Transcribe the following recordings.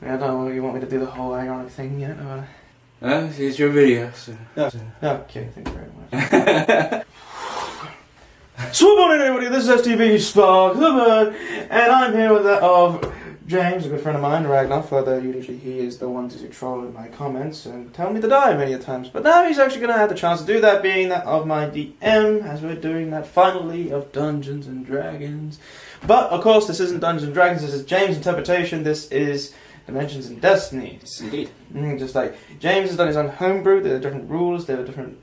I don't know, you want me to do the whole ironic thing yet? Or... It's your video, so... Okay, thank you very much. Swoop on in, everybody, this is STV Spark the Bird, and I'm here with that of James, a good friend of mine, Ragnar. Further, usually he is the one to troll in my comments and tell me to die many a times, but now he's actually going to have the chance to do that, being that of my DM, as we're doing that finally of Dungeons and Dragons. But, of course, this isn't Dungeons and Dragons, this is James' interpretation, this is Dimensions and Destinies. Indeed. Just like James has done his own homebrew, there are different rules, there are different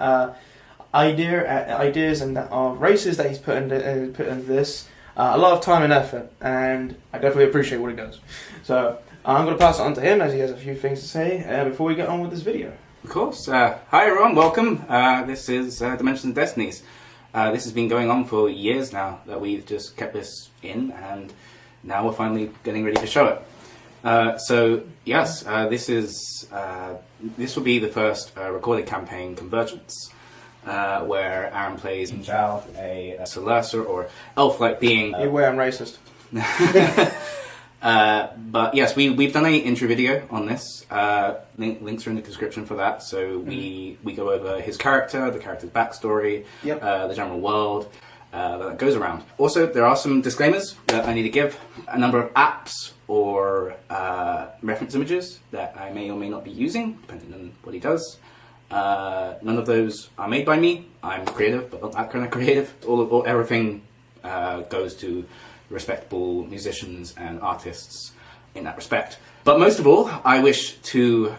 ideas and races that he's put into this. A lot of time and effort, and I definitely appreciate what he does. So I'm going to pass it on to him as he has a few things to say before we get on with this video. Of course. Hi everyone, welcome. This is Dimensions and Destinies. This has been going on for years now that we've just kept this in, and now we're finally getting ready to show it. So yes, this will be the first recorded campaign, Convergence, where Aaron plays Zhao, a Celursa or elf-like being. You're aware I'm racist. But yes, we've done an intro video on this. Links are in the description for that. So we go over his character, the character's backstory, the general world that goes around. Also, there are some disclaimers that I need to give. A number of apps or reference images that I may or may not be using, depending on what he does. None of those are made by me. I'm creative, but not that kind of creative. Everything goes to respectable musicians and artists in that respect. But most of all, I wish to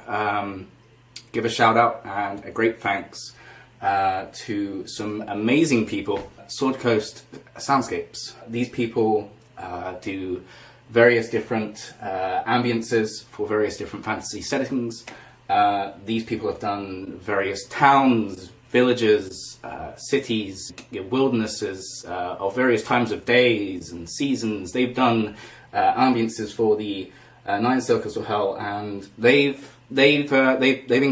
give a shout out and a great thanks to some amazing people, Sword Coast Soundscapes. These people do various different ambiences for various different fantasy settings. These people have done various towns, villages, cities, wildernesses of various times of days and seasons. They've done ambiences for the Nine Circles of Hell, and they've been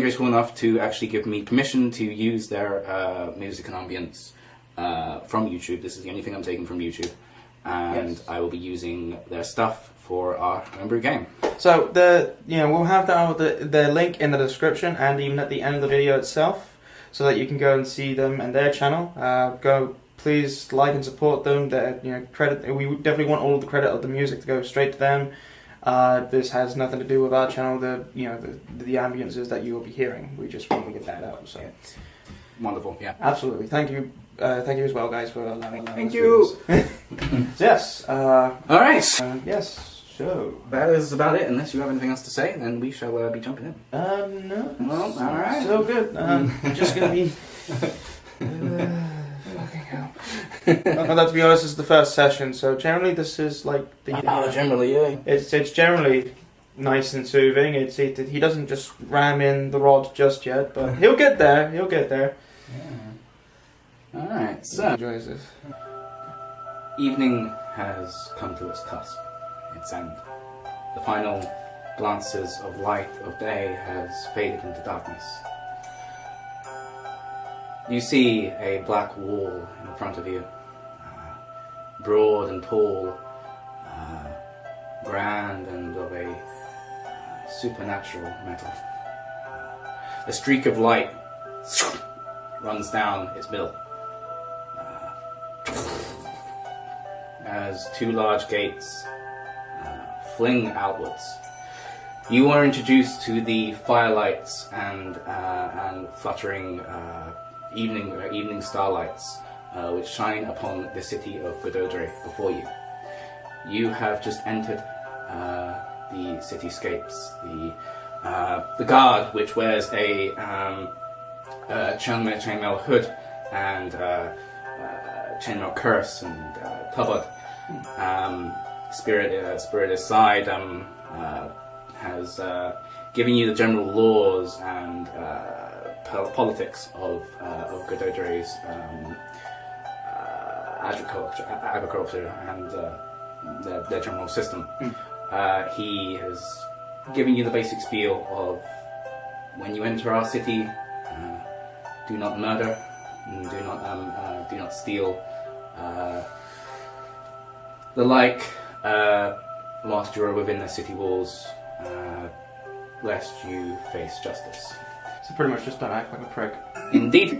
graceful enough to actually give me permission to use their music and ambience from YouTube. This is the only thing I'm taking from YouTube, and I will be using their stuff for our homebrew game. So we'll have the link in the description and even at the end of the video itself, so that you can go and see them and their channel. Please like and support them. Credit. We definitely want all of the credit of the music to go straight to them. This has nothing to do with our channel. The ambiences that you will be hearing. We just want to get that out. So wonderful. Yeah. Absolutely. Thank you as well, guys, for allowing. Thank you. Yes. All right. Yes. So that is about it. Unless you have anything else to say, then we shall be jumping in. No. Well, all right. So good. Just gonna be. Fucking hell. To be honest, this is the first session, so generally this is like the. Generally, yeah. It's generally nice and soothing. He doesn't just ram in the rod just yet, but he'll get there. He'll get there. Yeah. All right. So enjoys this. Evening has come to its cusp. Its end. The final glances of light of day has faded into darkness. You see a black wall in front of you, broad and tall, grand and of a supernatural metal. A streak of light runs down its middle as two large gates fling outwards. You are introduced to the firelights and fluttering evening starlights which shine upon the city of Gododre before you. You have just entered the cityscapes. The guard, which wears a chainmail hood and chainmail curse and tabard, Spirit aside, has given you the general laws and politics of Gododre's agriculture and their general system. He has given you the basic spiel of when you enter our city, do not murder, do not steal, the like. Whilst you are within the city walls, lest you face justice. So pretty much just don't act like a prick. Indeed.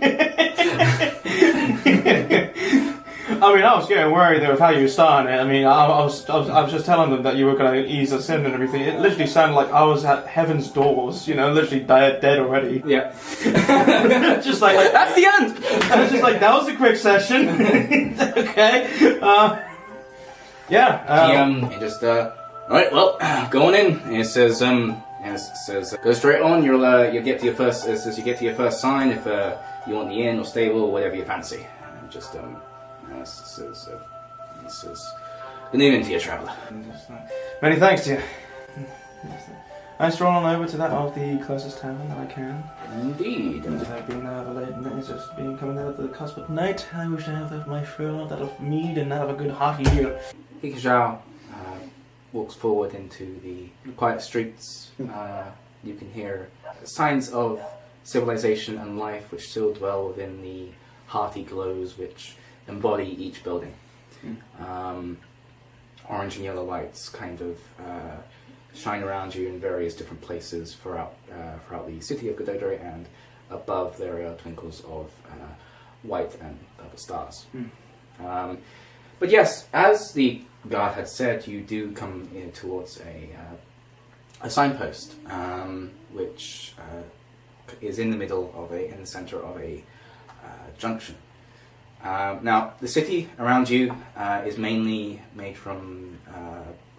I mean, I was getting worried there with how you were starting it. I mean, I was just telling them that you were going to ease us in and everything. It literally sounded like I was at heaven's doors, you know, literally dead already. Yeah. Just like that's the end. I was just like, that was a quick session. Okay. Yeah. He just alright, well, go on in. And it says go straight on. You'll get to your first. It says you get to your first sign if you want the inn or stable or whatever you fancy. And just it says good evening to you, traveller. Many thanks to you. I stroll on over to that of the closest tavern that I can. Indeed. Being coming out of the cusp of night, I wish to have my fill that of mead and that of a good hearty meal. Zhao walks forward into the quiet streets. You can hear signs of civilization and life which still dwell within the hearty glows which embody each building. Orange and yellow lights kind of shine around you in various different places throughout the city of Gododre, and above there are twinkles of white and purple stars. But yes, as the guard had said, you do come in towards a signpost, which is in the center of a junction. Now, the city around you is mainly made from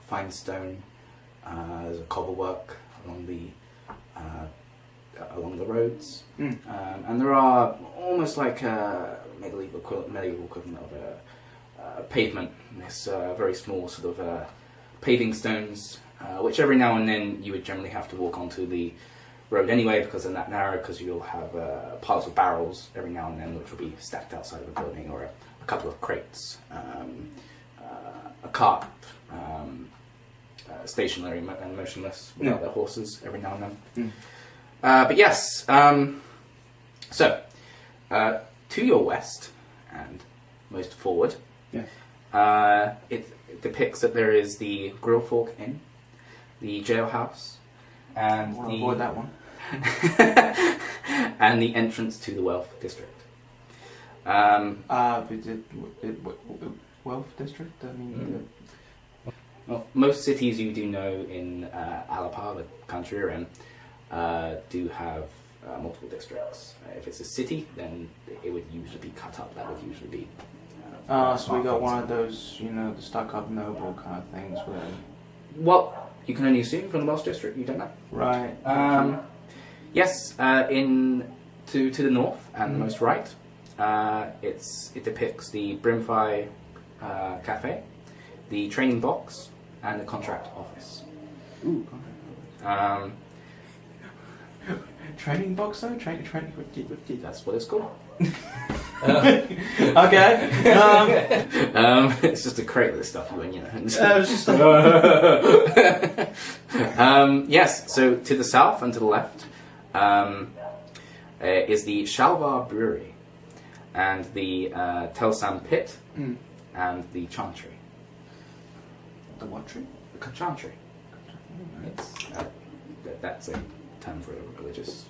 fine stone. There's a cobblework along the roads, and there are almost like a medieval equivalent of a pavement. This very small sort of paving stones, which every now and then you would generally have to walk onto the road anyway because they're that narrow, because you'll have piles of barrels every now and then which will be stacked outside of a building, or a couple of crates, a cart, stationary and motionless without their horses every now and then. But yes, so to your west and most forward, it depicts that there is the Grill Fork Inn, the jailhouse, and avoid that one. and the entrance to the Wealth District. Wealth District? I mean... Well, most cities you do know in Alapar, the country you're in, do have multiple districts. If it's a city, then it would usually be cut up. That would usually be... so we got one of those, you know, the stuck-up noble kind of things where... Well, you can only assume from the Welsh district, you don't know. Right. Yes, to the north and the most right, it depicts the Brimfy Cafe, the training box, and the contract office. Ooh. Training box though? Training. That's what it's called. Okay. It's just a crate with stuff in, you know. It's just yes, so to the south and to the left is the Shalvar Brewery and the Telsam Pit and the Chantry. The what tree? The Chantry. It's, that's a term for a religious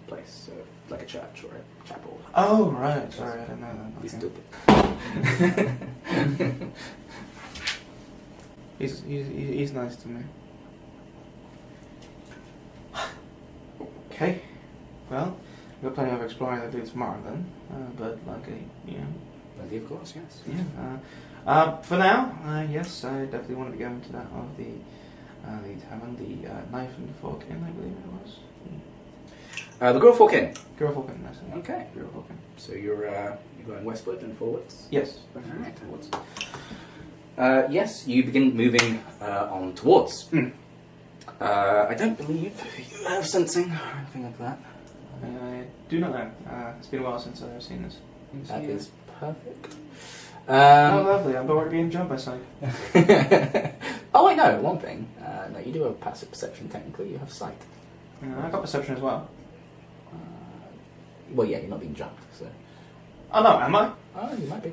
place, so like a church or a chapel. Oh, right. Sorry, I didn't know that. Okay. He's nice to me. Okay. Well, we've got plenty of exploring to do tomorrow then. But luckily, you know. Plenty, of course, yes. Yeah. For now, yes, I definitely want to be going to that of the tavern, the Knife and Fork Inn, I believe it was. The Grill Fork Inn. Grill Fork Inn, that's it. Okay. Grill Fork Inn. So you're going westward and forwards? Yes. Alright, towards. Yes, you begin moving on towards. I don't believe you have sensing or anything like that. I do not know. It's been a while since I've seen this. That is perfect. Oh, lovely. I'm already being jumped by sight. Oh, I know, one thing. No, you do have passive perception, technically. You have sight. I got perception as well. Well, yeah, you're not being jumped, so... Oh, no, am I? Oh, you might be.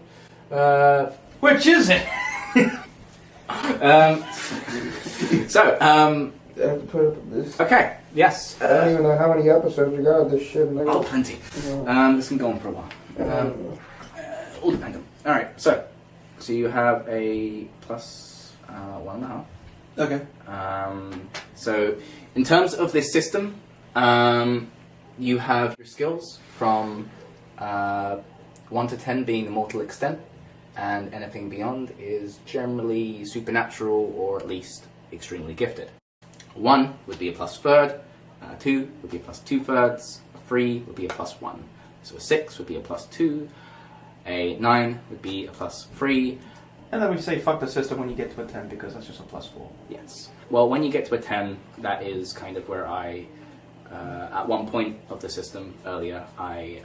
This have to put up this. Okay, yes. I don't even know how many episodes we got of this shit. Oh, plenty. This can go on for a while. All dependent. Alright, so you have a plus 1.5. Okay. So, in terms of this system, you have your skills from 1 to 10 being the mortal extent, and anything beyond is generally supernatural or at least extremely gifted. 1 would be a plus third, 2 would be a plus 2/3, a 3 would be a plus 1. So a 6 would be a plus 2, a 9 would be a plus 3. And then we say fuck the system when you get to a 10 because that's just a plus 4. Yes. Well, when you get to a 10, that is kind of where I, at one point of the system earlier, I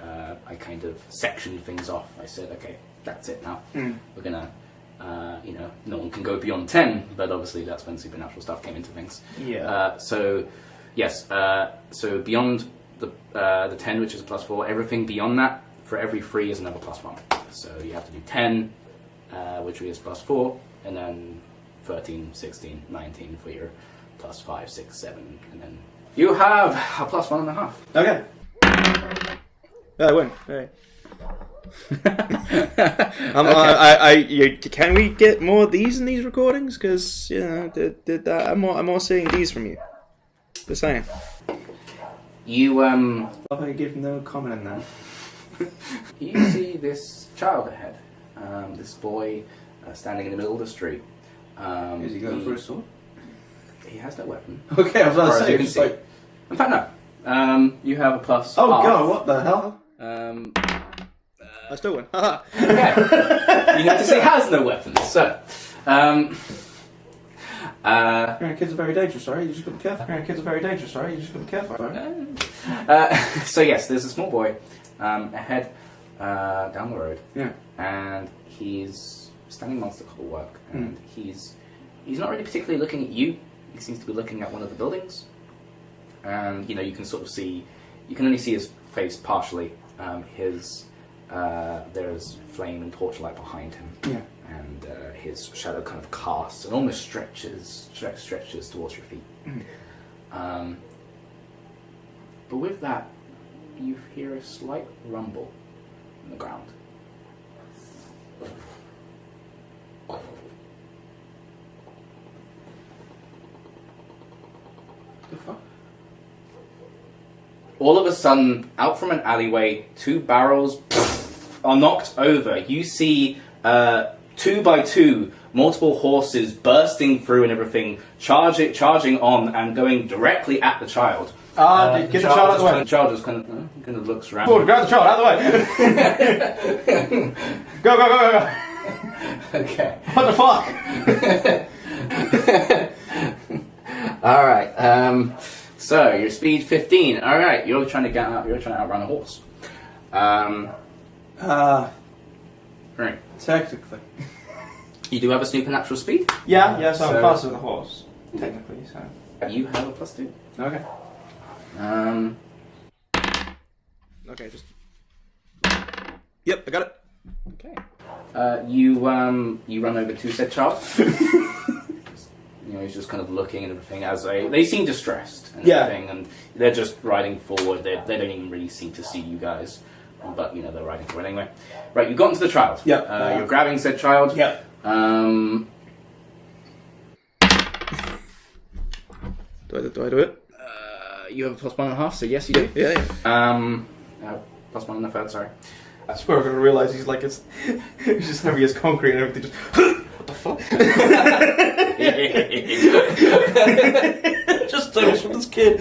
kind of sectioned things off. I said, okay, that's it now. We're gonna, no one can go beyond 10, but obviously that's when supernatural stuff came into things. Yeah. So, yes, so beyond the 10, which is a plus 4, everything beyond that, for every 3 is another plus 1. So you have to do 10, which is plus 4, and then 13, 16, 19 for your plus 5, 6, 7, and then you have a plus 1.5. Okay. I win. Right. Can we get more of these in these recordings? Because I'm more seeing these from you. Just saying. You Love how you give no comment on that. you see this child ahead, this boy standing in the middle of the street. Is he going for a sword? He has no weapon. Okay, I was about to say. You can see. In fact, no. You have a plus. Oh half. god, what the hell? I still win. Okay. You notice he has no weapons, so. Kids are very dangerous, sorry, you just gotta be careful. Kids are very dangerous, sorry, you just gotta be careful. So yes, there's a small boy ahead down the road. Yeah. And he's standing amongst the cobblework, and he's not really particularly looking at you. He seems to be looking at one of the buildings. And you can sort of see, you can only see his face partially. There's flame and torchlight behind him. Yeah. And his shadow kind of casts and almost stretches towards your feet. But with that, you hear a slight rumble in the ground. The fuck? All of a sudden, out from an alleyway, 2 barrels are knocked over. You see 2 by 2 multiple horses bursting through and everything, charging on and going directly at the child. Get the child out of the way. The child just kind of looks around. Forward, grab the child out of the way. Go. Okay. What the fuck? All right. So your speed 15. All right. You're trying to get out. You're trying to outrun a horse. Right. Technically. You do have a supernatural speed. Yeah. So I'm faster than a horse. Technically, so. You have a plus 2. Okay. Okay, just. Yep, I got it. Okay. You run over to said child. He's just kind of looking and everything as they seem distressed and everything, and they're just riding forward. They don't even really seem to see you guys, but they're riding forward anyway. Right, you've gotten to the child. Yep. You're grabbing said child. Yep. Do I do it? You have a plus 1.5, so yes, you do. Yeah. Plus 1.5, sorry. I swear I'm gonna realize he's like he's just heavy as concrete and everything. Just what the fuck? Just those from this kid.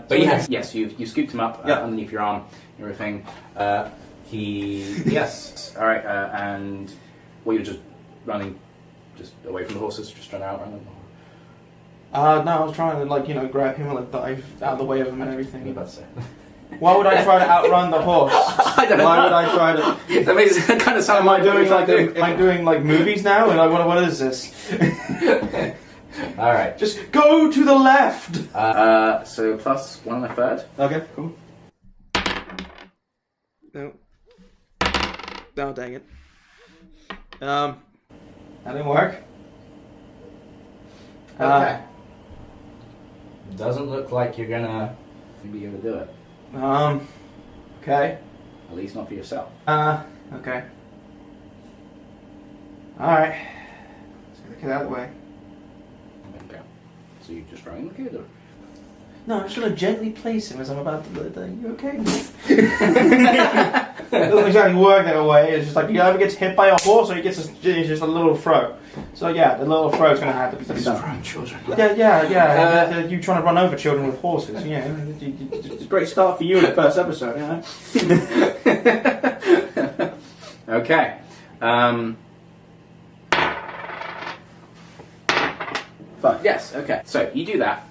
But yes, you've scooped him up underneath your arm and everything. Yes. All right, and you're just running, just away from the horses, just trying to outrun them. No, I was trying to grab him and dive out of the way of him and everything. What are you about to say? Why would I try to outrun the horse? I don't know. Why would I try to? That makes it kind of sound. Am I doing movies now? And what is this? All right, just go to the left. So plus 1.5. Okay, cool. No. Oh, dang it. That didn't work. Okay. doesn't look like you're gonna be able to do it. Okay. At least not for yourself. Okay. Alright. Let's get the kid out of the way. Okay. So you're just throwing the kid, or? No, I'm just gonna gently place him as I'm about to do it. You okay? It doesn't exactly work that way. It's just like, he either gets hit by a horse or he gets it's just a little throw. So yeah, the little throw's gonna have to be done. Throwing children. Yeah. You trying to run over children with horses? Yeah, it's a great start for you in the first episode. Okay. Fuck. Yes. Okay. So you do that.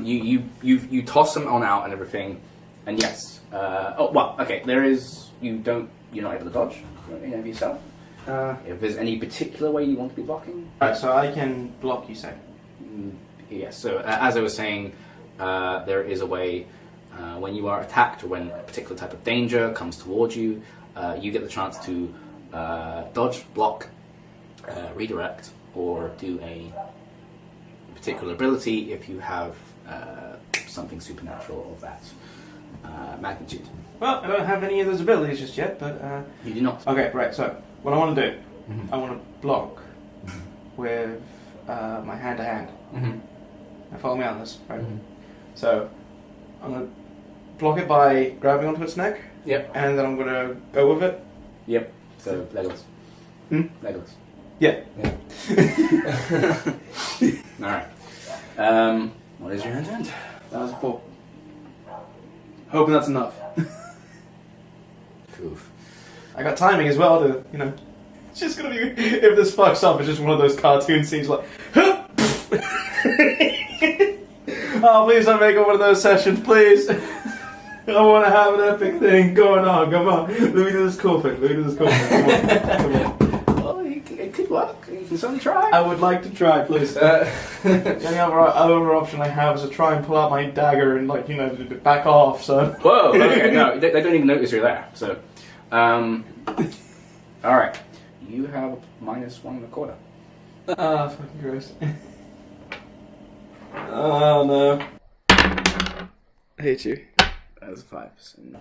You toss them on out and everything, and yes. Okay. You're not able to dodge. You know yourself. If there's any particular way you want to be blocking. Right. So I can block. You say. Yes. So as I was saying, there is a way when you are attacked or when a particular type of danger comes towards you, you get the chance to dodge, block, redirect, or do a particular ability if you have something supernatural of that magnitude. Well, I don't have any of those abilities just yet, but You do not. okay. Right. So what I want to do, I want to block with my hand to hand. Now follow me on this, right? So I'm gonna block it by grabbing onto its neck. Yep. And then I'm gonna go with it. Yep. So Legolas. Legolas. Yeah. All right. What is your intent? That was a 4. Hoping that's enough. Oof. I got timing as well to, it's just gonna be, if this fucks up, it's just one of those cartoon scenes like, oh, please don't make it one of those sessions, please. I want to have an epic thing going on, come on. Let me do this cool thing, Come on. Well, it could work. You can certainly try. I would like to try, please. The only other option I have is to try and pull out my dagger and, back off, so. Whoa, okay, no, they don't even notice you're there, so. Alright. You have -1.25. Ah, fucking gross. Oh no. I hate you. That was 5%.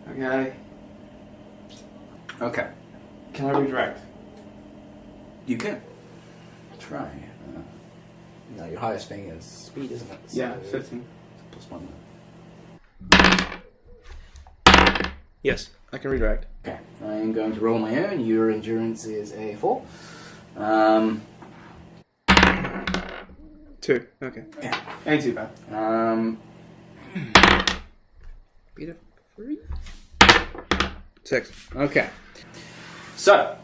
Okay. Okay. Can I redirect? You can. Try. Your highest thing is speed, isn't it? Yeah, 15. +1. Yes, I can redirect. Okay. I'm going to roll my own. Your endurance is a 4. 2. Okay. Yeah. Ain't too bad. Beat a 3? 6. Okay. So,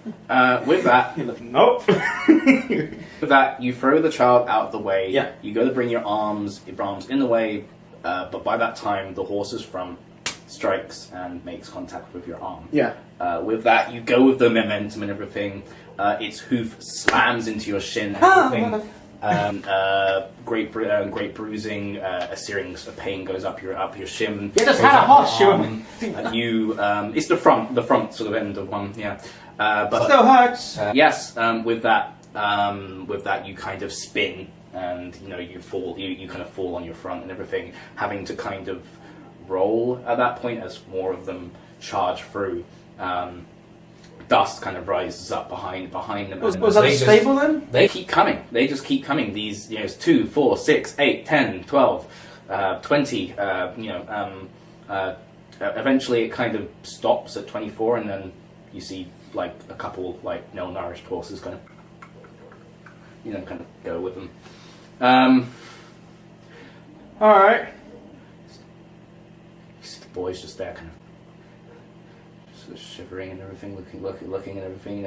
with that, Nope. with that, you throw the child out of the way. Yeah. You go to bring your arms in the way, but by that time, the horse's front strikes and makes contact with your arm. Yeah. With that, you go with the momentum and everything. Its hoof slams into your shin and everything. Great bruising, a searing pain goes up your shin. You just had a horseshoe. It's the front sort of end of one, yeah. But Still hurts. yes, with that you kind of spin and you fall. You kind of fall on your front and everything, having to kind of roll at that point as more of them charge through. Dust kind of rises up behind them. Was that a stable then? They keep coming. They just keep coming. These, 2, 4, 6, 8, 10, 12, 20. Eventually, it kind of stops at 24, and then you see a couple malnourished horses kind of go with them. All right. You see the boys just there, kind of shivering and everything, looking and everything.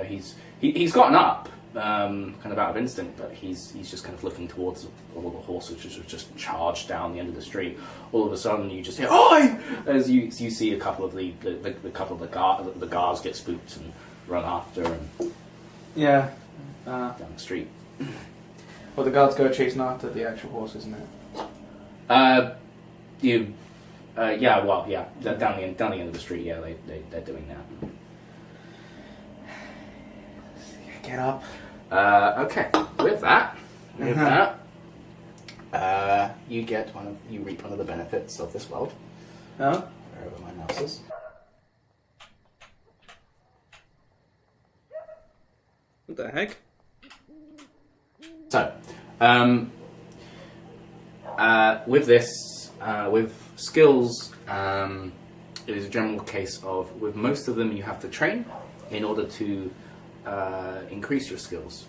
He's gotten up, kind of out of instinct, but he's just kind of looking towards all the horses which have just charged down the end of the street. All of a sudden, you just hear "Oi!" as you see a couple of the guards get spooked and run after and Yeah. down the street. Well, the guards go chasing after the actual horse, isn't it? Down the end of the street. Yeah, they're doing that. Get up. Okay, with that, With that, you reap one of the benefits of this world. Oh? Wherever my mouse is. What the heck? So, with this, with skills, it is a general case of, with most of them you have to train in order to increase your skills.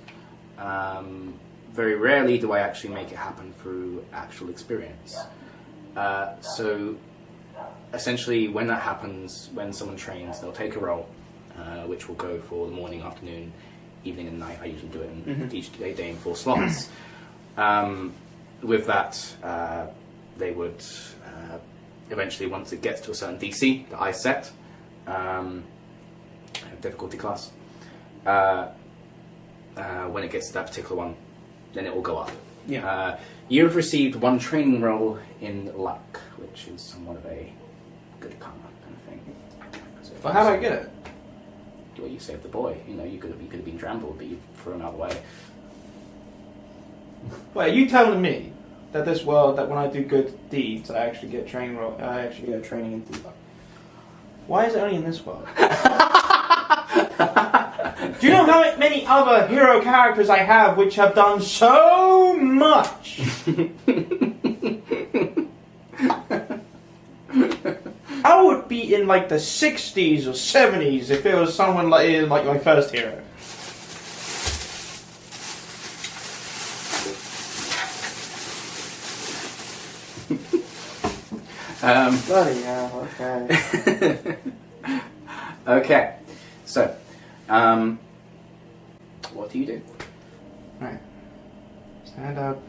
Very rarely do I actually make it happen through actual experience. So, essentially, when that happens, when someone trains, they'll take a role, which will go for the morning, afternoon, evening and night. I usually do it in each day in 4 slots. With that, they would eventually, once it gets to a certain DC that I set, difficulty class, when it gets to that particular one, then it will go up. Yeah. You have received 1 training role in luck, which is somewhat of a good karma kind of thing. So Well, how do I get it? well, you saved the boy. You know, you could have been trampled, but you threw him out of the way. Wait, are you telling me that this world, that when I do good deeds, I actually get training in deed? Why is it only in this world? Do you know how many other hero characters I have which have done so much? I would be in like the 60s or 70s if it was someone like my first hero. Bloody hell, okay. Okay, so, what do you do? Right. Stand up,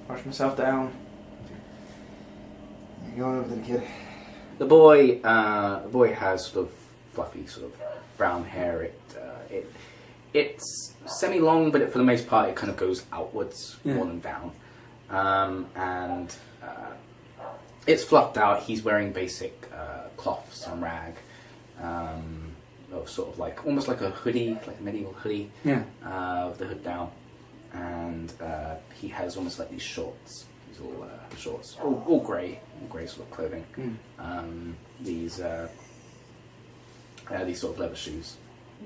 wash myself down, and go over to the kid. The boy has sort of fluffy, sort of brown hair. It's semi-long, but for the most part, it kind of goes outwards more than down, and it's fluffed out. He's wearing basic cloth, some rag, of sort of like almost like a hoodie, like a medieval hoodie, with the hood down, and he has almost like these shorts. These all shorts, all grey sort of clothing. These sort of leather shoes.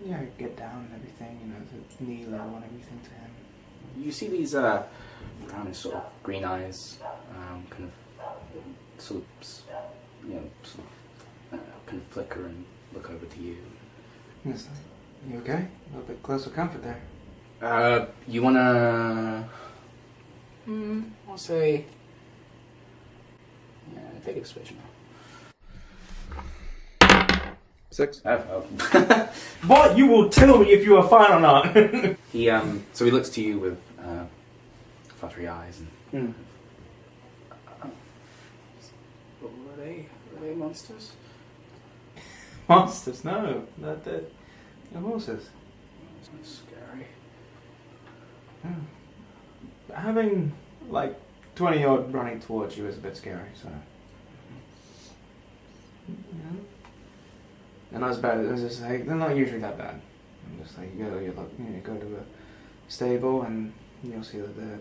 Yeah, get down and everything, you know, the knee level and everything to him. You see these brownish sort of green eyes, kind of sort of kind of flicker and look over to you. Yes, you okay? A little bit closer comfort there. You wanna? I'll say. Yeah, take a persuasion now. 6. Oh. What? You will tell me if you are fine or not. So he looks to you with fluttery eyes and. Were they monsters? Monsters? No, they're horses. That's scary. Yeah. Having like 20 odd running towards you is a bit scary, so. Yeah. They're not as bad as just like, they're not usually that bad. I'm just like you go to a stable and you'll see that they're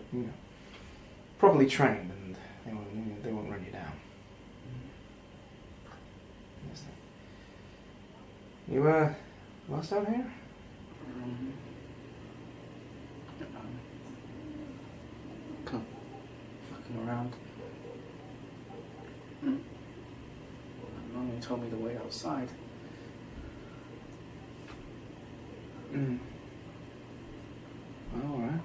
properly trained and they won't run you down. Yes. You lost out here? Come, looking around. Mum told me the way outside. Well, alright.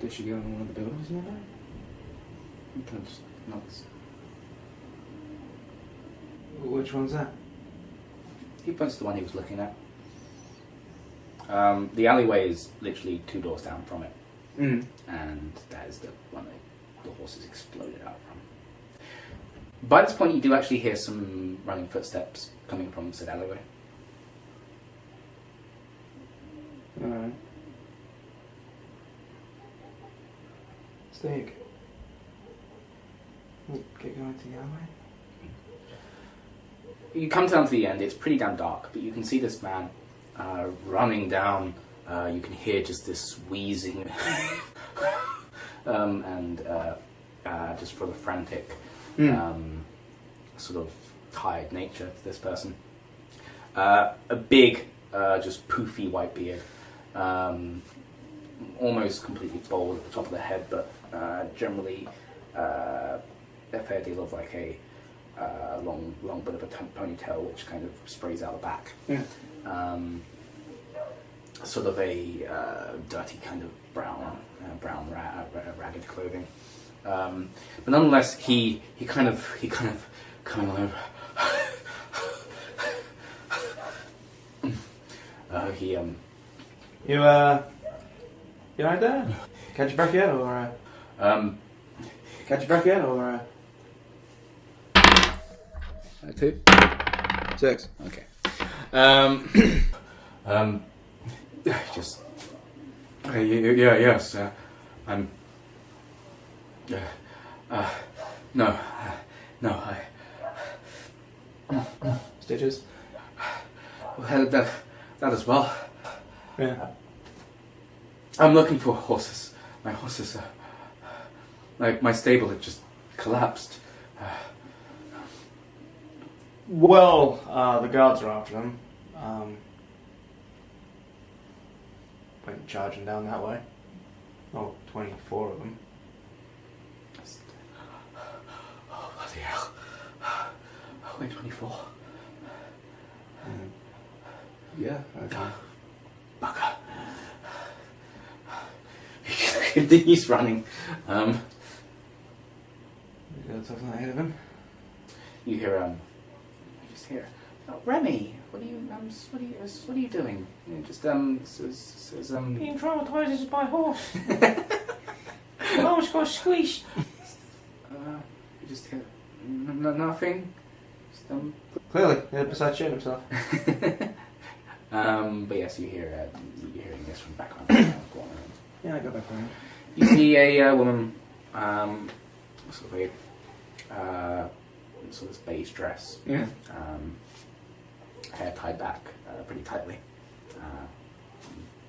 Did she go in one of the buildings nearby? He kind of just nods. Which one's that? He points to the one he was looking at. The alleyway is literally 2 doors down from it. And that is the one that the horses exploded out from. By this point, you do actually hear some running footsteps coming from said alleyway. Alright. Steak. Get going to the alleyway? You come down to the end, it's pretty damn dark, but you can see this man running down You can hear just this wheezing and just for the frantic, sort of tired nature to this person. A big, just poofy white beard, almost completely bald at the top of the head, but generally a fair deal of like a long bit of a ponytail which kind of sprays out the back. Yeah. Sort of a dirty kind of brown ragged clothing. But nonetheless, he kind of coming over. You right there? Catch your breath yet, or catch your breath yet, or 2, 6? okay. Just yes. I'm. No, I. Stitches. Well, that as well. Yeah. I'm looking for horses. My horses my stable had just collapsed. Well, the guards are after them. Went charging down that way. Oh, 24 of them. Oh, bloody hell. Wait, 24. Yeah, okay. Bugger. He continues running. You got something ahead of him? You hear you just hear, oh, Remy, what are you doing? You just says Being traumatized by a horse. I almost got squeezed. you just hear nothing. Just, Clearly, he had besides shit himself. but yes, you're hearing this from background. Yeah, I got that from him. You see a woman, sort of this beige dress. Yeah. Hair tied back pretty tightly.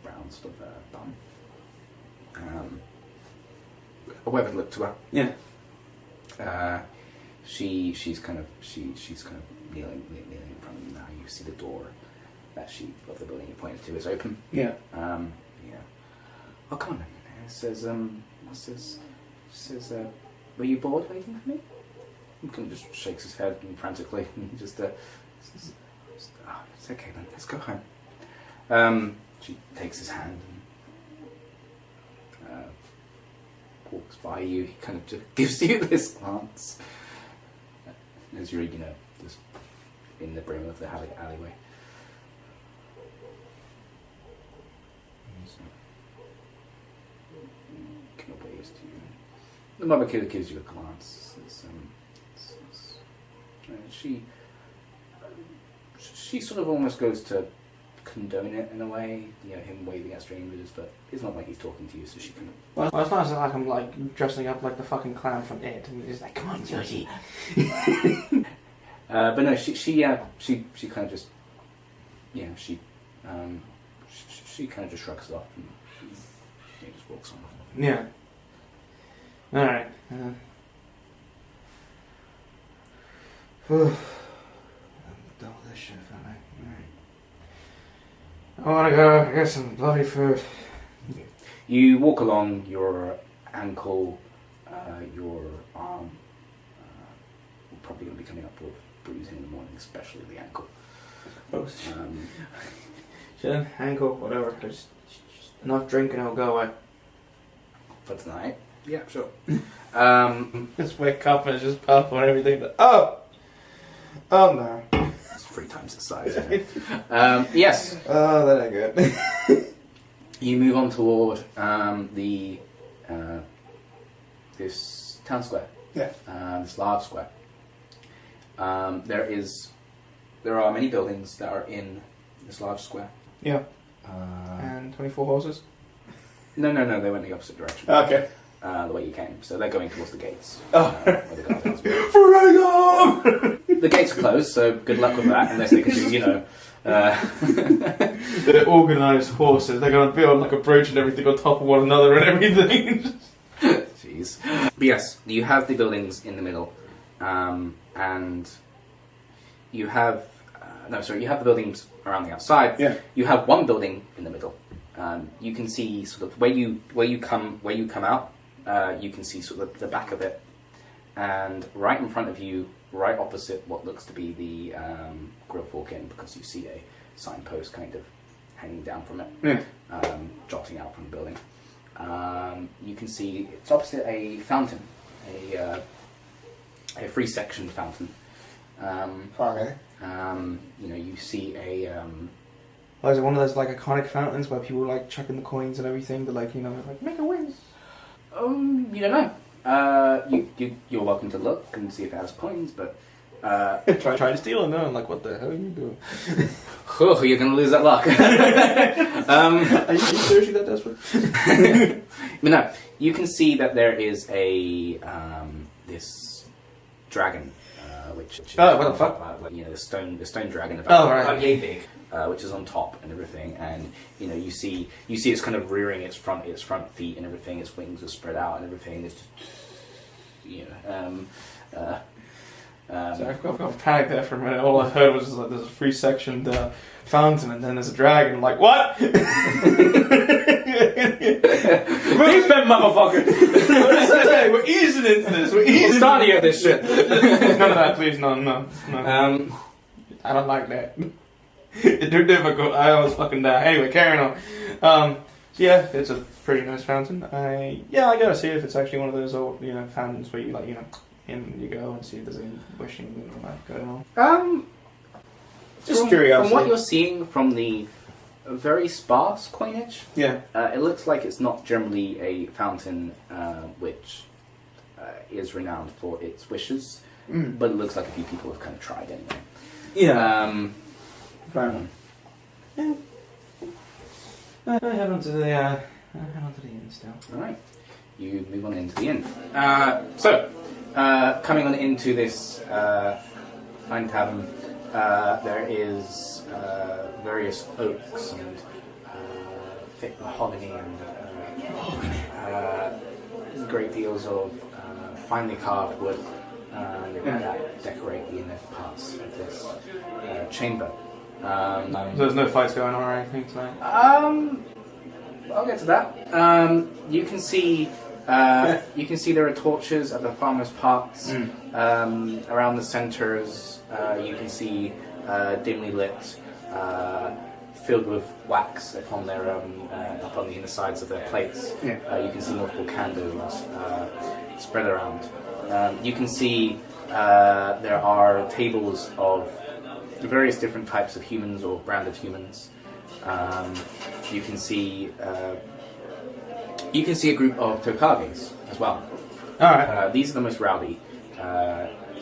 Brown sort of bun. A weathered look to her. Yeah. She's kind of kneeling in front of you now. You see the door of the building you pointed to is open. Yeah. Yeah. Oh, come on. It says were you bored waiting for me? He kind of just shakes his head and frantically and just says, oh, it's okay then, let's go home. She takes his hand and walks by you. He kind of just gives you this glance as you're, just in the brim of the alleyway. Kind of waves to you. The mother gives you a glance. She sort of almost goes to condone it in a way, him waving at strangers, but it's not like he's talking to you, so she can. Well, it's not like I'm like dressing up like the fucking clown from It, and he's like, "Come on, Georgie." But no, she kind of just, she kind of just shrugs it off and she just walks on. Yeah. All right. Double this shit, fella. Alright. I wanna go get some bloody food. You walk along, your ankle, your arm, will probably going to be coming up with bruising in the morning, especially the ankle. Chin, ankle, whatever. Just enough drinking, it'll go away. For tonight? Yeah, sure. Just wake up and it's just purple and everything. Oh no. It's 3 times the size. Yes. Oh, that ain't good. You move on toward this town square. Yeah. This large square. There are many buildings that are in this large square. Yeah. And 24 horses? No, they went the opposite direction. Okay. The way you came. So they're going towards the gates. Oh. Where the guards are. Freedom! The gates are closed, so good luck with that, unless they can do, They're organised horses. They're going to build like a bridge and everything on top of one another and everything. Jeez. But yes, you have the buildings in the middle, and you have you have the buildings around the outside. Yeah. You have one building in the middle. You can see sort of where you come out. You can see sort of the back of it, and right in front of you, right opposite what looks to be the Grill Fork Inn, because you see a signpost kind of hanging down from it, jotting out from the building. You can see it's opposite a fountain, a free-sectioned fountain. Okay. You see a. Is it one of those like iconic fountains where people like chucking the coins and everything? They're like, like make a wish. You don't know. You're welcome to look and see if it has coins, but try to steal them. No, I'm like, what the hell are you doing? Oh, you're gonna lose that luck. Are you seriously that desperate? But no, you can see that there is a this dragon, which what the fuck? The stone dragon about right. yay big. Which is on top and everything, and you see it's kind of rearing its front feet and everything. Its wings are spread out and everything. It's just, So I've got panicked there for a minute. All I heard was like there's a free sectioned fountain, and then there's a dragon. I'm like, what? Big Ben, motherfucker! We're easing into this. We're easing. Starting at this shit. None of that, please. No. I don't like that. It's too difficult. I always fucking die. Anyway, carrying on. So yeah, it's a pretty nice fountain. I gotta see if it's actually one of those old, fountains where you in you go and see if there's any wishing going on. Just curiosity. From what you're seeing from the very sparse coinage, it looks like it's not generally a fountain which is renowned for its wishes, but it looks like a few people have kind of tried anyway. Yeah. Fair enough. Yeah. I head on to the inn still. Alright. You move on into the inn. Coming on into this fine tavern, there is various oaks and thick mahogany and great deals of finely carved wood that decorate the inner parts of this chamber. There's no fights going on or anything tonight? I'll get to that. You can see there are torches at the farmers' parts around the centres. You can see dimly lit, filled with wax upon their up on the inner sides of their plates. You can see multiple candles spread around. You can see there are tables of various different types of humans or branded humans. You can see a group of Tokages as well. All right. These are the most rowdy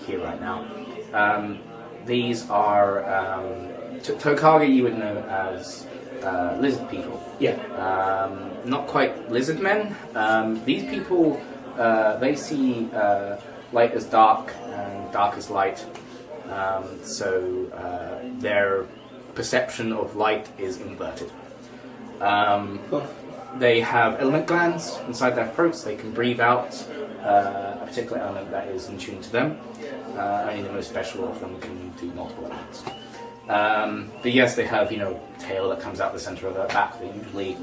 here right now. These are Tokage. You would know as lizard people. Yeah. Not quite lizard men. These people they see light as dark and dark as light. So their perception of light is inverted. They have element glands inside their throats. They can breathe out a particular element that is in tune to them. Only the most special of them can do multiple elements. But yes, they have tail that comes out the center of their back. They're usually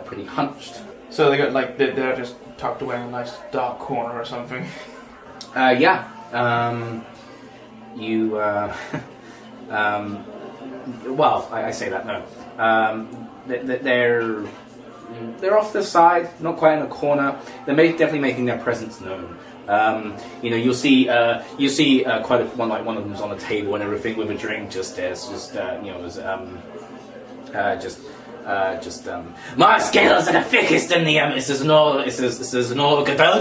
pretty hunched. So they got they're just tucked away in a nice dark corner or something. Well, I say that, no. They're off the side, not quite in a corner. They're definitely making their presence known. You'll see quite one of them's on a table and everything with a drink, my skills are the thickest in the it says no cathedral.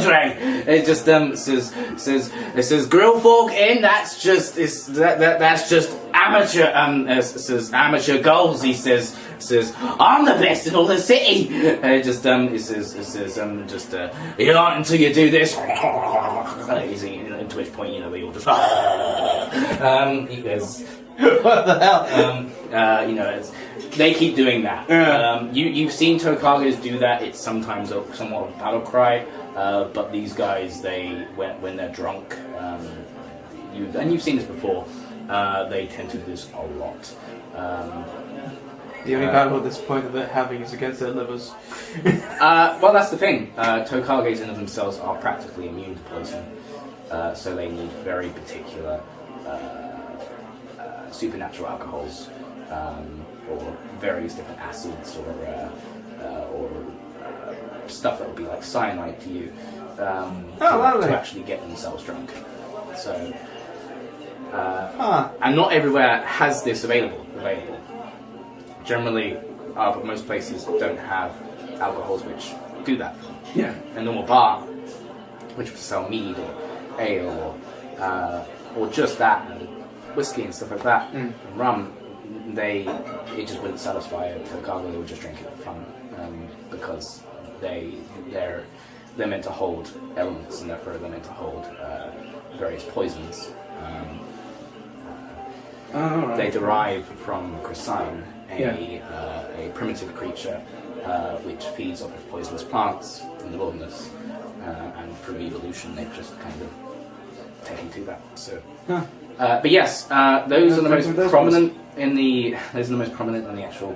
It says grill fork in. That's just amateur. It says amateur goals. He says I'm the best in all the city. It says you aren't until you do this. Into which point they all just he goes. What the hell? They keep doing that. Yeah. You've seen Tokages do that. It's sometimes somewhat of a battle cry, but these guys, when they're drunk, you've seen this before. They tend to do this a lot. The only battle at this point that they're having is against their livers. Well, that's the thing. Tokages in of themselves are practically immune to poison, so they need very particular supernatural alcohols, or various different acids, or stuff that would be like cyanide to you, to actually get themselves drunk. So, and not everywhere has this available. Generally, but most places don't have alcohols which do that. Yeah. A normal bar, which would sell mead or ale or just that, and whiskey and stuff like that, and rum, it just wouldn't satisfy a Tokage. They would just drink it for fun, because they're meant to hold elements, and therefore they're meant to hold various poisons. Right. They derive from Chrysine, a primitive creature which feeds off of poisonous plants in the wilderness, and through evolution they've just kind of taken to that. So, but yes, those are the most prominent in the actual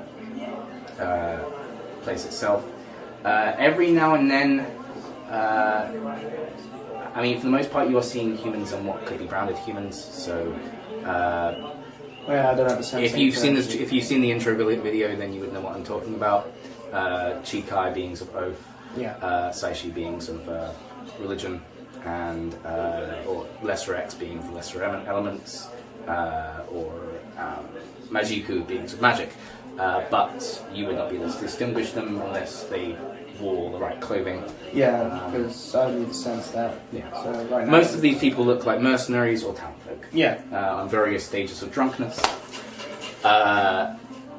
place itself. Every now and then, I mean, for the most part, you are seeing humans and what could be branded humans. So. I don't have the sense. If you've seen the intro video, then you would know what I'm talking about. Chikai being sort of oath, Saishi being sort of religion, and or lesser X being the lesser elements, or Majiku being sort of magic. But you would not be able to distinguish them unless they wore the right clothing. Yeah, because I need the sense that. Yeah. So right now, most of these people look like mercenaries or townfolk. Yeah. On various stages of drunkenness.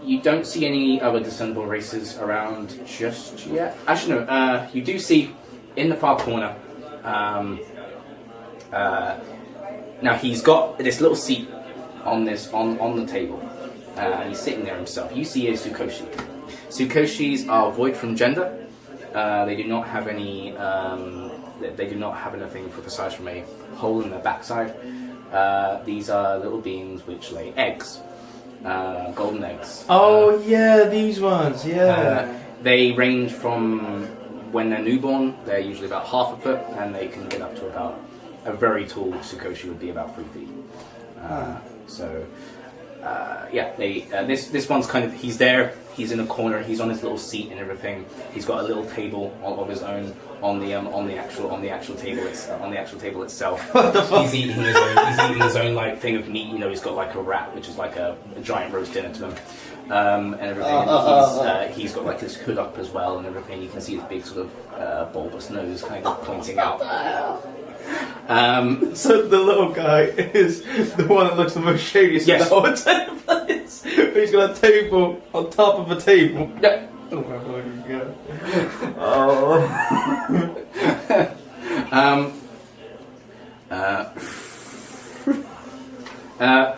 You don't see any other discernible races around just yet. Actually, no. You do see in the far corner. Now he's got this little seat on the table, and he's sitting there himself. You see a Tsukoshi. Tsukoshis are void from gender. They do not have any. They do not have anything for besides from a hole in their backside. These are little beings which lay eggs, golden eggs. Oh yeah, these ones. Yeah. They range from when they're newborn. They're usually about half a foot, and they can get up to about a very tall Tsukoshi would be about 3 feet. So. This one's kind of, he's there, he's in a corner, he's on his little seat and everything. He's got a little table of his own on the actual table itself. What the fuck? He's eating his own like thing of meat. You know, he's got like a wrap, which is like a giant roast dinner to him, and everything. He's got like his hood up as well and everything. You can see his big sort of bulbous nose kind of pointing out. So the little guy is the one that looks the most shadiest Yes. in the whole entire place. He's got a table on top of a table. Yeah. Oh my god.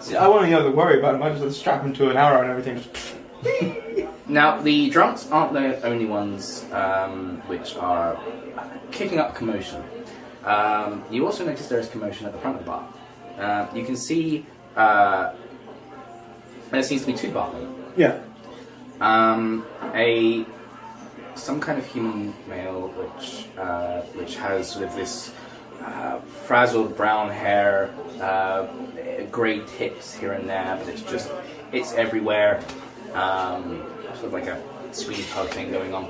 See, I wouldn't even worry about him. I just strap him to an arrow and everything. Just Now, the drunks aren't the only ones which are kicking up commotion. You also notice there is commotion at the front of the bar. You can see there seems to be 2 barmen. yeah. Some kind of human male which has sort of this frazzled brown hair, grey tips here and there, but it's everywhere. Sort of like a squeeze tug thing going on.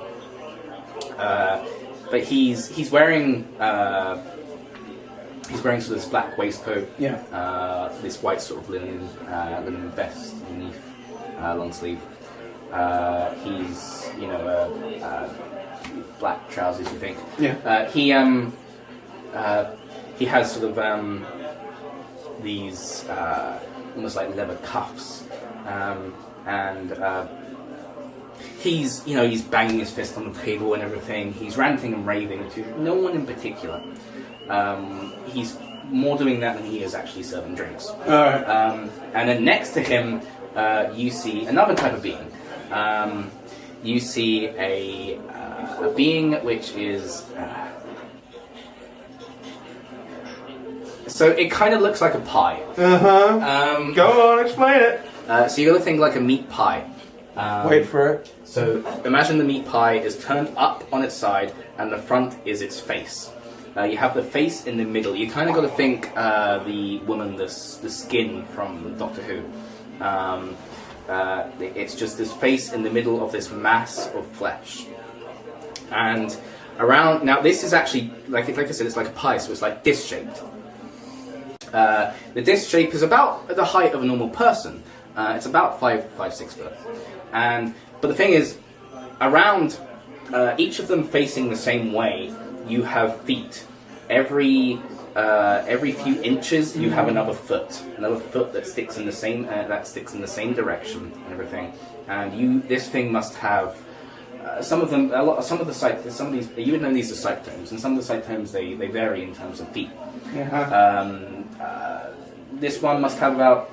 But he's wearing sort of this black waistcoat, this white sort of linen vest underneath, long sleeve. He's black trousers, you think? Yeah. He has sort of these almost like leather cuffs, and he's banging his fist on the table and everything. He's ranting and raving to no one in particular. He's more doing that than he is actually serving drinks. Alright. And then next to him, you see another type of being. You see a being which is... so it kind of looks like a pie. Uh-huh. Go on, explain it. So you got to think like a meat pie. Wait for it. So imagine the meat pie is turned up on its side, and the front is its face. You have the face in the middle. You kind of got to think the woman, the skin from Doctor Who. It's just this face in the middle of this mass of flesh. And around now, this is actually like I said, it's like a pie, so it's like disc shaped. The disc shape is about the height of a normal person. It's about 5'6" foot. But the thing is, around each of them facing the same way, you have feet. Every few inches, you have another foot that sticks in the same direction and everything. And this thing must have some of these. You would know these are cyclones, and some of the cyclones they vary in terms of feet. This one must have about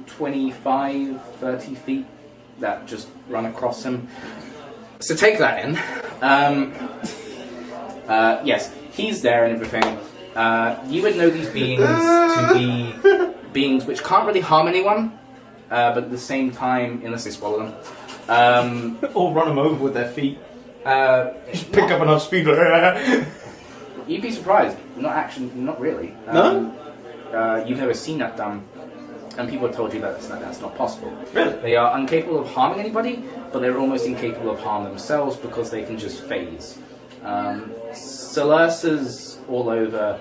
25, 30 feet that just run across him. So take that in. Yes, he's there and everything. You would know these beings to be beings which can't really harm anyone, but at the same time, unless they swallow them. Or run them over with their feet. Just pick up enough speed. You'd be surprised. Not really. No? You've never seen that done, and people have told you that that's not possible. Really? They are incapable of harming anybody, but they're almost incapable of harm themselves because they can just phase. Celursa's all over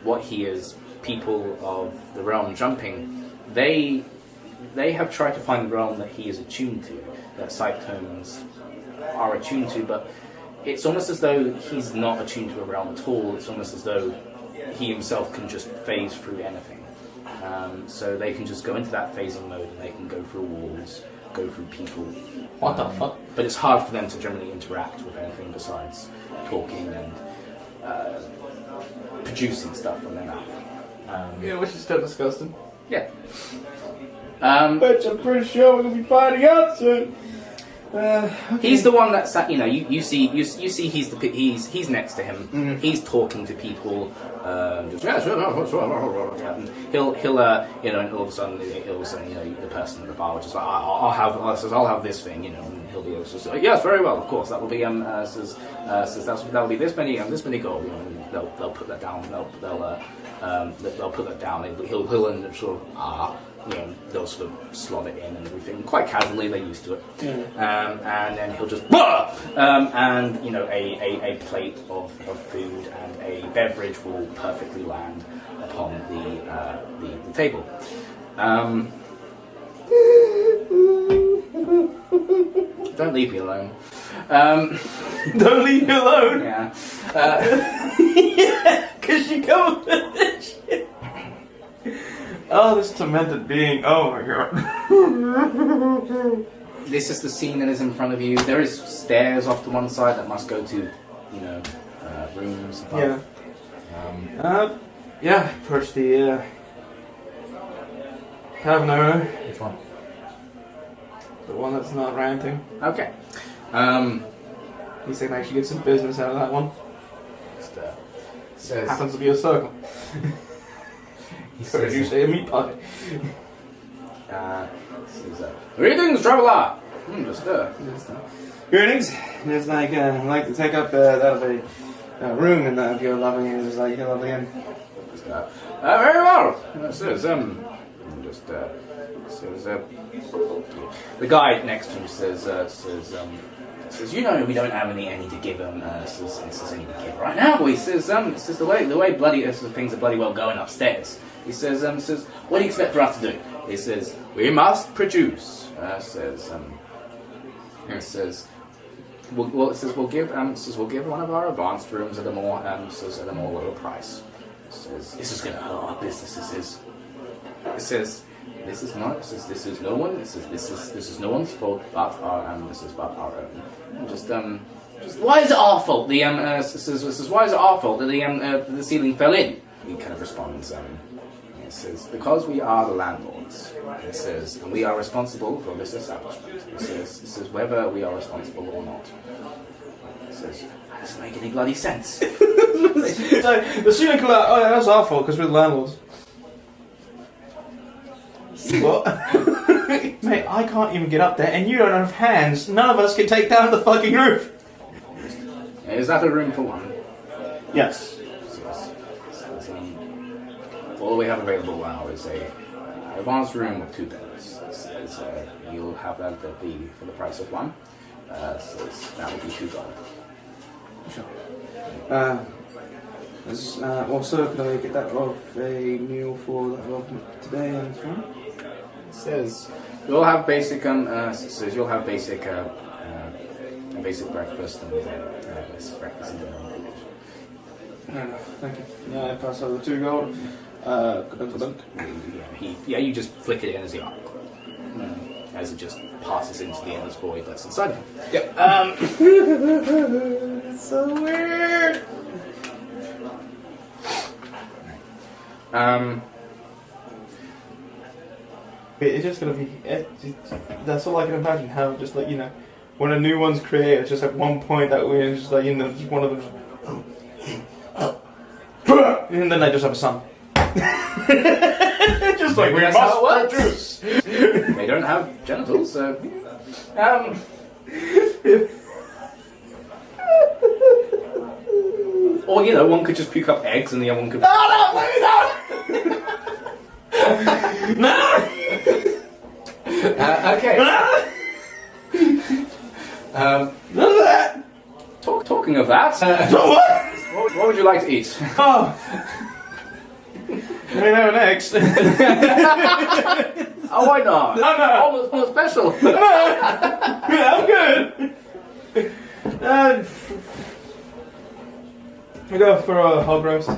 what he is, people of the realm jumping. They have tried to find the realm that he is attuned to, that cyclones are attuned to, but it's almost as though he's not attuned to a realm at all. It's almost as though he himself can just phase through anything. So they can just go into that phasing mode and they can go through walls, go through people. What the fuck? But it's hard for them to generally interact with anything besides talking and producing stuff from their mouth. Which is still disgusting. Yeah. But I'm pretty sure we're gonna be finding out soon. Okay. He's the one that's you see he's next to him. Mm-hmm. He's talking to people. And he'll and all of a sudden the person at the bar will just like I'll have this thing, and he'll be able to say, yes, very well, of course, that will be says that'll be this many gold, and they'll put that down. They'll put that down. He'll end up sort of they'll sort of slot it in and everything. Quite casually, they're used to it. And then he'll just and a plate of food and a beverage will perfectly land upon the table. Don't leave me alone. Don't leave me alone. Yeah. Because you come with this shit. Oh, this tormented being. Oh my god. This is the scene that is in front of you. There is stairs off to one side that must go to, rooms above. Yeah. Approach the tavern. Which one? The one that's not ranting. Okay. He said actually get some business out of that one. Says, happens to be a circle. He So says, you say a meat pie. Greetings, traveller! Greetings. It's like I'd like to take up that room in of your lovely inn. It's like your lovely inn. Very well. Says the guy next to him says we don't have any to give him. Says any to give right now. He says the way bloody things are bloody well going upstairs. He says what do you expect for us to do? He says we must produce. We'll give one of our advanced rooms at a more lower price. Says this is going to hurt our business. This is no one's fault but our own. Just Why is it our fault? Says, why is it our fault that the ceiling fell in? He kind of responds, it says, because we are the landlords. It says, and we are responsible for this establishment. It says whether we are responsible or not. It says, that doesn't make any bloody sense. The ceiling collapsed. Oh, yeah, that's our fault because we're the landlords. What? Mate, I can't even get up there, and you don't have hands. None of us can take down the fucking roof. Is that a room for one? Yes. All we have available now is a advanced room with 2 beds. You'll have that for the price of one. So that would be $2. Sure. Also, could I get that of a meal for that of today and tomorrow? It says you'll have basic. Says you'll have basic. A basic breakfast and basic breakfast and dinner. Fair enough. Thank you. Yeah, I pass over the $2. You just flick it in as as it just passes into the endless void that's inside of him. Yep. It's so weird. It's just gonna be. That's all I can imagine. How just like when a new one's created, it's just at one point that we're just like just one of them. And then they just have a son. Just like we must produce. They don't have genitals, so. Or one could just pick up eggs and the other one could. No! No! Okay. None of that. Talking of that. What would you like to eat? Oh. I mean, have an eggs. Oh, why not? No. Almost special. Yeah, I'm good. We go for a hog roast.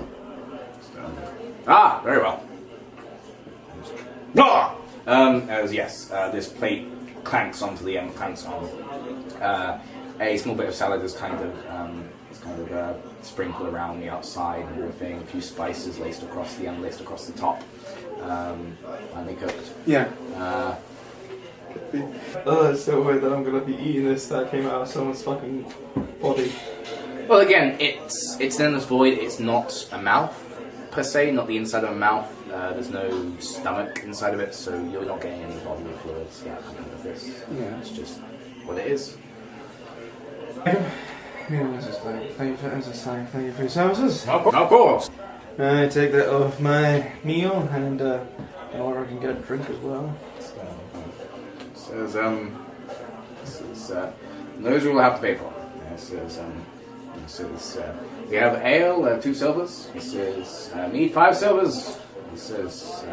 Ah, very well. This plate clanks onto the end. Clanks on. A small bit of salad is kind of sprinkled around the outside and everything. A few spices laced across the top. Finely cooked. Yeah. It's so weird that I'm gonna be eating this that came out of someone's fucking body. Well, again, it's an endless void. It's not a mouth per se, not the inside of a mouth. There's no stomach inside of it, so you're not getting any bodily fluids coming with this. Yeah, it's just what it is. Thank you for your services. Of course. I take that off my meal and or I can get a drink as well. Says those you will have to pay for. We have ale, 2 silvers. It says mead, 5 silvers. It says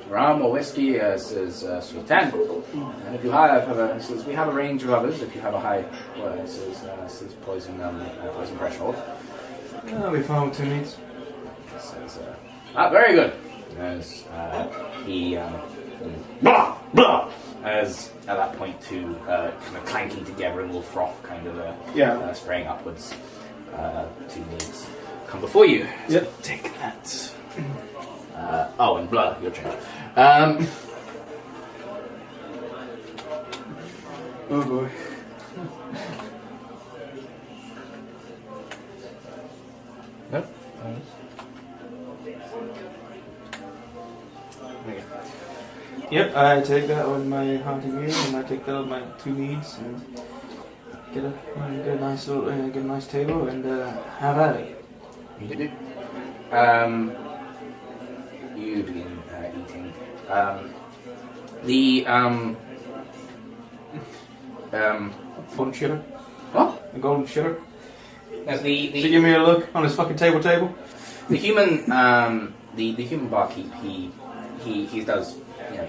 rum or whiskey. Says 10. And if you we have a range of others. If you have a high, it says poison threshold. That'll be fine with 2 meats. It says very good. As he blah blah. As at that point, 2 kind of clanking together and will froth kind of spraying upwards. 2 meats come before you. Yep. Take that. And blood, your turn. Oh boy. Nope. Yep, I take that on my hunting meal and I take that on my 2 meats and get a nice table and have at it. You did. You begin eating. Golden shitter. What? A golden shitter. So give me a look on his fucking table. The human, the human barkeep, he does,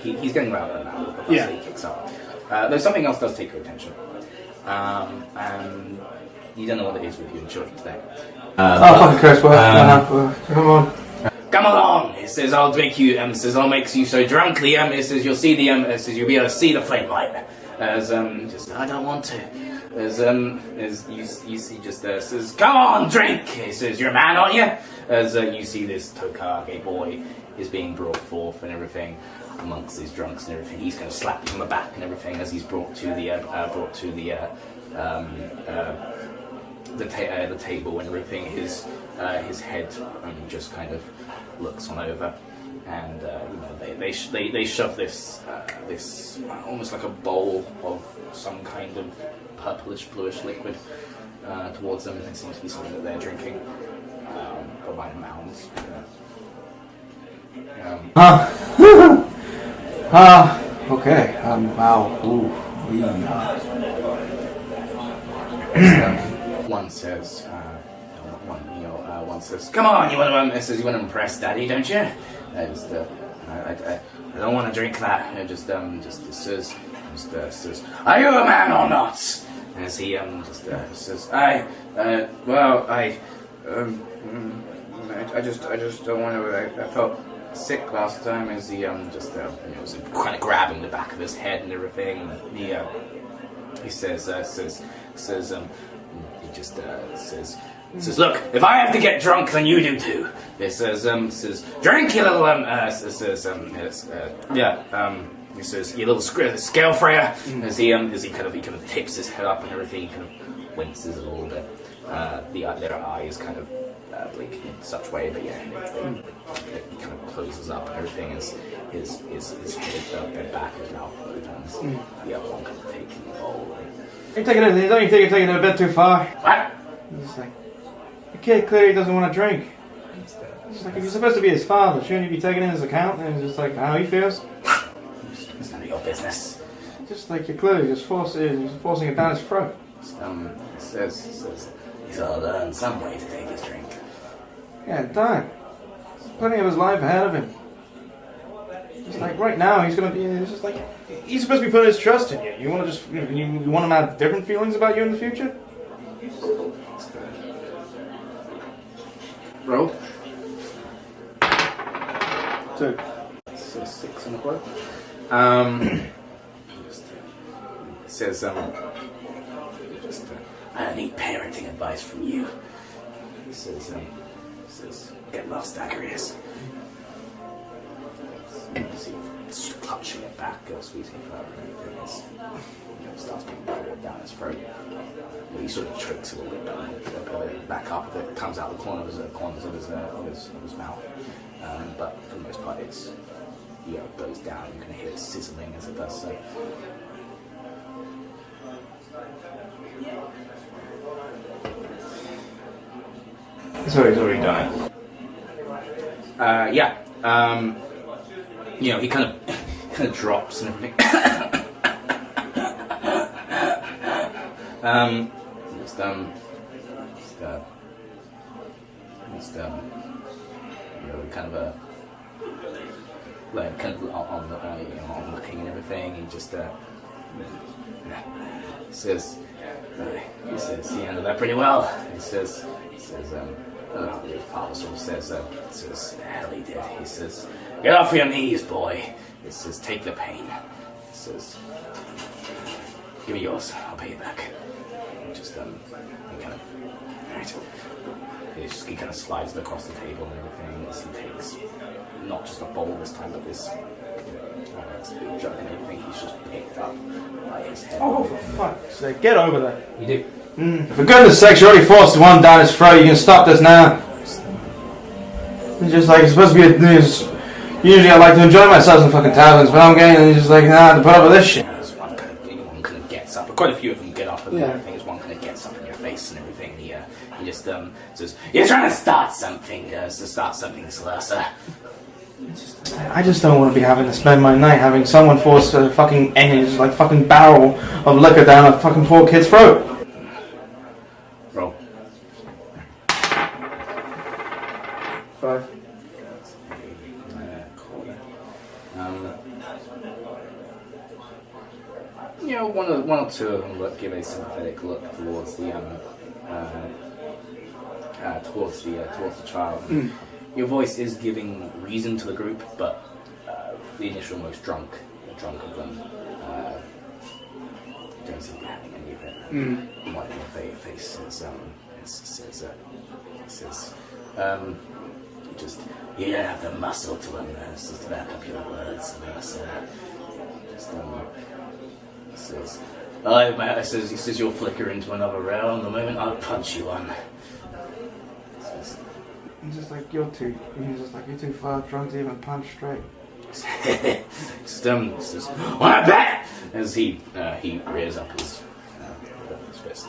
he's getting louder now. He kicks up. Though something else does take your attention, and you don't know what it is with you and children today. Fucking Christ! Come on. Come along! It says I'll drink you. It says I'll make you so drunk. It says you'll see the. It says you'll be able to see the flame light. As I don't want to. as you see just says, "Come on, drink." He says, "You're a man, aren't you?" As you see this Tokage boy is being brought forth and everything amongst these drunks and everything. He's kind of slapped on the back and everything as he's brought to the table and everything. His head just kind of looks on over, and they shove this almost like a bowl of some kind of purplish bluish liquid towards them. It seems to be something that they're drinking by mounds. Okay. Wow. Ooh. One says, one says, "Come on, you want to impress Daddy, don't you?" I don't want to drink that. It just says, "Are you a man or not?" As he says, I just don't want to. I felt sick last time." As he was kind of grabbing the back of his head and everything. He says, "Look, if I have to get drunk, then you do too." He says, "Drink, you little he says, "You little scale frayer." As he kind of tips his head up and everything, he kind of winces a little bit. Their eyes kind of blinking in such way, but yeah, he kind of closes up and everything. As his head bent back, his mouth opens. The other one kind of taking the bowl. Don't you think you're taking it a bit too far? What? He's like, the kid clearly doesn't want to drink. It's like, if you're supposed to be his father, shouldn't you be taking in his account and just like how he feels? It's none of your business. Just like you're clearly just forcing it down his throat. It says he's got to learn some way to take his drink. Yeah, done. There's plenty of his life ahead of him. Just like right now, he's just like, he's supposed to be putting his trust in you. You want to just, you want him to have different feelings about you in the future? Roll. 2. So 6 on the board. It says, "I need parenting advice from you." It says, "Get lost, Agarius." He's clutching it back, squeezing it further, and everything starts being poured down his throat. He sort of chokes a little bit, back up of it, comes out the corners of his mouth. But for the most part, it goes down. You can hear it sizzling as it does so. So he's already done it. Yeah. He kind of drops and everything. On looking and everything. He just says, he handled that pretty well. He says, his father sort of says, "Hell, he did." He says, "Get off your knees, boy." He says, "Take the pain." He says, "Give me yours, I'll pay you back." And just, he kind of, alright. He kind of slides it across the table and everything. As he takes, not just a bowl this time, but this big jug and everything. He's just picked up by his head. Oh, for fuck's sake, get over that. You do. For goodness sakes, you're already forced one down his throat. You can stop this now. It's just like, it's supposed to be usually I like to enjoy myself in fucking taverns, but I'm getting, and he's just like, nah, I have to put up with this shit. One kind of gets up. Quite a few of them get up and everything. As one kind of gets up in your face and everything. He just says, "You're trying to start something, Slurser." I just don't want to be having to spend my night having someone force a fucking fucking barrel of liquor down a fucking poor kid's throat. Roll. 5. One or two of them give a sympathetic look towards the child. Your voice is giving reason to the group, but the initial most drunk of them don't seem to be having any of it. One in the face says, just, you don't have the muscle to just to back up your words, he says you'll flicker into another realm the moment I punch you on. He's just like, you're too far drunk to even punch straight. Says, what that? As he rears up his fist.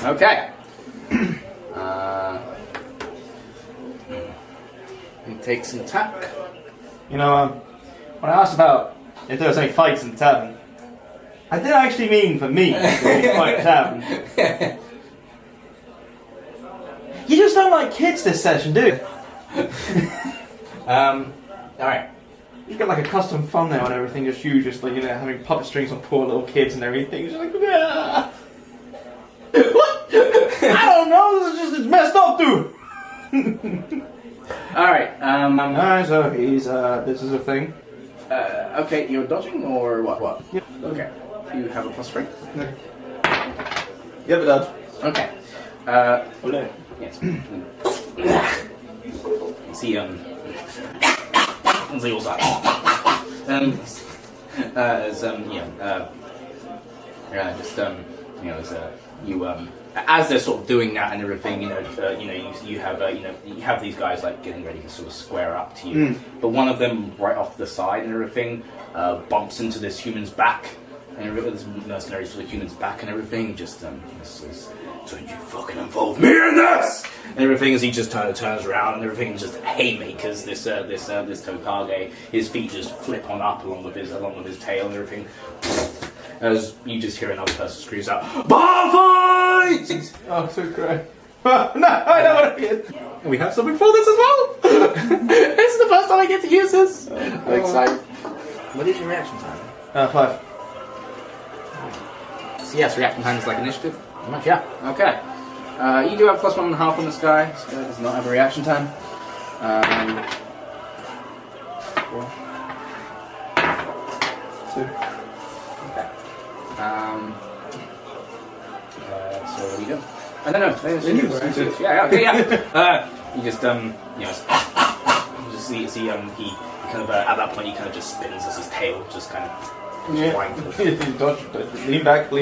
Okay. He takes an attack. You know, when I asked about if there was any fights in the tavern, I did actually mean for me to fight the tavern. You just don't like kids this session, do you? Alright. You've got like a custom thumbnail and everything, just you just like, having puppet strings on poor little kids and everything. You're just like, ah. What? I don't know, it's messed up, dude. Alright, Alright, so he's, this is a thing. Okay, you're dodging or what? Yep. Okay. You have a +3? No. Yep, it does. Okay. Hello. Yes. See, as they all start, as they're sort of doing that and everything, you have these guys like getting ready to sort of square up to you, but one of them right off the side and everything bumps into this human's back, and this mercenary sort of human's back and everything, just says, "Don't you fucking involve me in this!" And everything as he just turns around and everything just haymakers this Tokage. His feet just flip on up along with his tail and everything. As you just hear another person screams out, "Bar fight!" Oh, so great. No, I don't want to get... We have something for this as well! This is the first time I get to use this! I'm excited. What is your reaction time? 5. So yes, reaction time is like initiative? Pretty much, yeah. Okay. You do have +1.5 on this guy, so it does not have a reaction time. 4. 2. Okay. So what do you do? I don't know. Yeah, okay, yeah. You just you just see he kind of at that point he kind of just spins as his tail just kind of flying to Dodge. Lean back. 1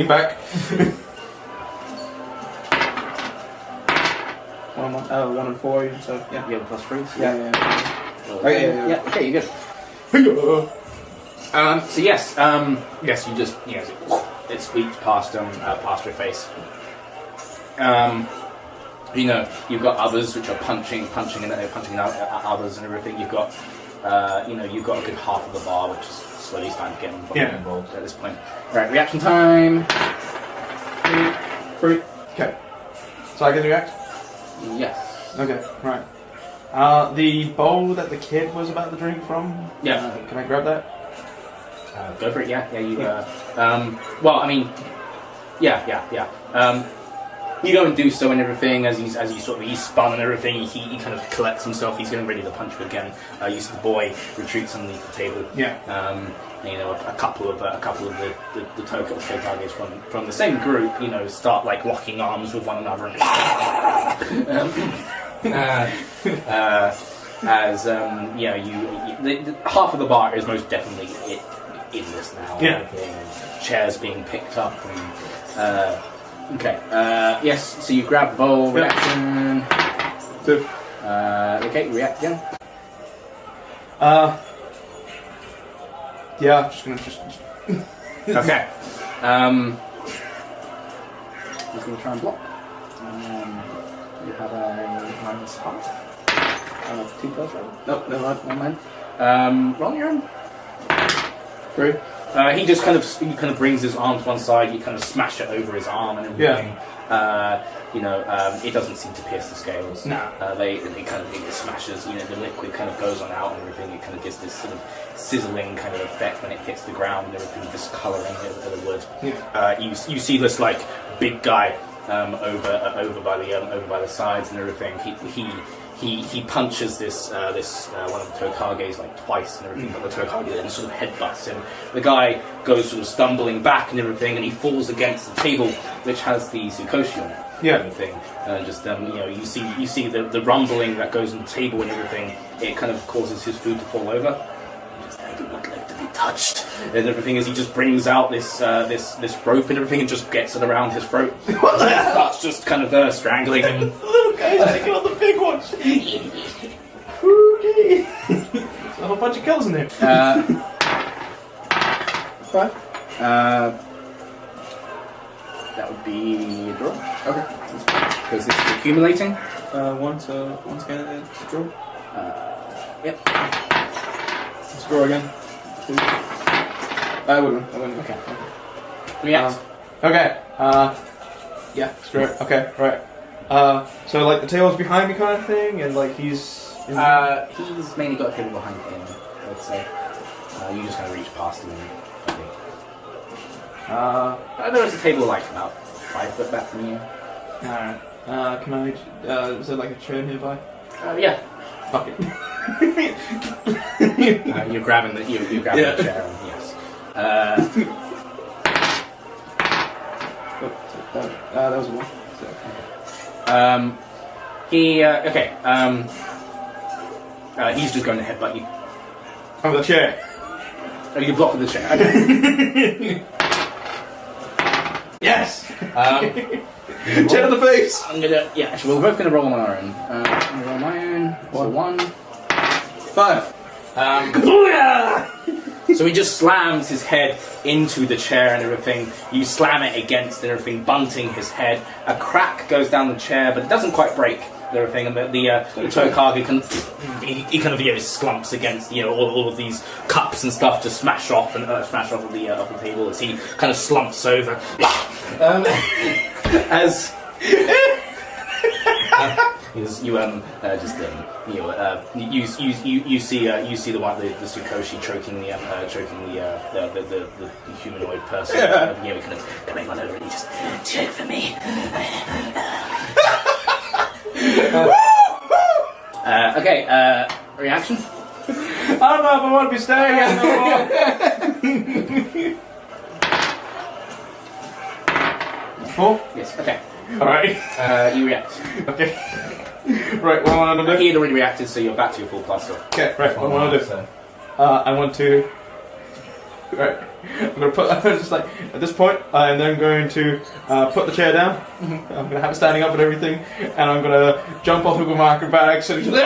and 4. So yeah. You have a +3. So Yeah. Yeah. Okay, you're good. So yes, you just it sweeps past your face. You've got others which are punching at others and everything. You've got you've got a good half of the bar which is slowly starting to get involved at this point. Right, reaction time. 3. Okay. So I can react? Yes. Okay, right. The bowl that the kid was about to drink from? Yeah. Can I grab that? Go for it, yeah. Well, I mean, yeah. You go and do so and everything as he's spun and everything. He kind of collects himself. He's getting ready to punch you again. You see the boy retreats underneath the table. Yeah. A couple of the Tokages from the same group, start like locking arms with one another. Half of the bar is most definitely in this now. Yeah. Chairs being picked up and. Okay. Yes. So you grab the bowl. Reaction. 2. Okay. React again. Yeah. I'm just gonna. Okay. Just gonna try and block. You have a -1/2. 2 first roll. No, never mind. Roll your own. 3. He kind of brings his arm to one side. You kind of smash it over his arm and everything. Yeah. It doesn't seem to pierce the scales. No. It smashes. The liquid kind of goes on out and everything. It kind of gives this sort of sizzling kind of effect when it hits the ground and everything, discoloring the wood. Yeah. You see this like big guy over by the sides and everything. he punches this one of the Tokages like twice and everything, but the Tokage then sort of headbutts him. The guy goes sort of stumbling back and everything, and he falls against the table which has the Tsukoshi on it. Yeah. And everything. You see the rumbling that goes on the table and everything. It kind of causes his food to fall over. I do not like to be touched. And everything as he just brings out this rope and everything and just gets it around his throat. What the hell? Starts just kind of strangling him. The little guy's taking on the big ones. Okay. There's a whole bunch of kills in there. 5. That would be a draw. Okay. Because this is accumulating. Once again, it's a draw. Yep. Let's draw again. 2. I wouldn't. Okay. React. Okay. Yeah, screw it. Okay, right. So like the tail's behind me kind of thing, and like he's He's mainly got a table behind him, I'd say. You just kind of reach past him, I think. There was a table like about 5 foot back from you. Alright. Can I, is there like a chair nearby? Yeah. Fuck it. You're grabbing the chair, yes. That was 1. So. He's just going to headbutt you. Oh, the chair. Oh, you block with the chair. Okay. Yes! Chair to the face! I'm gonna, actually, we're both gonna roll on our own. I'm gonna roll my own. So 1. 5. So he just slams his head into the chair and everything. You slam it against and everything, bunting his head. A crack goes down the chair, but it doesn't quite break and everything. And the Tokage he kind of slumps against all of these cups and stuff to smash off and smash off of the table as he kind of slumps over. As you see the Tsukoshi choking the humanoid person. Kind of coming on over and he just check for me. Okay, reaction? I don't know if I want to be staying here no more. 4? Yes. Okay. All right. You react. Okay. Right. What do I want to do? He had already reacted, so you're back to your full plus. Okay. Right. What do I want to do? I want to. Right. I'm gonna put. Just like at this point, I'm then going to put the chair down. I'm gonna have it standing up and everything, and I'm gonna jump off with my acrobatics and just.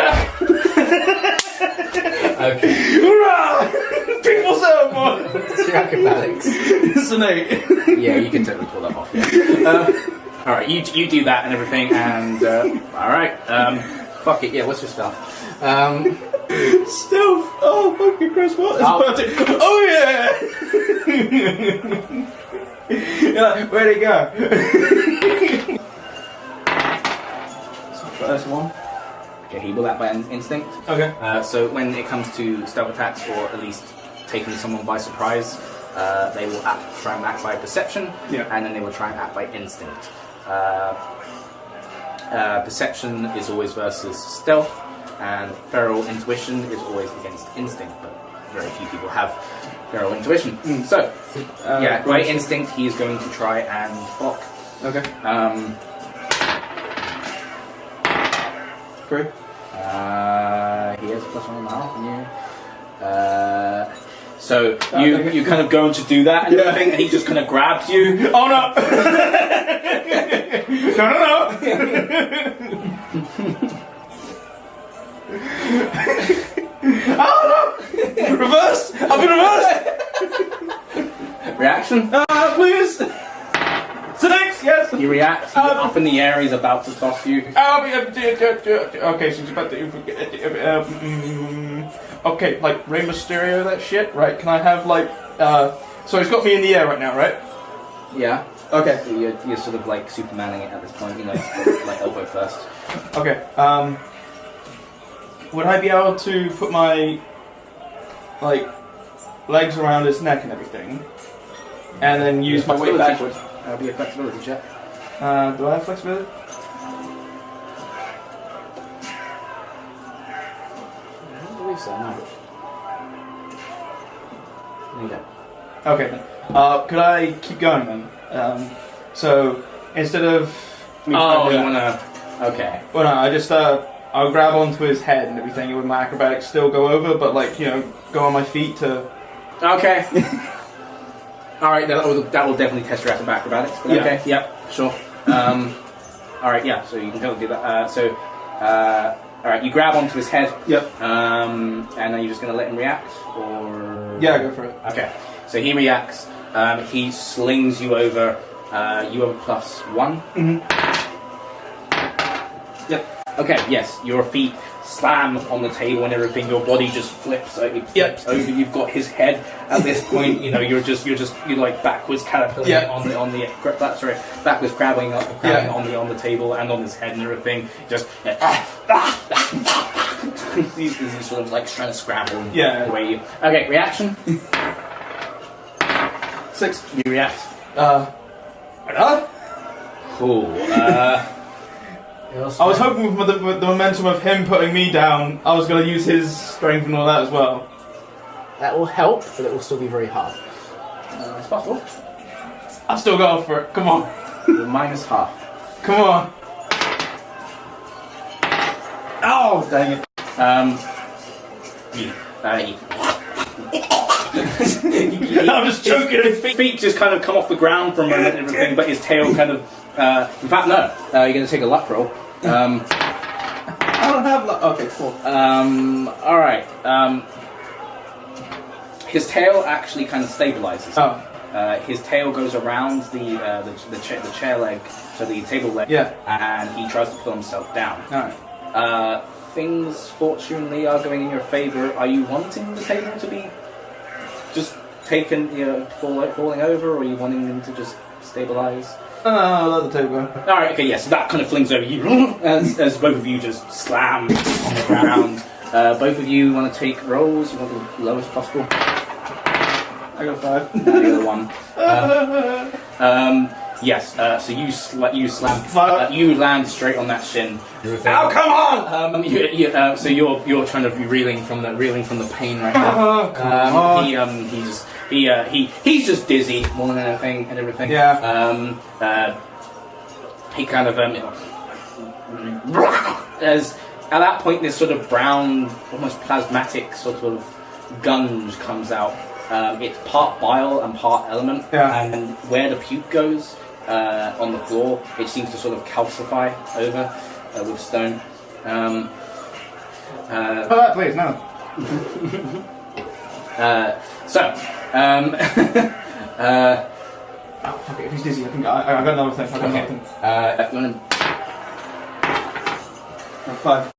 Okay. Hurrah! People surfboard. It's your acrobatics. It's an 8. Yeah, you can totally pull that off. Yeah. All right, you do that and everything, and all right. Fuck it. Yeah. What's your stuff? Stealth! Oh, fucking Chris, what? Oh, yeah! Yeah, where'd it go? It's the first one. Okay, he will act by instinct. Okay. So when it comes to stealth attacks, or at least taking someone by surprise, they will try and act by perception, and then they will try and act by instinct. Perception is always versus stealth, and feral intuition is always against instinct, but very few people have feral intuition. So, by instinct, he is going to try and block. Okay. 3. He has +1.5 on you. So you kind of going to do that and everything, and he just kind of grabs you. Oh no! No! Oh no! Reverse! I've been reversed! Reaction? Please! Select! Yes! You react, he's up in the air, he's about to toss you. Okay, so he's about to... okay, like Rey Mysterio, that shit, right? Can I have like... so he's got me in the air right now, right? Yeah. Okay. So you're sort of like Supermaning it at this point, like elbow first. Okay, would I be able to put my, like, legs around his neck and everything, and then use my weight backwards? That'll be a flexibility check. Do I have flexibility? believe so, no. There you go. Okay. Could I keep going then? So instead of me trying to do that- Okay. Well, no, I just I'll grab onto his head and everything. With my acrobatics still go over, but like go on my feet to. Okay. All right, that will definitely test your acrobatics. But Yeah. Okay. Yep. Sure. All right. Yeah. So you can totally do that. All right. You grab onto his head. Yep. And are you just gonna let him react, or? Yeah, go for it. Okay. So he reacts. He slings you over. You have a +1. Mm-hmm. Yep. Okay. Yes. Your feet slam on the table and everything. Your body just flips. It flips over. You've got his head at this point. You're like backwards catapulting backwards crabbing on the table and on his head and everything. Just he's sort of like trying to scramble. Yeah. Away. Okay. Reaction. 6. You react. Cool. I was hoping with the momentum of him putting me down, I was going to use his strength and all that as well. That will help, but it will still be very hard. It's possible. I'll still go for it. Come on. You're -1/2. Come on. Oh, dang it. I'm just choking. His feet just kind of come off the ground for a moment and everything, but his tail kind of... in fact, no. You're going to take a luck roll. I don't have luck. Okay, cool. Alright. His tail actually kind of stabilizes. Oh. His tail goes around the chair leg, so the table leg, and he tries to pull himself down. Alright. Things, fortunately, are going in your favor. Are you wanting the table to be just taken, falling over, or are you wanting them to just stabilize? I'll let the table go. Alright, okay, so that kind of flings over you as both of you just slam on the ground. Both of you want to take rolls. You want the lowest possible. I got 5. The other one. Yes. So you slam. You land straight on that shin. Oh, come on! So you're kind of reeling from the pain right now. He's just dizzy more than anything and everything. Yeah. He kind of as at that point this sort of brown, almost plasmatic sort of gunge comes out. It's part bile and part element, and where the puke goes on the floor, it seems to sort of calcify over with stone. Please, no. Oh, fuck it, if he's dizzy, I got another thing. You want to... 5.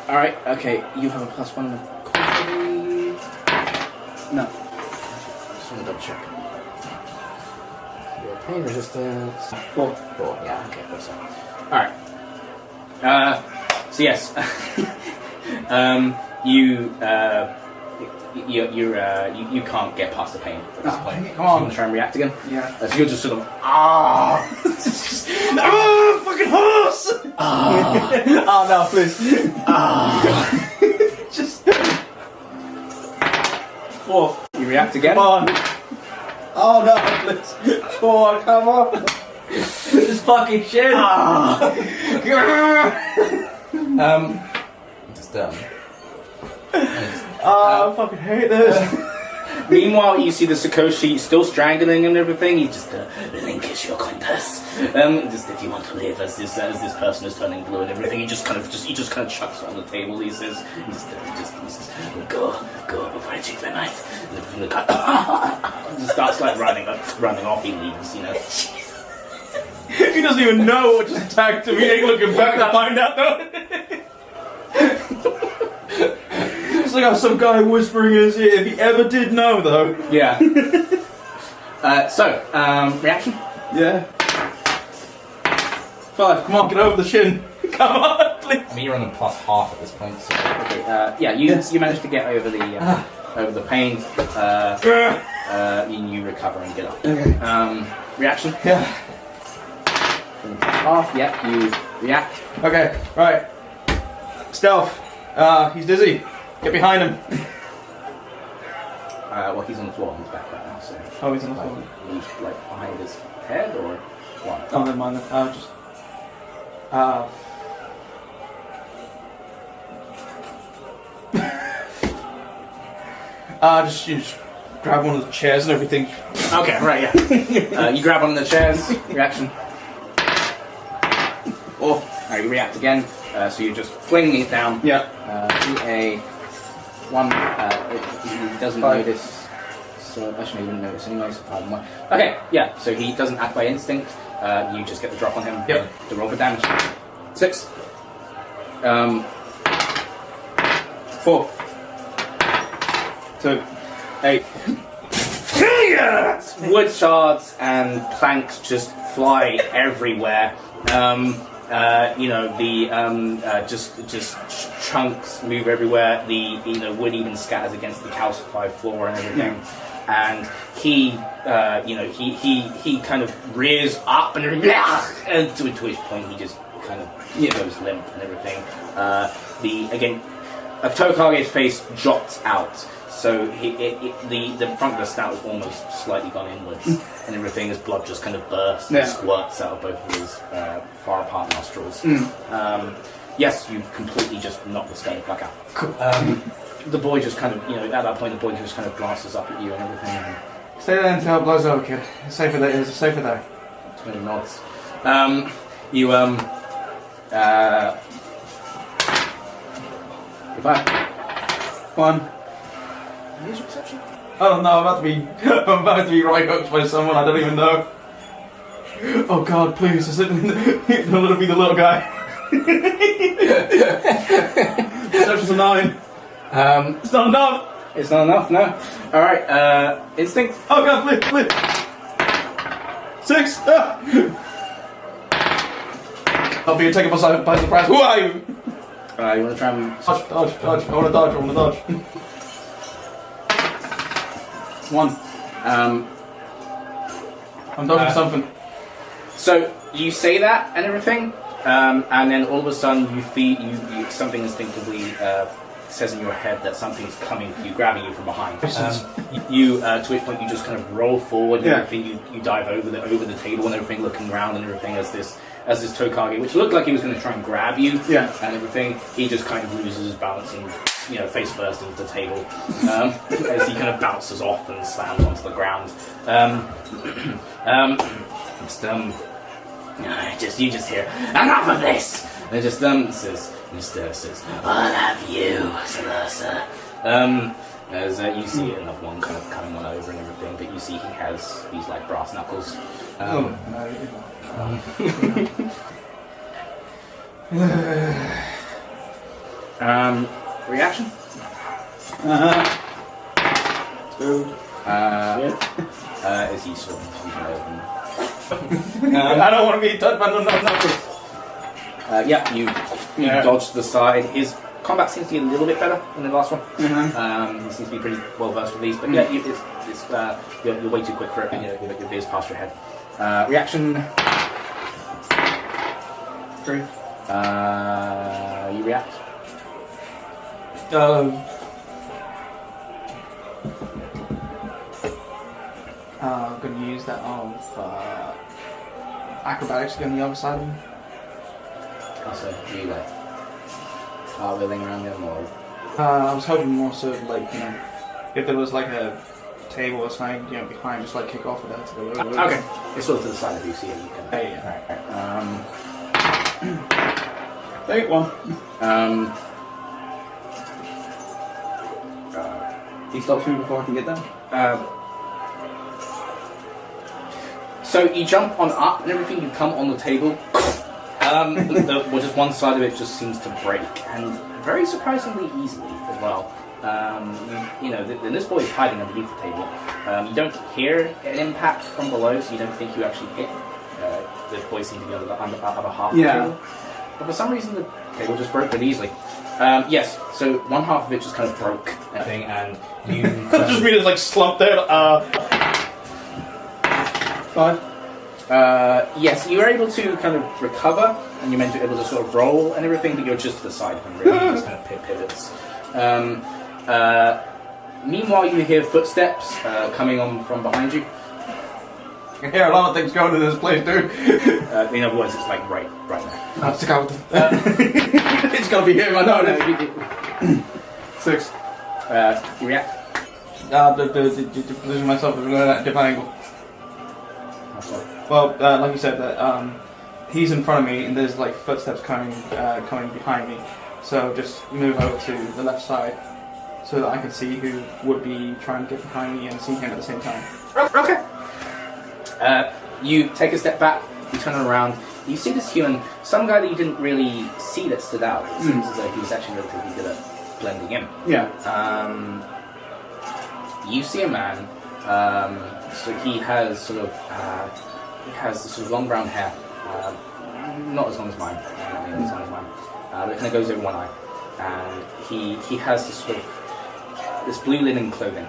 Alright, okay, you have a +1 with coffee. No. Just want to double check. Your pain resistance. 4, yeah, okay, 4 so. Alright. So yes. You can't get past the pain at this point. Come on. You want to try and react again? Yeah. So you're just sort of fucking horse! Oh no, please. Just 4. You react again? Come on. Oh no, please. 4, come on. This fucking shit. Just I fucking hate this. Meanwhile, you see the Sakoshi still strangling and everything. He's just relinquish your contest. Just if you want to live as this person is turning blue and everything, he just kind of chucks it on the table. He says, just go before I change my mind. Just starts like running off. He leaves, He doesn't even know what just attacked him. He ain't looking back to find out though. It's like how some guy whispering in his ear. If he ever did know, though. Yeah. Reaction? Yeah. 5. Come on, get over the shin. Come on, please. I mean, you're on the +1/2 at this point. So. Okay. You managed to get over the pain. You recover and get up. Okay. Reaction? Yeah. +1/2. Yeah. You react. Okay. Right. Stealth. He's dizzy. Get behind him. Well, he's on the floor. He's back right now. So. Oh, he's on the Like, floor. like behind his head or what? Oh, never mind then. Just... you just grab one of the chairs and everything. Okay, right, yeah. You grab one of the chairs. Reaction. Or you react again. So you're just flinging it down. Yeah. Do a one. He doesn't 5. notice. So actually, he wouldn't notice anyway. So 5 and 1. Okay, yeah. So he doesn't act by instinct. You just get the drop on him. Yep. The roll for damage. 6. 4. 2. 8. Wood shards and planks just fly everywhere. You know, the just chunks move everywhere. The wood even scatters against the calcified floor and everything. And he, he kind of rears up and to which point he just kind of goes limp and everything. Tokage's face drops out. So the front of the snout is almost slightly gone inwards, and everything, his blood just kind of bursts and squirts out of both of his far apart nostrils. Yes, you've completely just knocked the skull back out. Cool. The boy just kind of, at that point, the boy just kind of glances up at you and everything. And Stay there until it blows over, kid. It's safer there. It's safer there. kind of nods. Goodbye. 1. Use your perception. Oh no, I'm about to be right hooked by someone I don't even know. Oh god, please, is it it'll be the little guy. Perception's a 9. It's not enough! It's not enough, no. Alright, instinct. Oh god, please. 6! Ah. I'll be taken by surprise. Who are you? You want to try and... Dodge. I wanna dodge. 1. I'm dodging something. So you say that and everything, and then all of a sudden you feel something instinctively says in your head that something's coming for you, grabbing you from behind. To which point you just kind of roll forward and everything. You dive over the table and everything, looking around and everything as this Tokage, which looked like he was going to try and grab you, and everything. He just kind of loses his balance and face first into the table as he kind of bounces off and slams onto the ground. You just hear enough of this. And it just says, I'll have you, sir. As you see another one kind of coming on over and everything, but you see he has these like brass knuckles. Reaction? 2. As he sort of open. I don't want to be touched by no knuckles. You dodge to the side. His combat seems to be a little bit better than the last one. He seems to be pretty well versed with these, but you're way too quick for it. Your veers past your head. Reaction. 3. You react. I'm going to use that of acrobatics to get on the other side of him. Also, you like cartwheeling around him, or I was hoping more so, if there was like a table or something, behind, just kick off of that to go over. okay, it's sort of to the side of you, see it. You can. Take 1. He stops me before I can get down. So you jump on up and everything. You come on the table. Just one side of it just seems to break, and very surprisingly easily as well. This boy is hiding underneath the table. You don't hear an impact from below, so you don't think you actually hit. The boy seems to be under the upper half of the table. But for some reason, the table just broke pretty easily. Yes, so one half of it just kind of broke, and you... just mean it's slumped there. 5. Yes, you were able to kind of recover, and you're able to sort of roll and everything, but you're just to the side of him, really. He just kind of pivots. Meanwhile, you hear footsteps coming on from behind you. I hear a lot of things going in this place, dude. In other words, it's like right there. I'll stick out with the... It's gotta be him, I know it is. 6. You react? To position myself at a different angle. Well, like you said, that he's in front of me and there's like footsteps coming behind me. So just move over to the left side so that I can see who would be trying to get behind me and see him at the same time. Okay. You take a step back, you turn around, you see this human, some guy that you didn't really see that stood out. It seems as though he was actually relatively good at blending in. Yeah. You see a man, so he has sort of, this sort of long brown hair, not as long as mine, not nearly as long as mine, but it kind of goes over one eye, and he has this sort of, this blue linen clothing,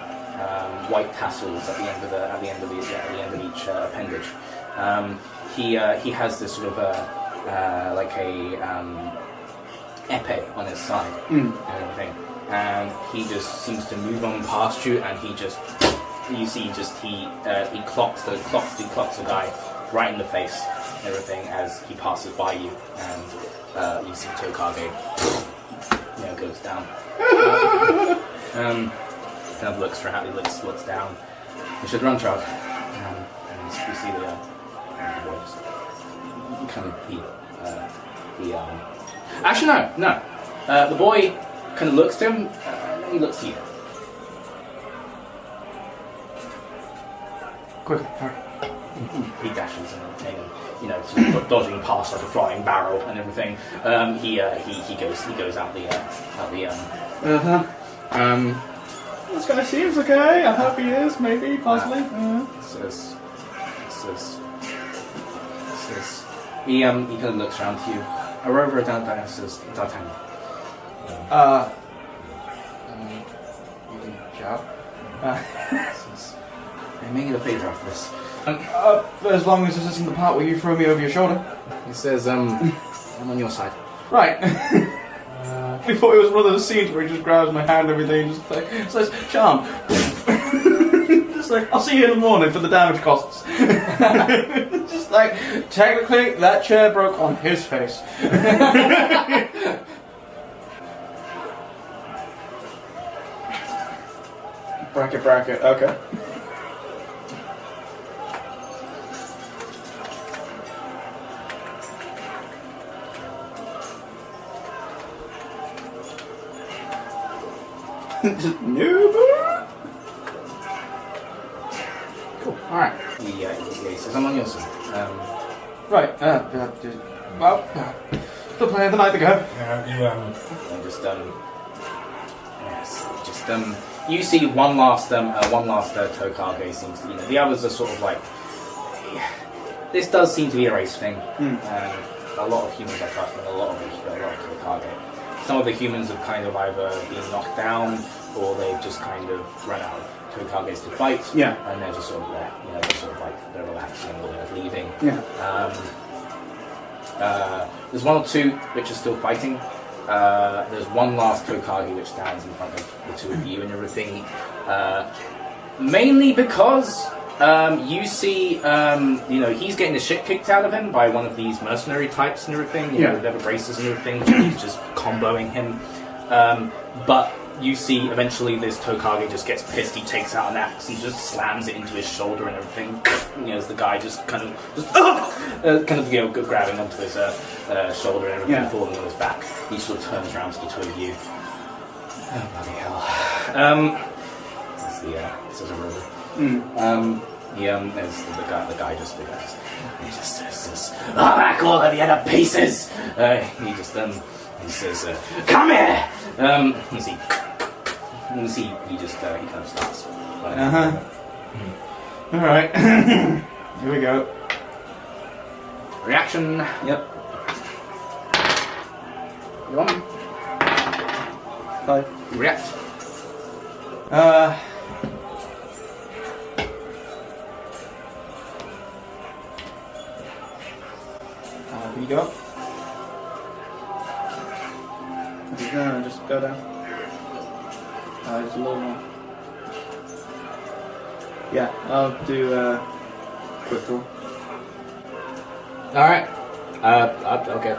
white tassels at the end of each appendage. He has this sort of like a epee on his side and everything, and he just seems to move on past you, and he clocks the guy right in the face and everything as he passes by you, and you see Tokage goes down. Kind of looks around, he looks down. You should run, child. And you see the boy just kind of actually no. The boy kind of looks to him, and he looks to you. Quick, He dashes and everything, and sort of dodging past like a flying barrel and everything. He goes out the This guy seems okay. I hope he is, maybe, possibly. He kind of looks around to you. Aurora down says, D'Artagnan. Good job. Says, I may need a favour after this. As long as this isn't the part where you throw me over your shoulder. He says, I'm on your side. Right. I thought it was one of those scenes where he just grabs my hand and everything and just like says, "Charm." Just like, I'll see you in the morning for the damage costs. Just like, technically, that chair broke on his face. Bracket. Okay. No. Cool. Alright. He says, I'm on your side. Right. Well, the plan of the night to go. You see one last Tokage seems to, the others are sort of like, this does seem to be a race thing. A lot of humans are trusting a lot of Tokage. Some of the humans have kind of either been knocked down, or they've just kind of run out of Tokages to fight. Yeah. And they're just sort of there, they're relaxing or they're leaving. Yeah. There's one or two which are still fighting. There's one last Tokage which stands in front of the two of you and everything. Mainly because you see, he's getting the shit kicked out of him by one of these mercenary types and everything, with leather braces and everything, he's just comboing him. But you see, eventually, this Tokage just gets pissed, he takes out an axe and just slams it into his shoulder and everything. As the guy just kind of grabbing onto his shoulder and everything, falling on his back. He sort of turns around to the two of you. Oh, bloody hell. This is a river. There's the guy just says, "I'll hack all of you to pieces." He says, "Come here." He kind of starts. All right. Here we go. Reaction. Yep. You want me? 5. React. Here you go. No, just go down. Just a little more. Yeah, I'll do quick draw. Alright. Okay.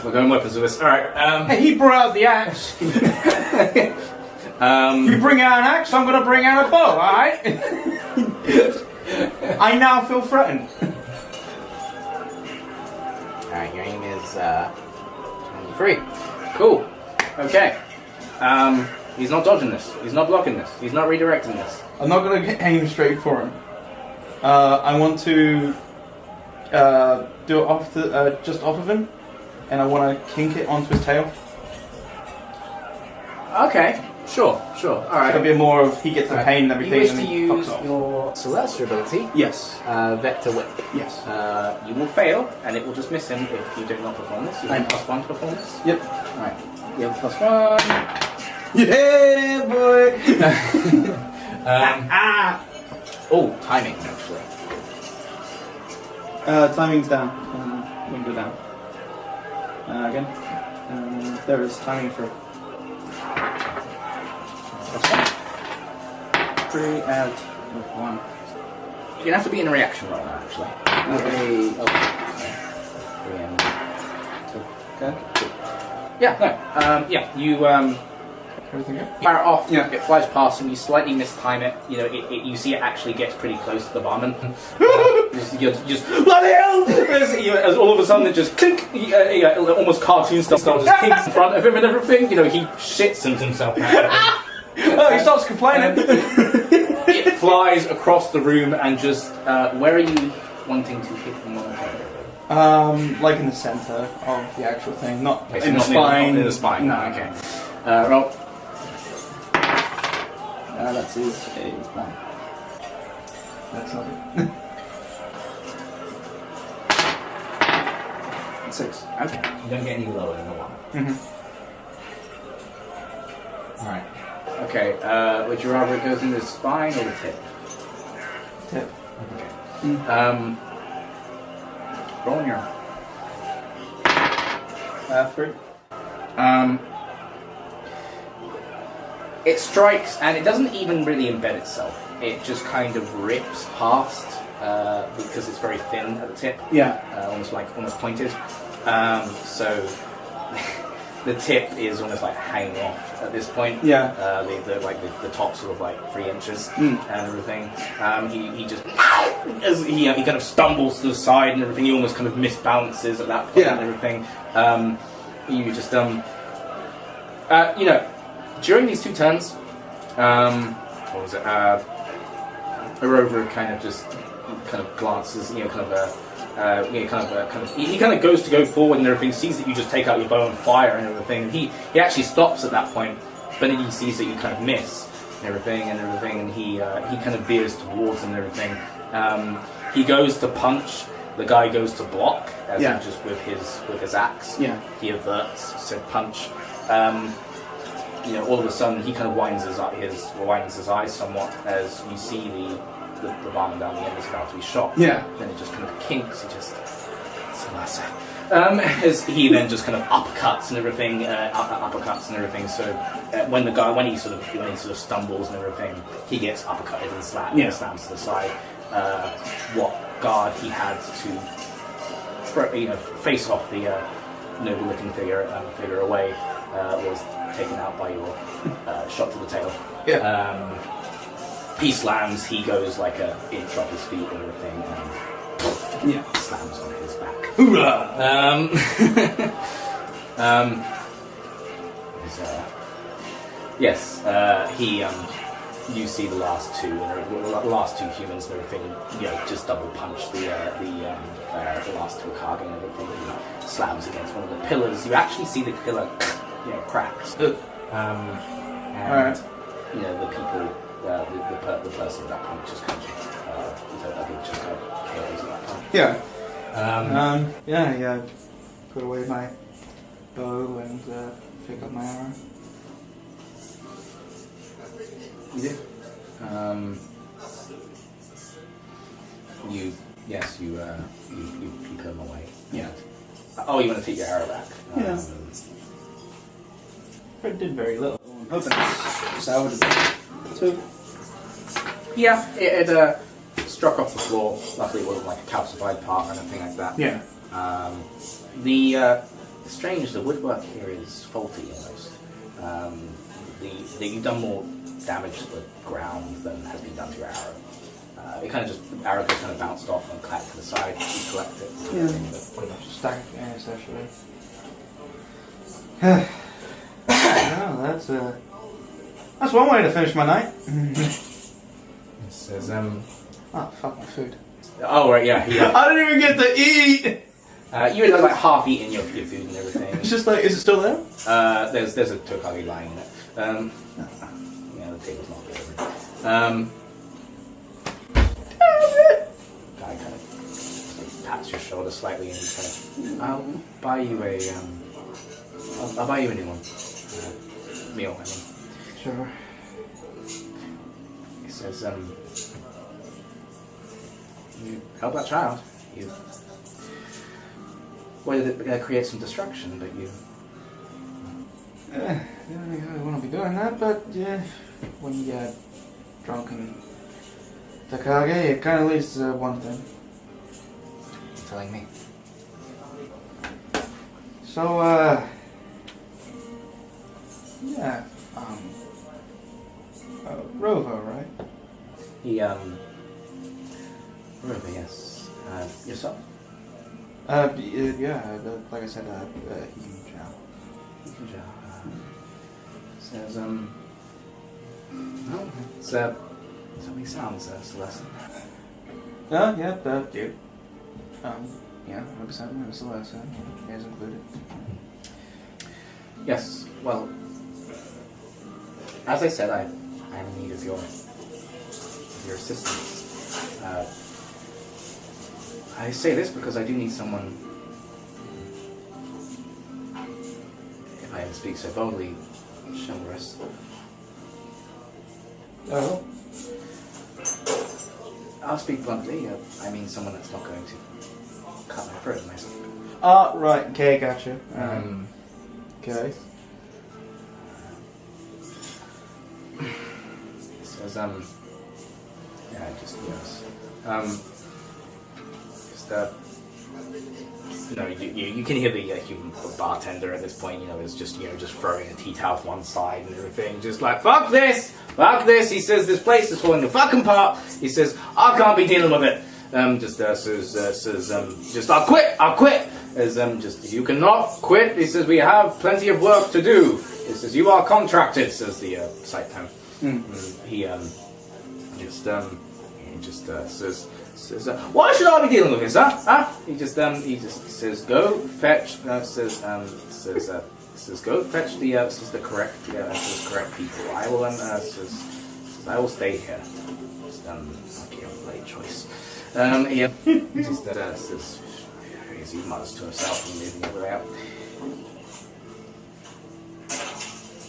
We're going weapons with this. Alright. Hey, he brought out the axe. You bring out an axe, I'm gonna bring out a bow, alright? I now feel threatened. Alright, your aim is 23. Cool. Okay. He's not dodging this. He's not blocking this. He's not redirecting this. I'm not gonna aim straight for him. I want to do it off the, just off of him, and I want to kink it onto his tail. Okay. Sure. Alright. It'll be more of he gets the pain and everything. You wish and to he use fucks off. your Celestial ability, Yes. Vector Whip. Yes. You will fail, and it will just miss him if you do not perform this. You have +1 to perform this. Yep. Alright. You have +1. Yeah, boy. Oh, timing actually. Timing's down. We can go down. Again. There is timing for. +1. 3 out of 1. You're gonna have to be in a reaction roll now, actually. Okay. 3 and 2. Okay. Yeah, no. Yeah, you Everything good? fire it off. Yeah. It flies past and you slightly mistime it. You know, you see it actually gets pretty close to the barman. you just bloody hell! As all of a sudden it just clink. Almost cartoon style, just kinks in front of him and everything. You know, he shits himself. Oh, he stops complaining. It flies across the room and just. Where are you wanting to hit him on? Like in the center of the actual thing, not Okay, so in the not spine. Not in the spine. No. Okay. Roll. That is a 1. That's not it. 6. Okay. You don't get any lower than a 1. Mm-hmm. Alright. Okay, would you rather it goes in the spine or the tip? Tip. Okay. Mm. Roll on your 3. It strikes and it doesn't even really embed itself. It just kind of rips past because it's very thin at the tip. Yeah. Almost pointed. So the tip is almost like hanging off at this point. Yeah. The top sort of like 3 inches Mm. and everything. He just as he kind of stumbles to the side and everything. He almost kind of misbalances at that point Yeah. and everything. You just you know, during these 2 turns, what was it? Arover kind of glances, you know, he kind of goes to go forward and everything, sees that you just take out your bow and fire and everything. He actually stops at that point, but then he sees that you kind of miss and everything, and he kind of veers towards him and everything. He goes to punch. The guy goes to block, as in just with his axe. Yeah. He averts said punch. You know, all of a sudden he kind of winds his eyes somewhat as you see the barman down the end is about to be shot. Yeah. Then it just kind of kinks. He just as he then just kind of uppercuts and everything. So when he sort of stumbles and everything, he gets uppercutted and slams to the side. What guard he had to face off the noble-looking figure away was taken out by your shot to the tail. Yeah. He slams. He goes like an inch off his feet and everything, and slams on his back. Hoorah! You see the last two humans and everything, you know, just double punch the last two Akage and everything. He slams against one of the pillars. You actually see the pillar, you know, cracks. And you know, the people, the person at that point just kind of, I think just kind of KOs at that point. Yeah. Put away my bow and pick up my arrow. You do. You put them away. Yeah. Oh, you want to take your arrow back? Yeah. It did very little. I'm hoping it's salvageable. 2. Yeah, it struck off the floor. Luckily, it wasn't like a calcified part or anything like that. Yeah. Strange, the woodwork here is faulty almost. You've done more damage to the ground than has been done to your arrow. It kind of just, the arrow just kind of bounced off and clapped to the side. You collect it. Yeah. Pretty much a stack of ants, actually. Well, that's one way to finish my night. It says, Oh, fuck my food. oh, right, yeah. I didn't even get to eat! You had like half eaten your food and everything. It's just like, is it still there? There's a Tokage lying in it. Yeah, the table's not good. Guy kind of pats your shoulder slightly and he's kind of, I'll buy you a new one. Meal, I mean. Sure. He says, you help that child. You wanted it to create some destruction, but you... I don't think I want to be doing that, but yeah, when you get drunk and Takage, it kind of leads to one thing. You're telling me. So, yeah, Rovo, right? He, Rover, yes. Yourself? Yeah, like I said, huge out. Says, oh, it's, something sounds, Celeste. Yeah, dude. Yeah, 100%, it's the last one. You guys included. Yes, well, as I said, I am in need of your assistance. I say this because I do need someone, if I speak so boldly, chivalrous. Oh? I'll speak bluntly, I mean someone that's not going to cut my throat myself. Right, okay, gotcha. Okay. Says, yeah, just, yes. You can hear the human bartender at this point, is just, just throwing a tea towel to one side and everything, just like, fuck this! He says, this place is falling fucking apart. He says, I can't be dealing with it. Says, I'll quit. As, you cannot quit. He says, we have plenty of work to do. He says, you are contracted, says the site town. He says, why should I be dealing with this, huh? He just says, go fetch. Says, go fetch the correct people. I will says, I will stay here. Might be a late choice. He just says, he mutters to himself and moving the way out.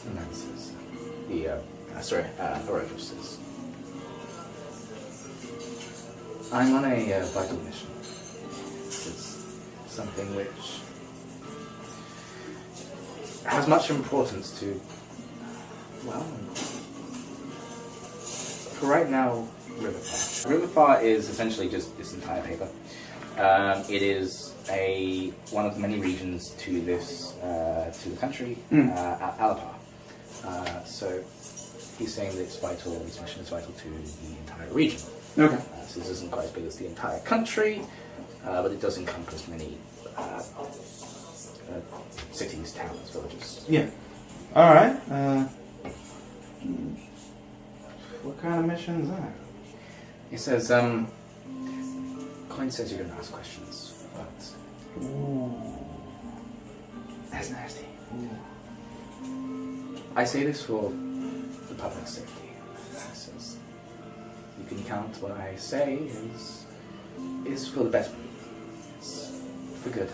And then says, Orojo says, I'm on a vital mission. It's something which has much importance to, well, for right now, Riverfar. Riverfar is essentially just this entire paper. It is one of the many regions to the country, Alapar. So he's saying that this mission is vital to the entire region. Okay. So this isn't quite as big as the entire country, but it does encompass many cities, towns, villages. Yeah. Alright, what kind of mission is that? He says, Coin says you don't ask questions, but... Ooh. That's nasty. Ooh. I say this for the public safety. He says, you can count what I say is for the betterment. It's for good.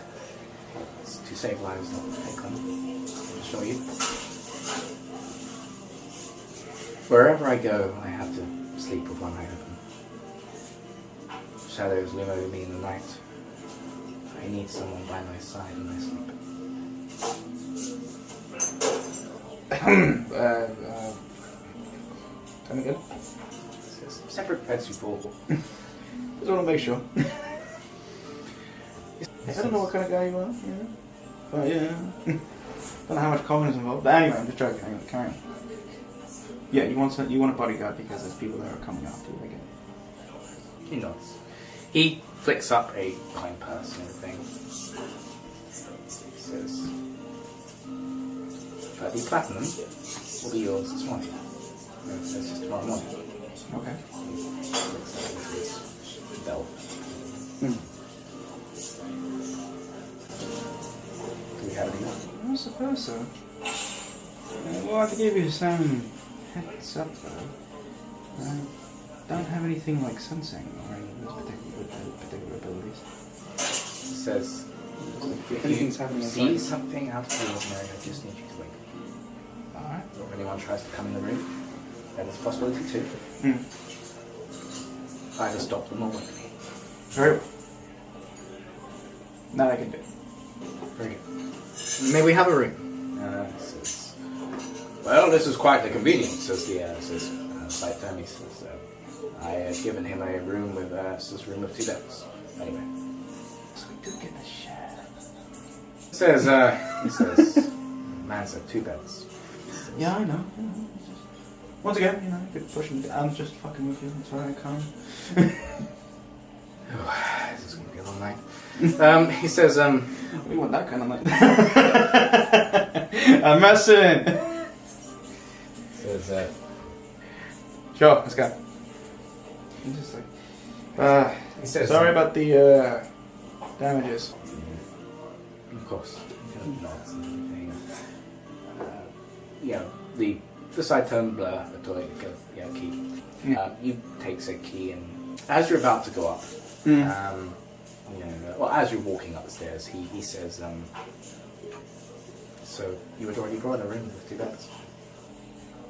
It's to save lives, not to take them. I'll assure you. Wherever I go, I have to sleep with one eye open. Shadows loom over me in the night. I need someone by my side when I sleep. Tell me again. Says, separate beds you bought. Just want to make sure. I don't know what kind of guy you are, But yeah. Don't know how much common is involved. But anyway, I'm just joking. Anyway, carry on. Yeah, you want a bodyguard because there's people that are coming after you, I get it. He nods. He flicks up a coin purse and everything. He says, the platinum will be yours this morning. And it says it's tomorrow morning. Okay. He flicks up into his belt. Do we have any more? I suppose so. We'll have to give you some heads up though. I don't have anything like sensing or any of those particular abilities. He says, If anything's happening see inside. something out of the ordinary, I just need you to wait. Alright. Or if anyone tries to come in the room, then there's a possibility too. Either stop them or wait. Very well. That I can do. Very good. May we have a room? Says, well, this is quite the convenience, says the site he says, I have given him a room with says room with 2 beds. Anyway. So we do get the share. He says, man said 2 beds. Yeah, I know. It's just, once again, you could push me. I'm just fucking with you. That's why I come. This is going to be a long night. He says, We want that kind of night. I'm messing. says, Sure, let's go. I'm just like, he says, sorry about the damages. Of course. He kind of nods and everything. The side turn blur, the toy, key. You take said key, and as you're about to go up, as you're walking up the stairs, he says, so you had already brought a room with 2 beds?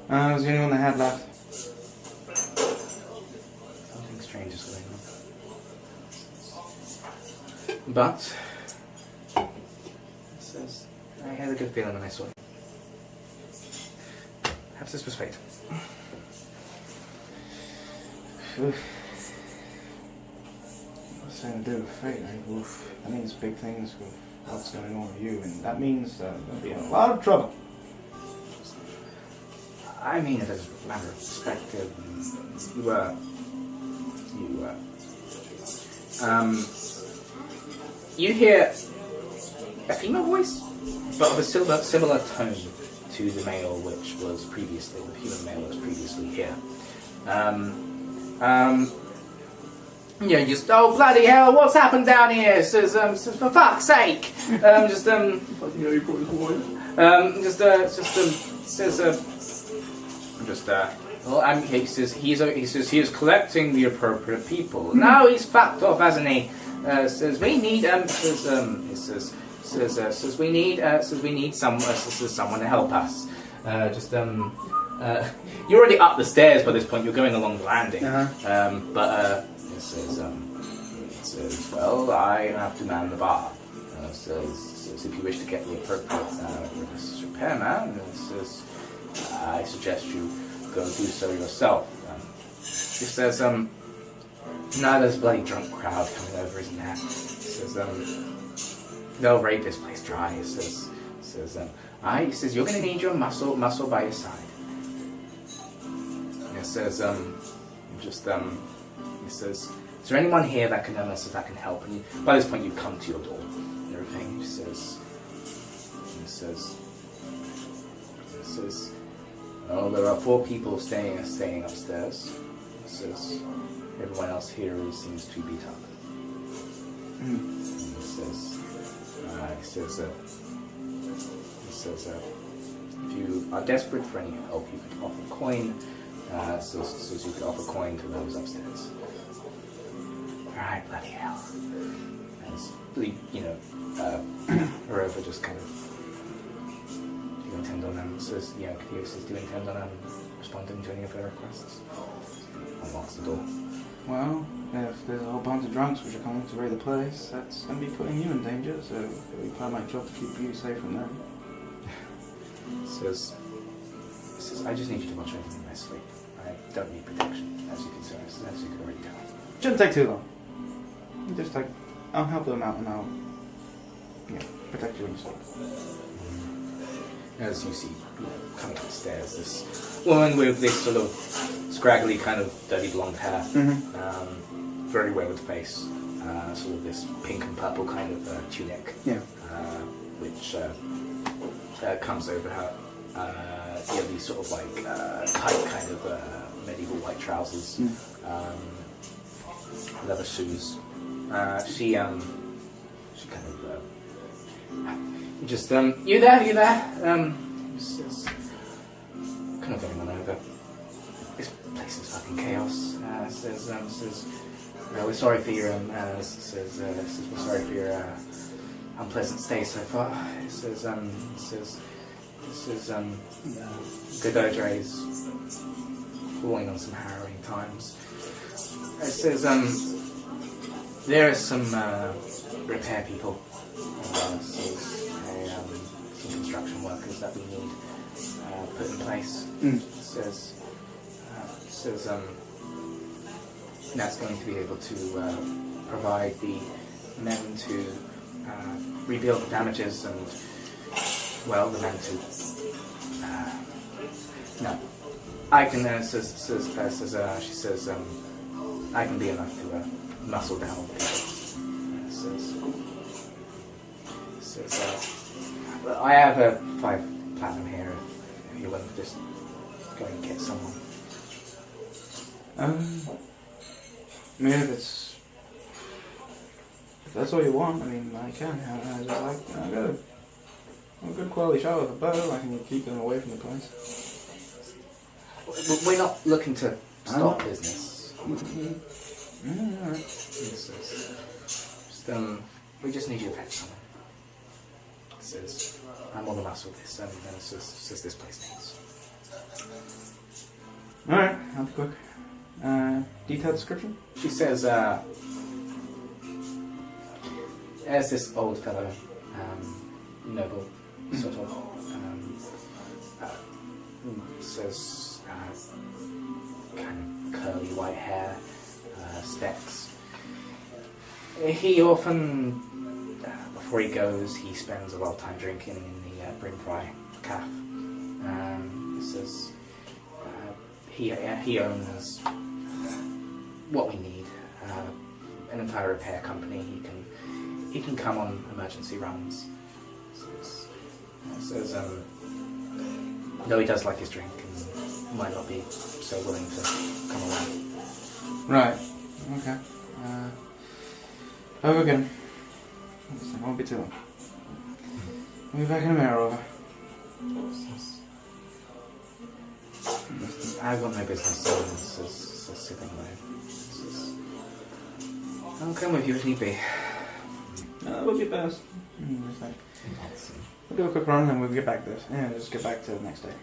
I was the only one that had left. Something strange is going on. But, he says, I had a good feeling when I saw it. Perhaps this was fate. What's that to do with fate? That means big things with what's going on with you, and that means I'm going to be in a lot of trouble. I mean it as a matter of perspective. You hear a female voice, but of a similar tone to the male the human male was previously here. Just, oh bloody hell, what's happened down here? Says, for fuck's sake. He says he is collecting the appropriate people. Now he's fucked off, hasn't he? Says we need we need someone to help us. You're already up the stairs by this point. You're going along the landing. It says, well, I have to man the bar. Says if you wish to get the appropriate repairman, says I suggest you go do so yourself. He says, no, there's a bloody drunk crowd coming over, isn't there? He says, they'll raid this place dry. He says, you're going to need your muscle by your side. He says, he says, is there anyone here that can help? And by this point, you've come to your door and everything. He says, oh, there are 4 people staying upstairs. He says, everyone else here seems to be beat up. And he says, if you are desperate for any help, you can offer a coin. So you can offer a coin to those upstairs. Alright, bloody hell. And Arova just kind of, do you intend on says, do you intend on responding to any of their requests? Unlocks the door. Well, if there's a whole bunch of drunks which are coming to raid the place, that's going to be putting you in danger, so it'll be part of my job to keep you safe from them. Says, says, I just need you to watch over me in my sleep. I don't need protection, as you can already tell. Shouldn't take too long. Just like, I'll help them out and I'll, protect you when you sleep. As you see, coming up the stairs, this woman with this sort of scraggly kind of dirty blonde hair, very weathered face, sort of this pink and purple kind of tunic, which comes over her. These sort of like tight kind of medieval white trousers, leather shoes. She kind of just you there? Just kind of going on over. This place is fucking chaos. Says we're sorry for your says we're sorry for your unpleasant stay so far. Says Gododre's falling on some harrowing times. It says there are some repair people, some construction workers that we need put in place. It says that's going to be able to provide the men to rebuild the damages and the men to no. I can she says I can be enough to muscle down all the people. I have a 5 platinum here if you're willing to just go and get someone. If that's all you want, I can. I got a good quality shot with a bow. I can keep them away from the place. We're not looking to stop business. Alright. We just need you to fetch someone. It says, I'm on the muscle with this, and then it says this place needs. Alright, I'll be quick. Detailed description? She says, there's this old fellow, noble, sort of, says, kind of curly white hair, specs. He often, before he goes, he spends a lot of time drinking in the Brimfry Cafe. He says he owns what we need, an entire repair company. He can come on emergency runs. Says though he does like his drink and might not be so willing to come along. Right. Okay. Over again. It won't be too long. I'll be back in a minute, over. I've got no business sitting there. I'll come with you if need be. We'll get best. We'll do a quick run and we'll get back to this. Yeah, just get back to the next day.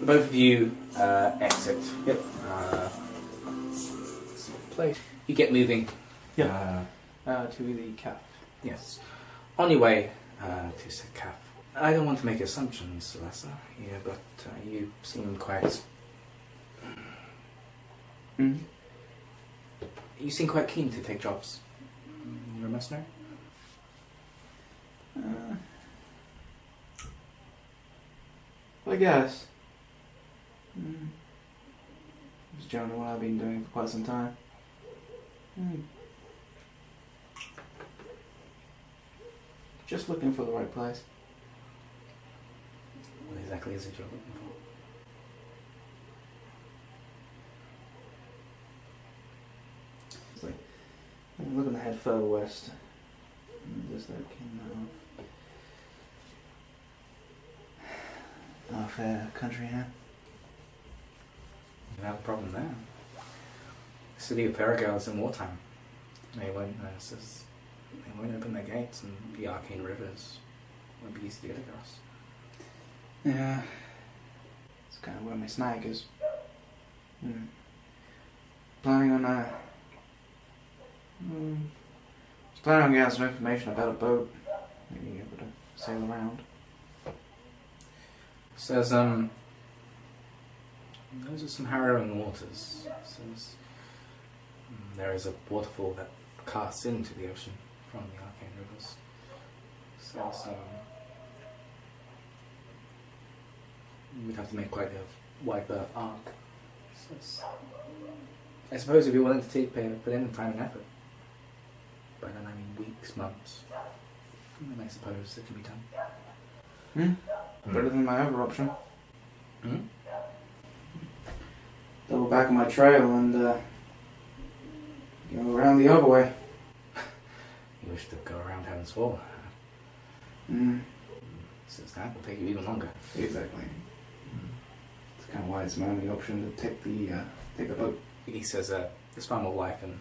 Both of you exit. Yep. Place. You get moving. Yep. To the cafe. Yes. On your way to said cafe. I don't want to make assumptions, Celeste. Yeah, but you seem quite. You seem quite keen to take jobs. You're a mercenary? I guess. It's generally what I've been doing for quite some time. Just looking for the right place. What exactly is it you're looking for? It's like, I'm looking to head further west. Just that came out. Fair country here. You have a problem there. The city of Farragal is in wartime. They won't open their gates, and the arcane rivers won't be easy to get across. Yeah. It's kind of where my snag is. Planning on planning on getting some information about a boat. Maybe able to sail around. Says, Those are some harrowing waters. There is a waterfall that casts into the ocean from the arcane rivers. So we'd have to make quite a wide berth arc. So I suppose if you're willing to put in the time and effort, by then I mean weeks, months, then I suppose it can be done. Better than my other option. Hmm? Double back on my trail and go around the other way. You wish to go around Heaven's Fall. Since that will take you even longer. Exactly. That's kind of why it's my only option to take the boat. He says there's far more life in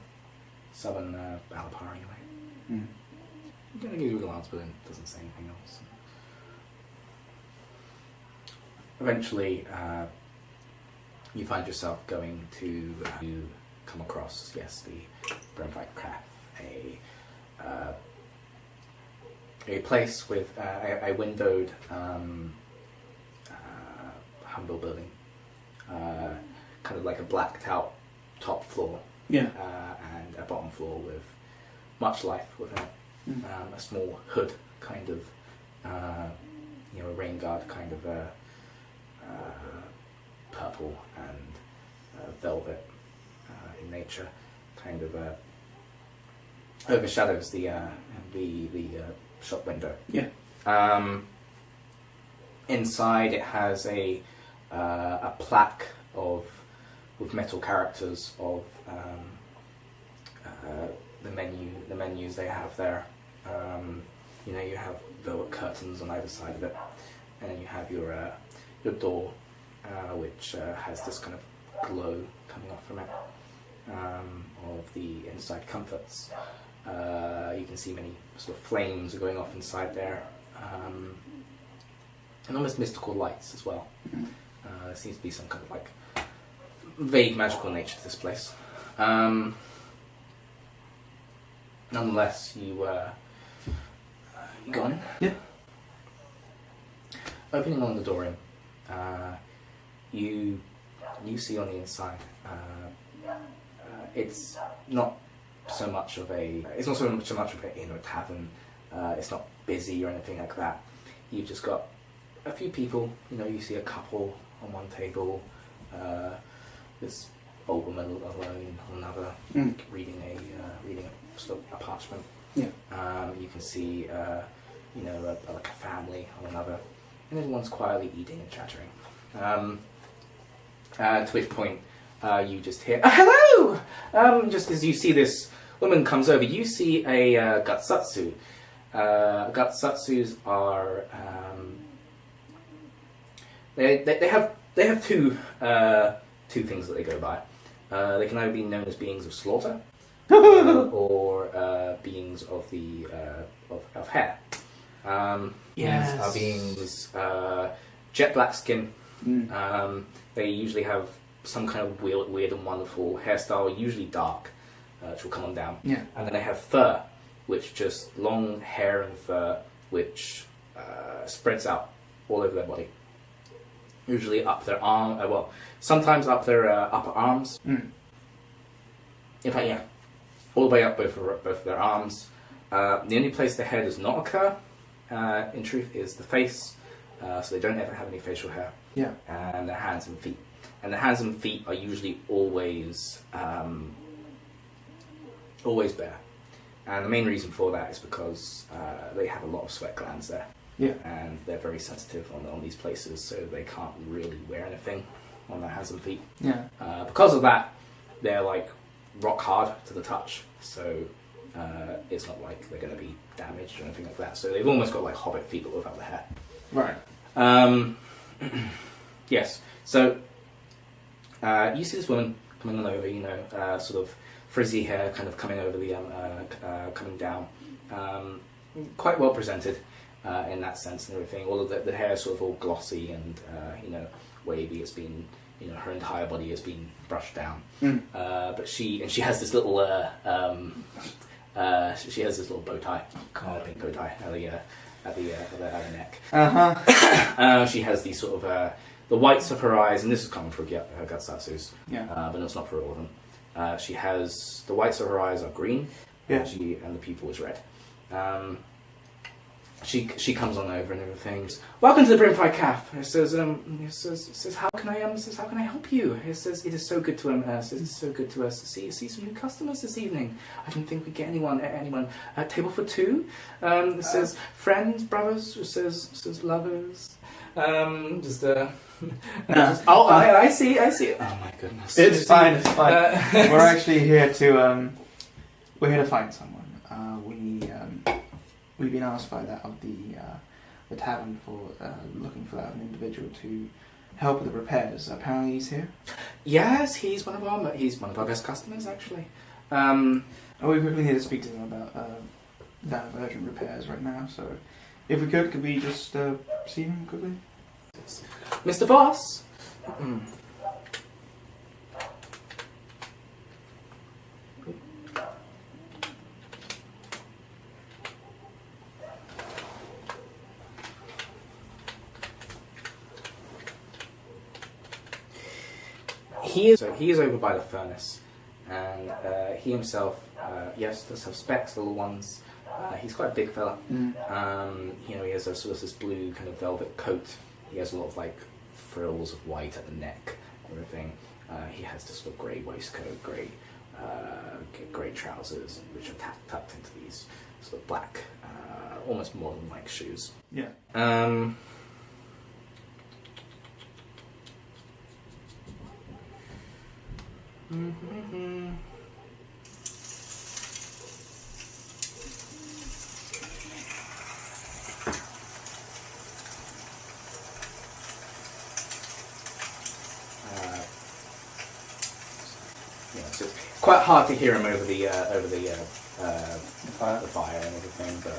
southern Alapar anyway. I'm going to give you a glance, but then doesn't say anything else. Eventually, you find yourself going to come across, yes, the Brimfight Craft, a place with a windowed humble building, kind of like a blacked out top floor, and a bottom floor with much life within it. A small hood, kind of, a rain guard, kind of purple and velvet in nature, kind of overshadows the shop window. Inside, it has a plaque with metal characters of the menus they have there. You have velvet curtains on either side of it, and then you have your door, which has this kind of glow coming off from it, of the inside comforts. You can see many sort of flames going off inside there, and almost mystical lights as well. There seems to be some kind of like vague magical nature to this place. Nonetheless, you go on in. Yeah. Opening on the door in, you see on the inside. It's not so much of an inn or a tavern. It's not busy or anything like that. You've just got a few people. You see a couple on one table. This old woman alone on another, reading a sort of a parchment. Yeah. You can see like a family on another, and everyone's quietly eating and chattering. To which point you just hear, hello! Just as you see this woman comes over, you see a Gatsatsu. Gatsatsus are they have two things that they go by. They can either be known as beings of slaughter or beings of the of hair. Yes. These are beings jet black skin. They usually have some kind of weird and wonderful hairstyle, usually dark, which will come on down. Yeah. And then they have fur, which just long hair and fur, which spreads out all over their body. Usually up their arm, sometimes up their upper arms. In fact, yeah, all the way up both of their arms. The only place the hair does not occur, in truth, is the face. So they don't ever have any facial hair. Yeah. And their hands and feet. And the hands and feet are usually always bare. And the main reason for that is because they have a lot of sweat glands there. Yeah. And they're very sensitive on these places, so they can't really wear anything on their hands and feet. Yeah. Because of that, they're like rock hard to the touch. So it's not like they're going to be damaged or anything like that. So they've almost got like hobbit feet but without the hair. Right. Yes. So you see this woman coming on over, sort of frizzy hair kind of coming over the coming down, quite well presented in that sense and everything. All of the hair is sort of all glossy and wavy. It's been her entire body has been brushed down. But she has this little bow tie, pink bow tie at the neck. Uh-huh. She has these sort of the whites of her eyes, and this is common for her Gatsatsus, Yeah. but it's not for all of them. She has the whites of her eyes are green, Yeah. and the pupil is red. She comes on over and everything. Welcome to the Brimfire Cafe. It says, how can I help you? It says, it is so good to it's so good to us to see some new customers this evening. I didn't think we'd get anyone. Table for two. It says friends, brothers. It says lovers. I see. Oh my goodness. It's fine. We're actually here to find someone. We've been asked by that of the tavern for looking for that individual to help with the repairs. Apparently he's here. Yes, he's one of our best customers actually. We quickly need to speak to him about that urgent repairs right now. So, if we could we just see him quickly? Mr. Boss. He is over by the furnace, and he himself, yes, does have specs, little ones. He's quite a big fella. He has a sort of this blue kind of velvet coat. He has a lot of like frills of white at the neck, and everything. He has this sort of grey waistcoat, grey trousers, which are tucked into these sort of black, almost modern-like shoes. Yeah. So it's quite hard to hear him over the fire and everything. But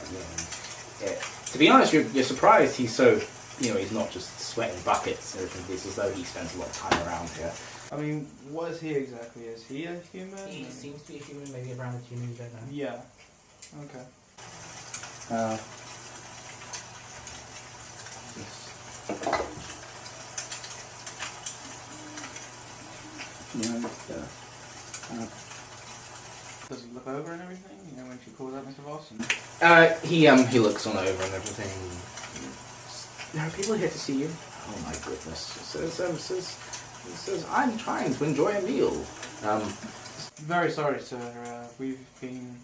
to be honest, you're surprised he's so he's not just sweating buckets and everything. It's as though he spends a lot of time around here. I mean, what is he exactly? Is he a human? He seems to be a human, maybe a branded human. You don't know. Yeah. Okay. Does he look over and everything? When she calls out Mr. Voss? He looks on over and everything. There are people here to see you. Oh my goodness! It says I'm trying to enjoy a meal. Very sorry, sir. We've been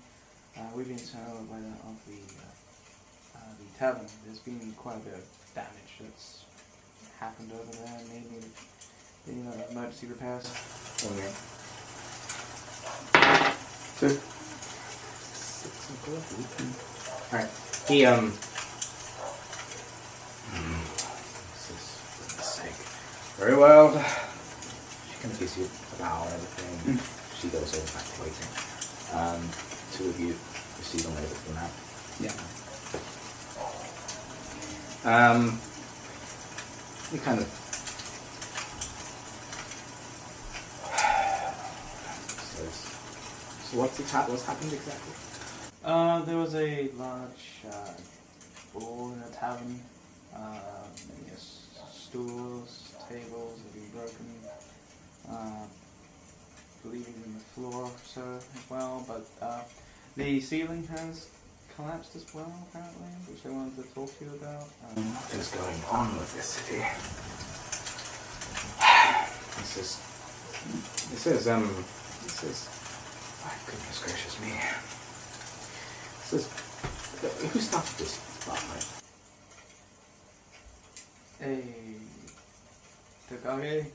sent over by the tavern. There's been quite a bit of damage that's happened over there, and they need emergency repairs. 1 minute. 2. 6 o'clock. Alright. He for goodness sake. Very well. She kind of gives you a bow and everything. She goes over back to waiting. Two of you proceed on over from that. Yeah. You kind of. So what's happened exactly? There was a large brawl in a tavern. Many stools, tables have been broken. Bleeding in the floor, sir, as well. But the ceiling has collapsed as well, apparently, which I wanted to talk to you about. What's going on with this city? This is, my goodness gracious me. Who started this last night? Takage?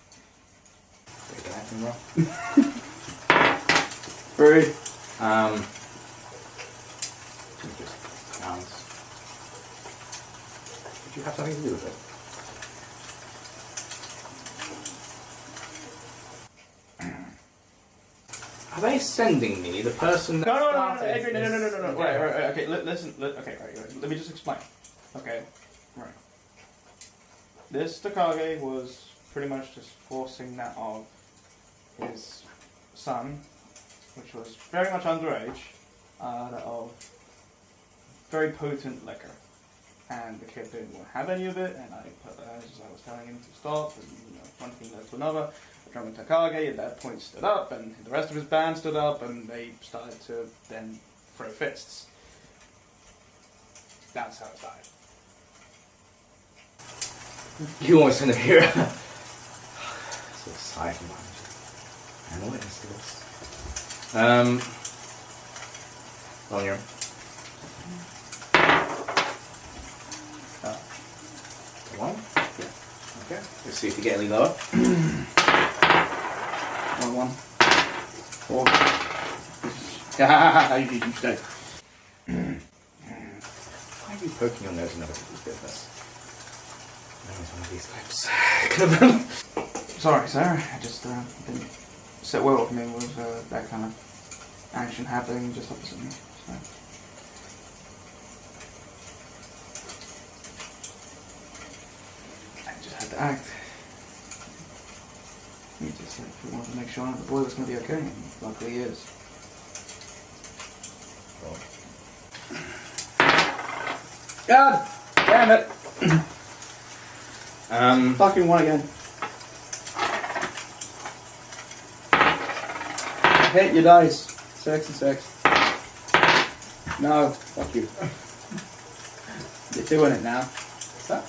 Did I get anything wrong? 3. Just pounds. Did you have something to do with it? Are they sending me the person that No, started no. this? Right, okay, listen, okay, right. Let me just explain. Okay, right. This Takage was pretty much just forcing that of his son, which was very much underage, that of very potent liquor. and the kid didn't want to have any of it, and I was telling him to stop, and one thing led to another. Drummer Takage at that point stood up, and the rest of his band stood up, and they started to then throw fists. That's how it started. You always end up here. Sort of sigh from behind you. And a witness to this. On your. One? Yeah. Okay. Let's see if you get any lower. 1-1. 4. Yeah, you stay. Why are you poking your nose in other people's business? No one's one of these types. Sorry, sir. I just didn't sit well with me with that kind of action happening just opposite me. So. I just had to act. He just wanted to make sure the boy was going to be okay, and luckily he is. God damn it! Fucking one again. Hit your dice. 6 and 6. No, fuck you. You're doing it now. What's that?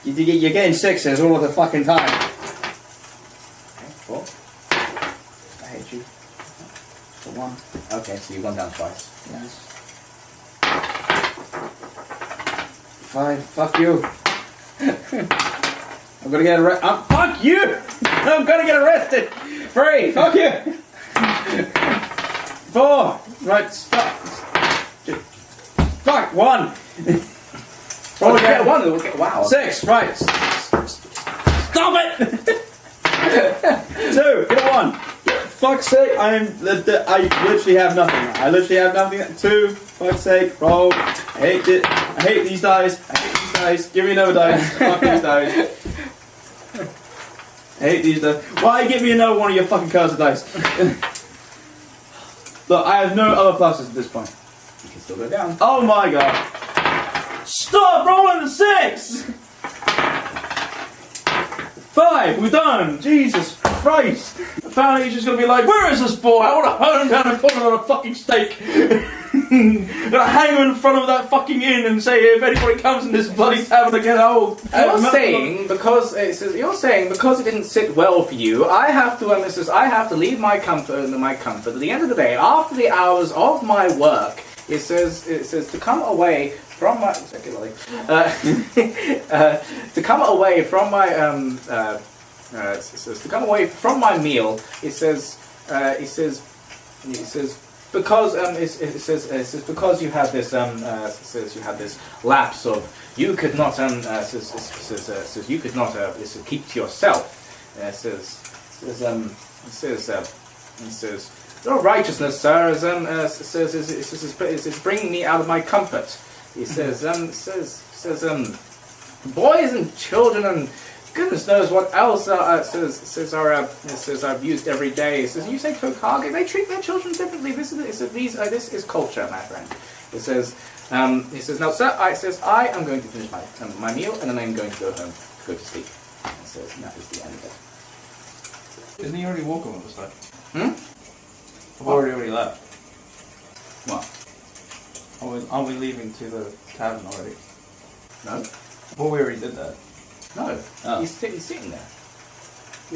You're getting 6s all of the fucking time. Okay, 4. I hate you. For 1. Okay, so you've gone down twice. Yes. 5. Fuck you. I'm gonna get arrested. Fuck you! I'm gonna get arrested! 3. Fuck you! 4. Right, stop. Fuck, 1. Oh, get 1. Wow. 6. Right. Stop it! 2. Get a 1. Fuck's sake, I literally have nothing. I literally have nothing. 2. Fuck's sake, roll. I hate it. I hate these dice. I hate these dice. Give me another dice. Fuck these dice. I hate these dice. Why give me another one of your fucking cursed dice? Look, I have no other pluses at this point. You can still go down. Oh my god. Stop rolling the 6! 5, we're done! Jesus Christ! Apparently he's just gonna be like, where is this boy? I wanna hold him down and put him on a fucking stake. Gonna hang him in front of that fucking inn and say, if anybody comes in this bloody tavern again, You're saying because it didn't sit well for you, I have to leave my comfort at the end of the day, after the hours of my work. It says to come away from my to come away from my it says to come away from my meal. It says because it says because you have this says you have this lapse of you could not says you could not keep to yourself. It says your righteousness, sir, is bringing me out of my comfort. He says boys and children and goodness knows what else are used every day. It says you say Tokage, they treat their children differently. This is culture, my friend. It says now, sir. I am going to finish my meal and then I'm going to go home to go to sleep. It says that is the end of it. Isn't he already walking with us though? I've already left. What? Aren't we leaving to the tavern already? No. Well, we already did that. No. Oh. He's sitting there.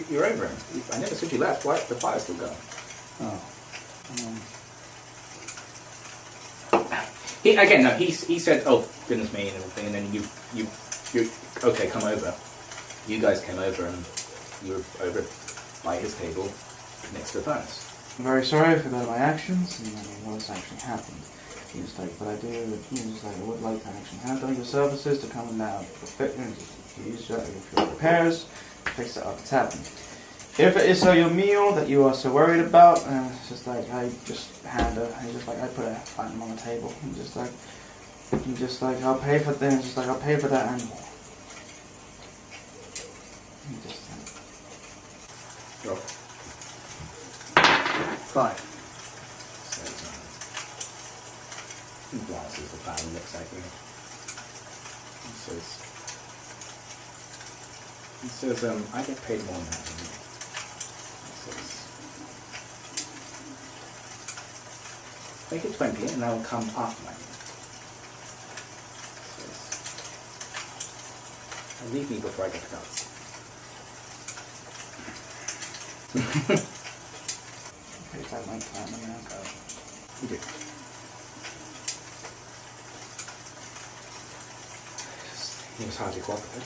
You're over him. I never said you left. Why? The fire's still going. Oh. He said, oh, goodness me, and everything, and then you okay, come over. You guys came over, and you were over by his table next to the furnace. I'm very sorry for my actions and what's actually happened. He was like, but I would like to actually handle your services to come and now use your repairs, fix it up, it's happened. If it is your meal that you are so worried about, it's just like I put a item on the table and just like I'll pay for things, just like I'll pay for that and more. Roll. 5. He glances the pan and looks at you. He says, I get paid more than that. He says, make it 20 and I'll come after my meal. He says, leave me before I get the guards. Okay, if I like that, let me know. You do. He was hardly cooperative.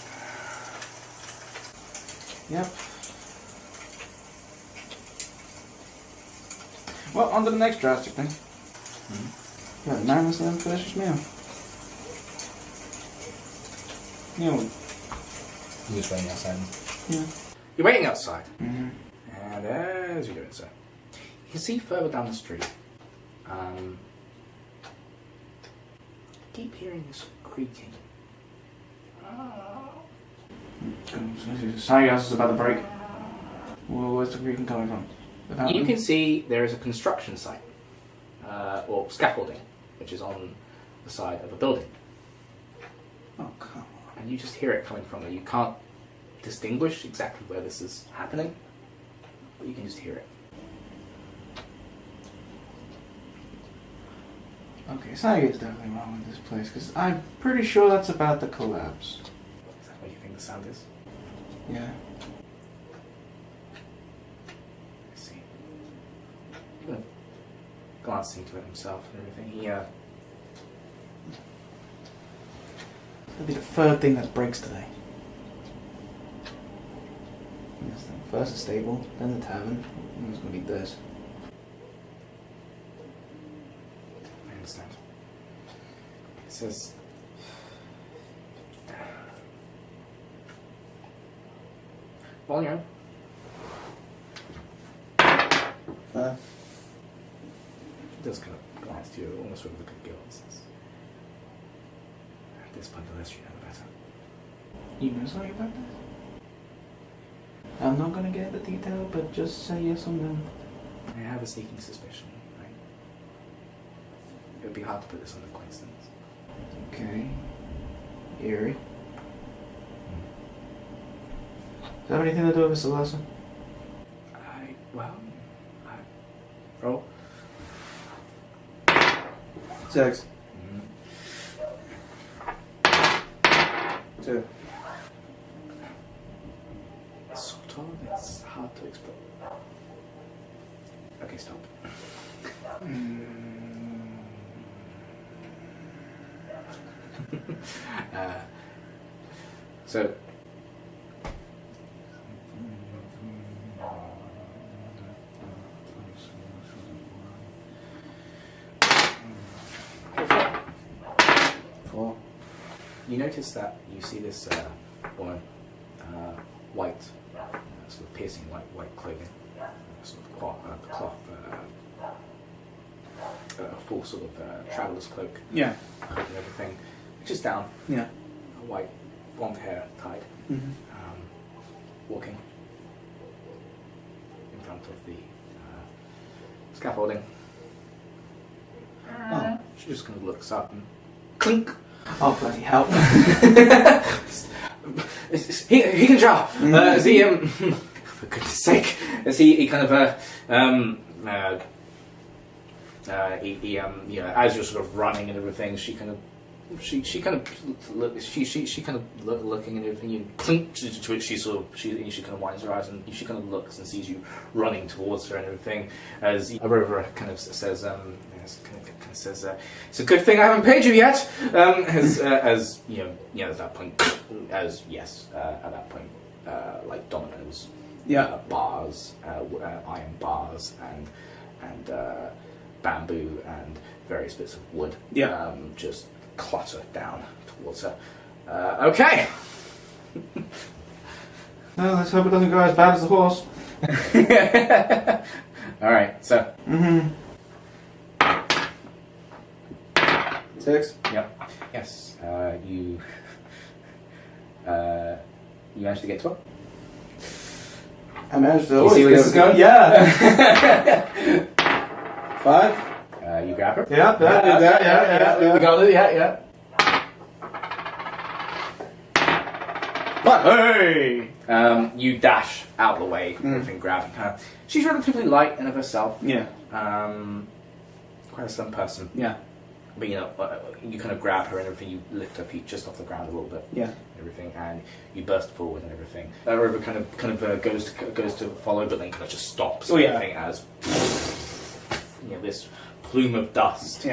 Yep. Well, on to the next drastic thing. You got 9 minutes to finish this meal. You know, You're just waiting outside. yeah. You're waiting outside. Mm-hmm. And as you go inside, you can see further down the street. Keep hearing this creaking. Sorry guys, it's about to break. Well, where's the creaking coming from? You can see there is a construction site, or scaffolding, which is on the side of a building. Oh, come on. And you just hear it coming from there. You can't distinguish exactly where this is happening, but you can just hear it. Okay, something is definitely wrong with this place, because I'm pretty sure that's about to collapse. Is that what you think the sound is? Yeah. I see. He's kind of glancing to it himself and everything. It'll be the third thing that breaks today. Yes, first the stable, then the tavern, and it's going to be this. I understand. It says... Volume. Fair. He does kind of glance to you, almost with a look of guilt. Says, at this point, the less you know, the better. You know something about this? I'm not going to get into detail, but just say yes or no. I have a sneaking suspicion, right? It would be hard to put this on a coincidence. Okay. Eerie. Does that have anything to do with Celeste? Roll. 6. Mm-hmm. 2. Sort of. It's hard to explain. Okay, stop. So. You notice that you see this woman, white, sort of piercing white clothing, sort of cloth, a full sort of traveller's cloak, Yeah. coat and everything, which is down, Yeah. white, blonde hair tied, Mm-hmm. walking in front of the scaffolding. Oh. She just kind of looks up and clink. Oh, bloody hell. He can draw. As he for goodness sake, as he kind of as you're sort of running and everything, she kind of looking and everything. You clink to it. She kind of winds her eyes and she kind of looks and sees you running towards her and everything. As Aurora kind of says, says, "It's a good thing I haven't paid you yet." As at that point, at that point, like dominoes, bars, iron bars, and bamboo and various bits of wood, just clutter down towards her. Okay. Well, let's hope it doesn't go as bad as the horse. All right. So. Mm-hmm. 6. Yep. Yes. You managed to get to it. I managed to. You see where this is going? Yeah. 5. You grab her. Yeah. You got it. Yeah. What? Hey! You dash out the way, everything grabbing her. She's relatively light in of herself. Yeah. Quite a slim person. Yeah. But you know, you kind of grab her and everything. You lift her feet just off the ground a little bit. Yeah. Everything, and you burst forward and everything. Rover kind of goes to follow, but then kind of just stops. Oh yeah. Everything as this plume of dust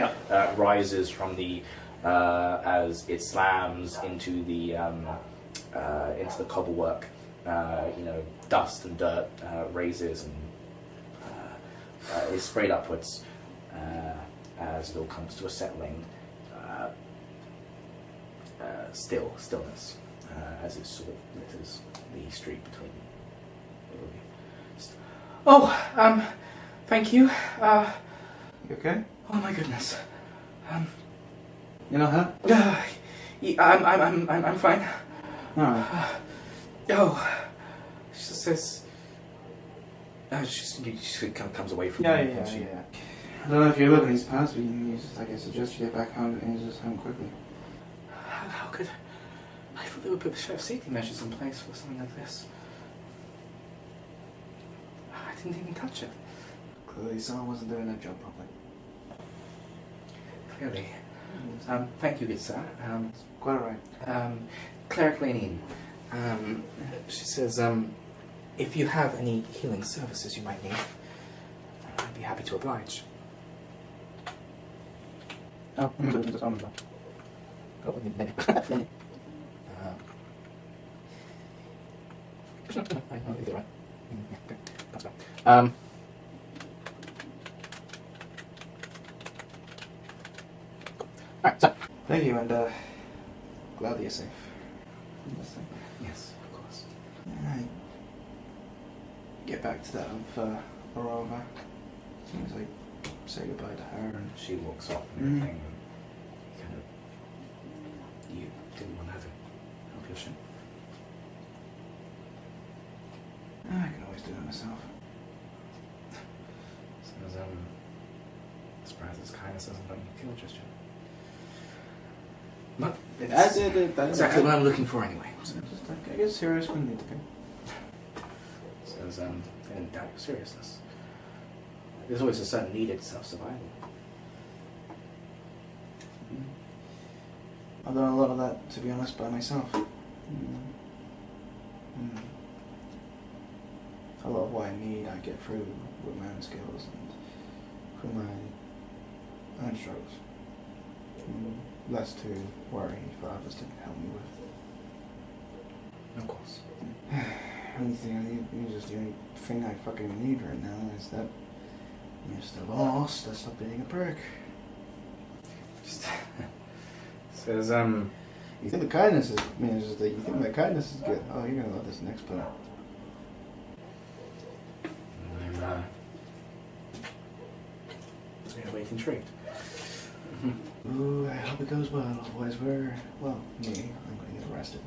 rises from the as it slams into the cobblework. Dust and dirt raises and is sprayed upwards as it all comes to a settling stillness as it sort of litters the street between all of you. Oh, thank you. You okay? Oh my goodness. You know her? I'm fine. Alright. Oh, she just says. She kind of comes away from you. Yeah. I don't know if you're looking these past, but I suggest you get back home and just home quickly. How could I thought they would put safety measures in place for something like this? I didn't even touch it. Clearly someone wasn't doing their job properly. Clearly. Thank you, good sir. Quite alright. Claire Clanine. She says, if you have any healing services you might need, I'd be happy to oblige. Oh, Alright, so. Thank you, and glad that you're safe. Yes, of course. Alright. Get back to that of Aurora. As soon as I say goodbye to her and She walks off and everything. You didn't want her to help your ship. I can always do it myself. So, surprised his kindness hasn't gotten you killed just yet. But it's exactly what I'm looking for anyway. So. Just like, I get serious when you need to be. Says, I didn't doubt your seriousness. There's always a certain needed self-survival. I've done a lot of that, to be honest, by myself. A lot of what I need, I get through with my own skills and through my own struggles. Less to worry for others to help me with. Of course. Only thing I need, just the only thing I fucking need right now is that Mr. Boss to stop being a prick. Just says, You think the kindness is, it's just that you think my kindness is good. Oh, you're gonna love this next part. I'm waiting intrigued. Ooh, I hope it goes well. Otherwise, I'm gonna get arrested.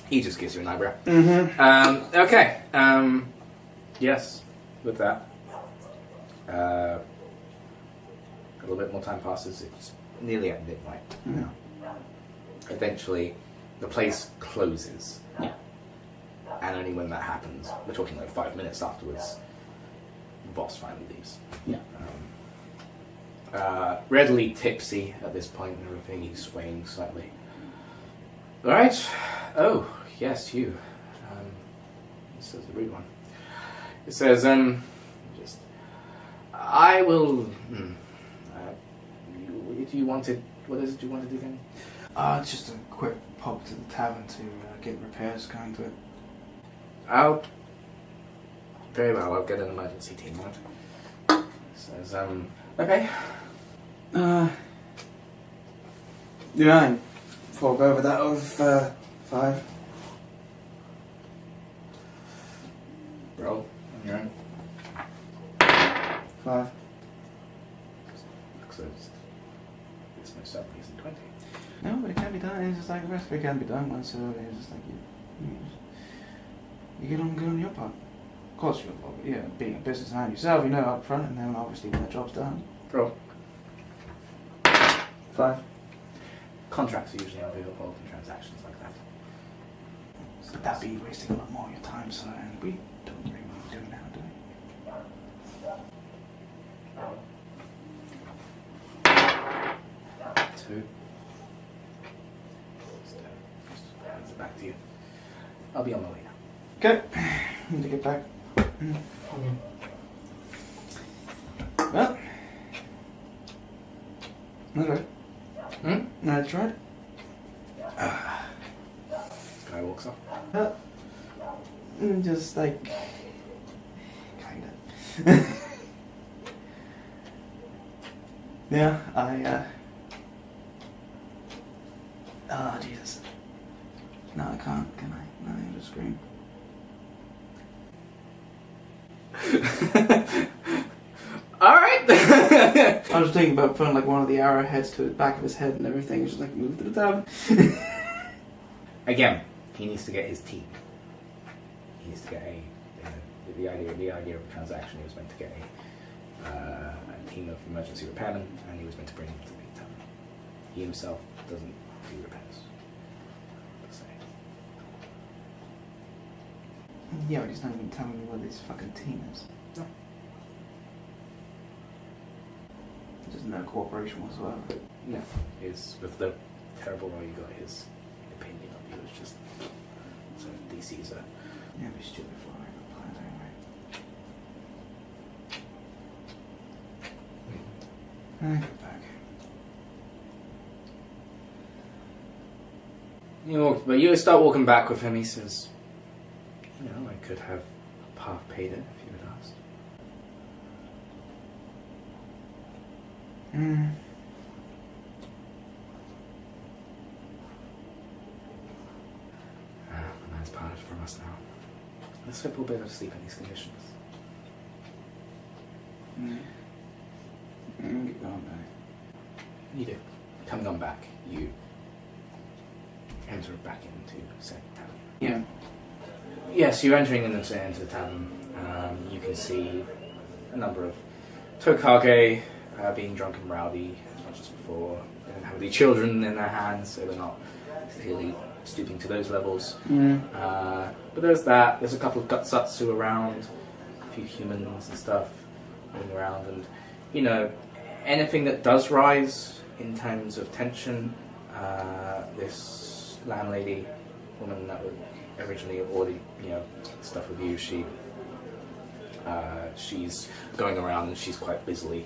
He just gives you an eyebrow. Mm-hmm. Okay. Yes, with that. A little bit more time passes. It's nearly at midnight. Yeah. Eventually, the place closes. Yeah. And only when that happens, we're talking like 5 minutes afterwards, the boss finally leaves. Yeah. Readily tipsy at this point and everything, he's swaying slightly. Alright. Oh, yes, you. This is a rude one. It says, I will... do you want it... What is it you wanted again? It's just a quick pop to the tavern to get repairs going to it. Very well, I'll get an emergency team out. Says, okay. Yeah, I fork over that of 5. Roll on your own. 5. So it's most certainly isn't 20. No, but it can be done. It's just like the rest of it can be done once it's just like you get on good on your part. Of course, you're being a businessman yourself, you know up front, and then obviously when the job's done. Roll. 5. Contracts are usually involved in transactions like that. But that'd be wasting a lot more of your time, sir, and we don't really want to do now, do we? 2. So, hands it back to you. I'll be on my way now. Okay, need to get back. Well, okay. That's right. Guy walks off. Just like, kinda. Yeah, oh, Jesus. No, I can't, can I? No, I just scream. Alright! I was thinking about putting like one of the arrowheads to the back of his head and everything, just like move to the top. Again, he needs to get his team. He needs to get the idea of a transaction. He was meant to get a team of emergency repairmen, and he was meant to bring them to the big town. He himself doesn't do repairs. Per se. Yeah, but he's not even telling me what his fucking team is. No. There's no cooperation whatsoever. No, it's with the terrible way you got his opinion of you. It's just so DC's a Yeah, be stupid for it. Plans anyway. I go back. But you start walking back with him. He says, "You know, I could have half paid it if you had asked." The man's parted from us now. Let's hope we'll be able to sleep in these conditions. Get going back. You do. Coming on back, you enter back into said town. Yeah. Yes, you're entering into the town. You can see a number of Tokage being drunk and rowdy as much as before. They don't have any children in their hands, so they're not clearly stooping to those levels. But there's that. There's a couple of gutsatsu around, a few humans and stuff moving around, and you know, anything that does rise in terms of tension. This landlady woman that was originally already, you know, stuff with you, she's going around and she's quite busily,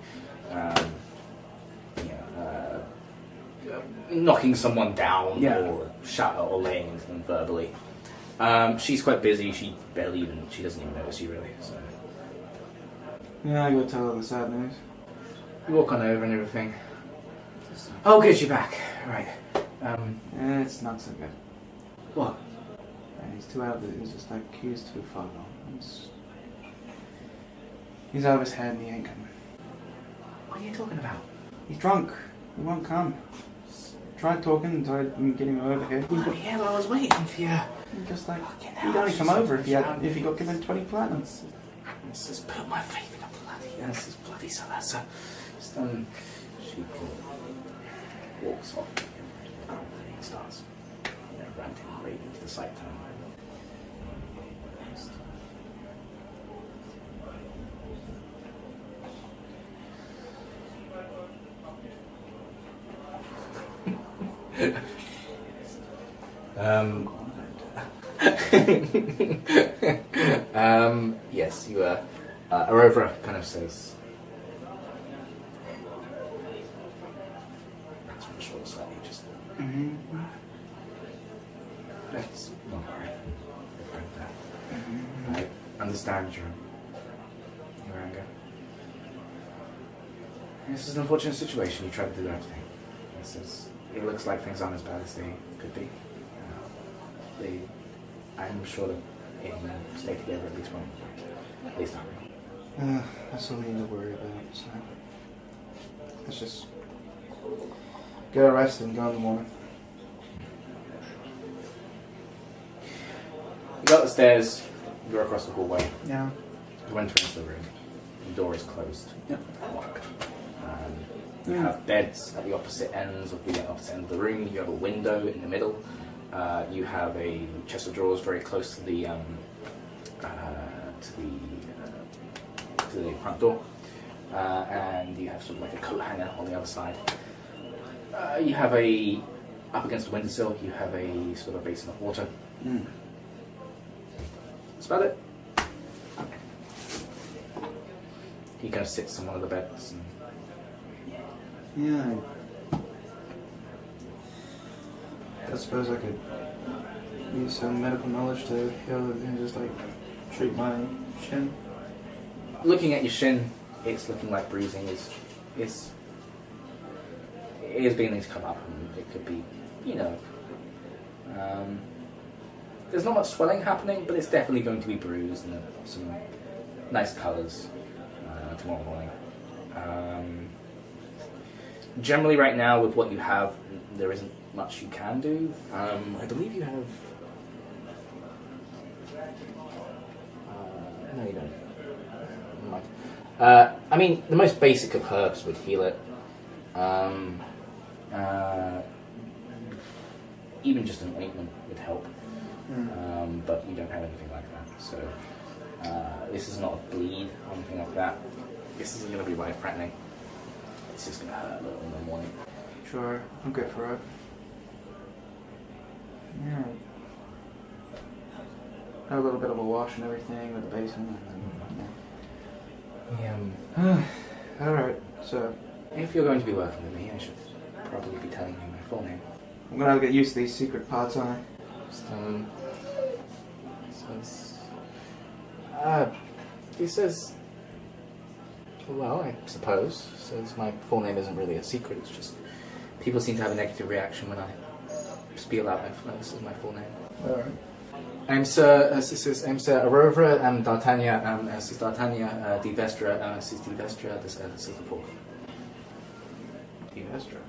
knocking someone down or laying into them verbally. She's quite busy. She doesn't even notice you really. So. Yeah, I go tell her the sad news. You walk on over and everything. Oh, good, you're back. Right. It's not so good. What? He's too out of it. He's just like, he's too far gone. He's out of his head and he ain't coming. What are you talking about? He's drunk. He won't come. Tried talking, tried getting him over here. Bloody hell, I was waiting for you. Just like, Fucking he'd hell, only come she's over so if he got given 20 platinums. Let's just put my faith in a bloody, yes, this bloody Salazar. She walks off and starts ranting and raving to the side town. Yes, you are. Arovra kind of says. That's from the shoulder slightly, just. Let's not worry. I understand your anger. This is an unfortunate situation. You tried to do the right thing. It looks like things aren't as bad as they could be. I'm sure that stay together at least one. At least not really. That's all we need to worry about. So let's just get arrested and go in the morning. You go up the stairs. You go across the hallway. Yeah. You enter into the room. The door is closed. Yep. Locked. You have beds at the opposite ends of the room. You have a window in the middle. You have a chest of drawers very close to the front door, and you have sort of like a coat hanger on the other side. You have up against the windowsill. You have a sort of basin of water. That's about it. He kind of sits on one of the beds. Yeah. I suppose I could use some medical knowledge to heal and just like treat my shin. Looking at your shin, it's looking like bruising is beginning to come up, and it could be, there's not much swelling happening, but it's definitely going to be bruised and some nice colours tomorrow morning. Generally, right now, with what you have, there isn't much you can do. I believe you have. No, you don't. Never mind. I mean, the most basic of herbs would heal it. Even just an ointment would help. But you don't have anything like that. So this is not a bleed or anything like that. This isn't going to be life-threatening. It's just going to hurt a little in the morning. Sure, I'm good for it. Yeah. Have a little bit of a wash and everything with the basin. Alright, so if you're going to be working with me, I should probably be telling you my full name. I'm gonna have to get used to these secret parts, aren't I? He says, well, I suppose, says my full name isn't really a secret, it's just people seem to have a negative reaction when I spiel out this is my full name. Alright. I'm Sir Arovra, D'Artagnan, this is D'Artagnan, Di Vestra, this is Di Vestra, this is the fourth. Di Vestra?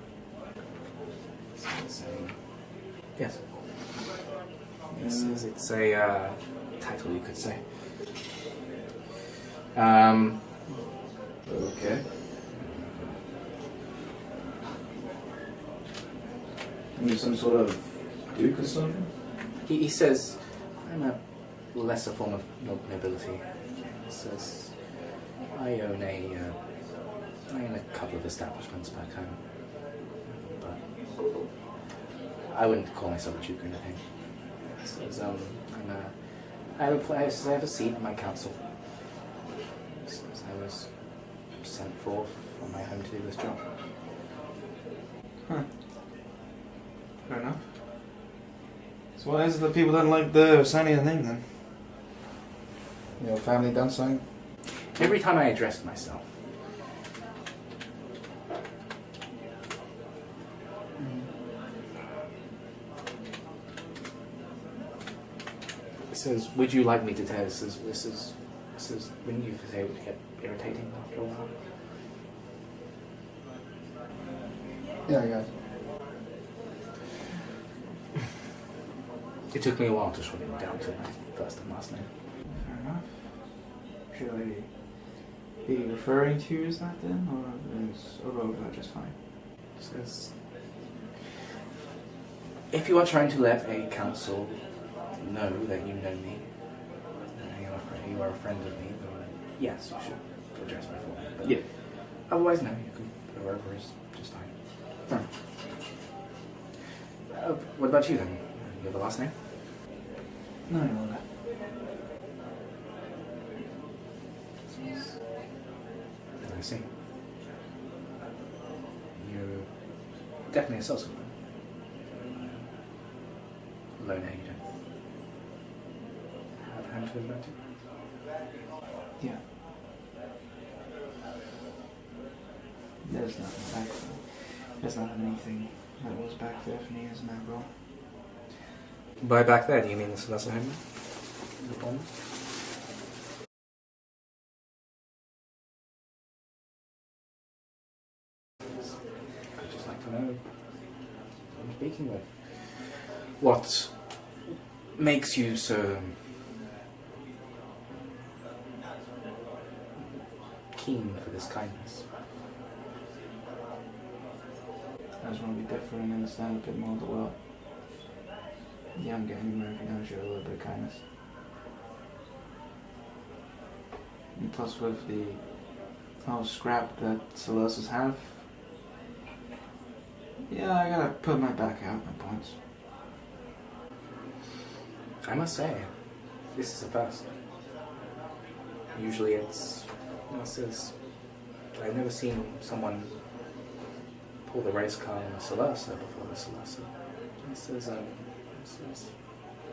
Yes. It's a title, you could say. Okay. Maybe some sort of duke or something? He says, I'm a lesser form of nobility. He says, I own a couple of establishments back home. But I wouldn't call myself a duke or anything. He says, I have a seat in my council. He says, I was sent forth from my home to do this job. Huh. Fair enough. So why is it that people don't like the signing of the name then? Your family done something? Every time I addressed myself, it says, would you like me to tell? This is wouldn't you say it would get irritating after a while? Yeah, I got it. It took me a while to sort it down to my first and last name. Fair enough. Should I be referring to you as that then, or is Aurora just fine? It says, if you are trying to let a council know that you know me, you are a friend of me, then yes, you should address my full name. But yeah. Otherwise, no, you can Aurora is just fine. What about you then? You have a last name? No, no longer. I see. You're definitely a social. Loner, you don't have a hand to about it? Yeah. There's nothing back there. There's not anything that was back there for me as an admiral. By back there, do you mean the Celeste home? I'd just like to know who I'm speaking with. What makes you so keen for this kindness? I just want to be different and understand a bit more of the world. Yeah, I'm getting American and show a little bit of kindness. And plus with the whole scrap that Celestis have, yeah, I gotta put my back out, my points. I must say, this is a first. Usually I've never seen someone pull the race car in a Celesta before the Celesta. This is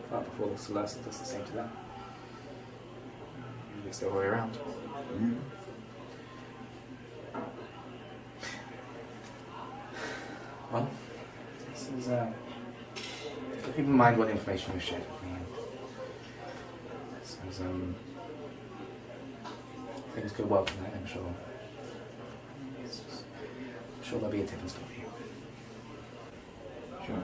far before the Celesta does the same to them. It's the other way around. Mm. Well, this is keep in mind what information you shared with me. This is things go well tonight, I'm sure. I'm sure there'll be a tip in store for you. Sure.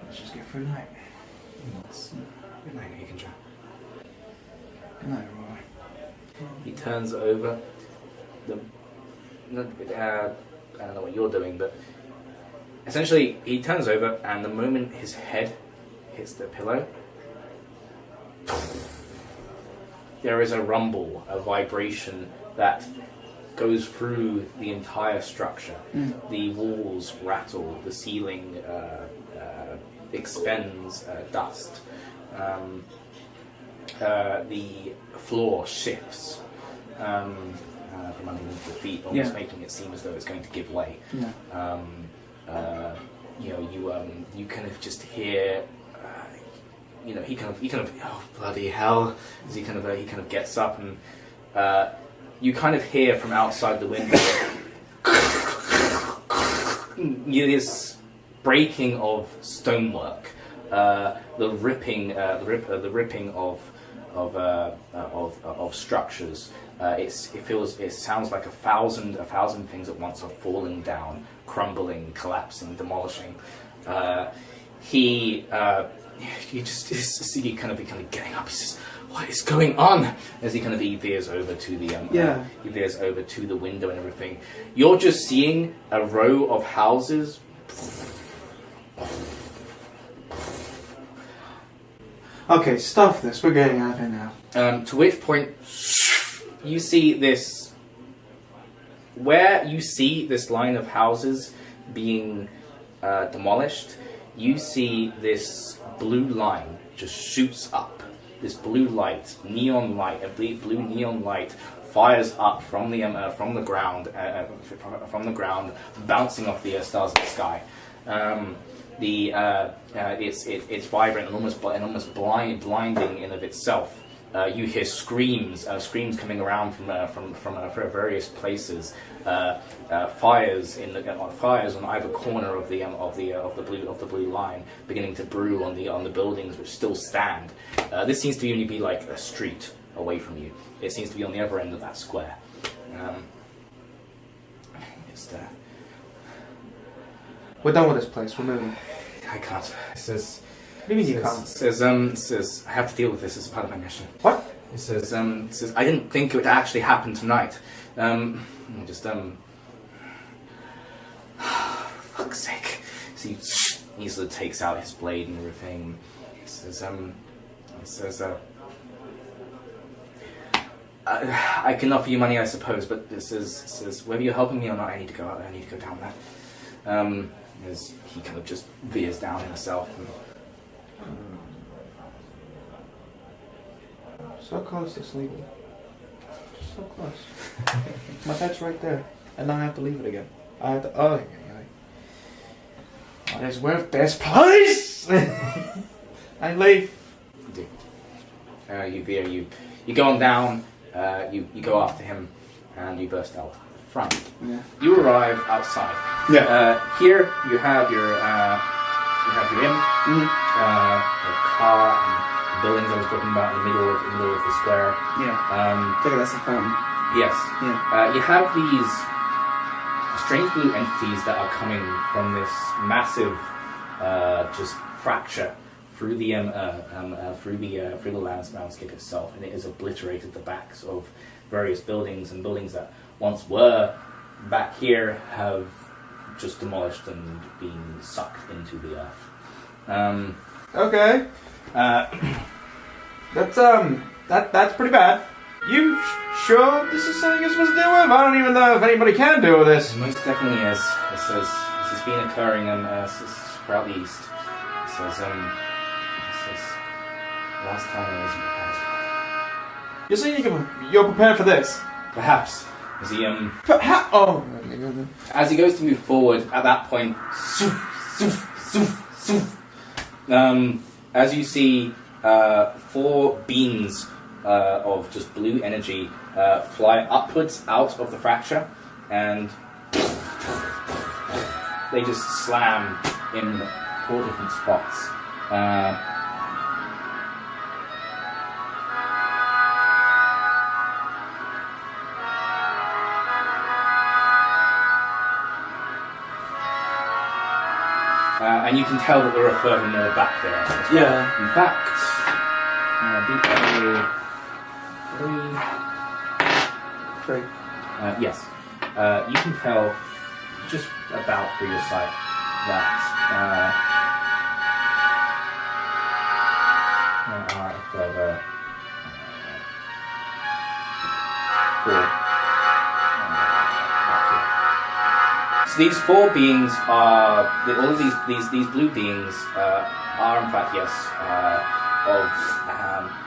Let's just get through the night. Good night, you can try. Good night, Roy. He turns over. I don't know what you're doing, but essentially he turns over, and the moment his head hits the pillow, there is a rumble, a vibration that goes through the entire structure. The walls rattle, the ceiling expends dust. The floor shifts from underneath your feet, almost making it seem as though it's going to give way. Yeah. You kind of just hear. He kind of oh bloody hell, as he kind of gets up, and you kind of hear from outside the window this breaking of stonework, the ripping of structures. It sounds like a thousand things at once are falling down, crumbling, collapsing, demolishing. You see kind of getting up. He says, "What is going on?" As he veers over to the he veers over to the window and everything. You're just seeing a row of houses. Okay, stuff this. We're getting out of here now. To which point you see this. Where you see this line of houses being demolished, you see this blue line just shoots up. This blue light, neon light, a blue neon light fires up from the ground, bouncing off the stars of the sky. It's vibrant and almost blinding in of itself. You hear screams coming around from various places. Fires on either corner of the blue line, beginning to brew on the buildings which still stand. This seems to only be like a street away from you. It seems to be on the other end of that square. We're done with this place. We're moving. I can't. It says. What do you mean you can't? It says I have to deal with this as part of my mission. What? It says I didn't think it would actually happen tonight. Fuck's sake. So he sort of takes out his blade and everything. He says I can offer you money, I suppose, but this says whether you're helping me or not, I need to go out. I need to go down there. As he kind of just veers down himself. So close to sleeping. So close. My bed's right there. And now I have to leave it again. I have to... Oh, this is where best place! I leave. You go on down, you go after him, and you burst out front. Yeah. You arrive outside. Yeah. Here you have your inn, your car, and buildings I was talking about in the middle of the square. Yeah. Look at that's the fountain. Yes. Yeah. You have these strange blue entities that are coming from this massive just fracture through the landscape itself, and it has obliterated the backs of various buildings, and buildings that once were back here have just demolished and being sucked into the earth. Okay. That's pretty bad. You sure this is something you're supposed to deal with? I don't even know if anybody can deal with this. It most definitely is. It says this has been occurring throughout the east. It says last time I wasn't prepared. You're saying you're prepared for this? Perhaps. As he But how? Oh. as he goes to move forward, at that point, as you see 4 beams of just blue energy fly upwards out of the fracture, and they just slam in 4 different spots. And you can tell that there are further more back there as well. Yeah. In fact, Three. yes. You can tell just about through your sight that there are a further 4 back here. So these 4 beings are all of these blue beings are in fact of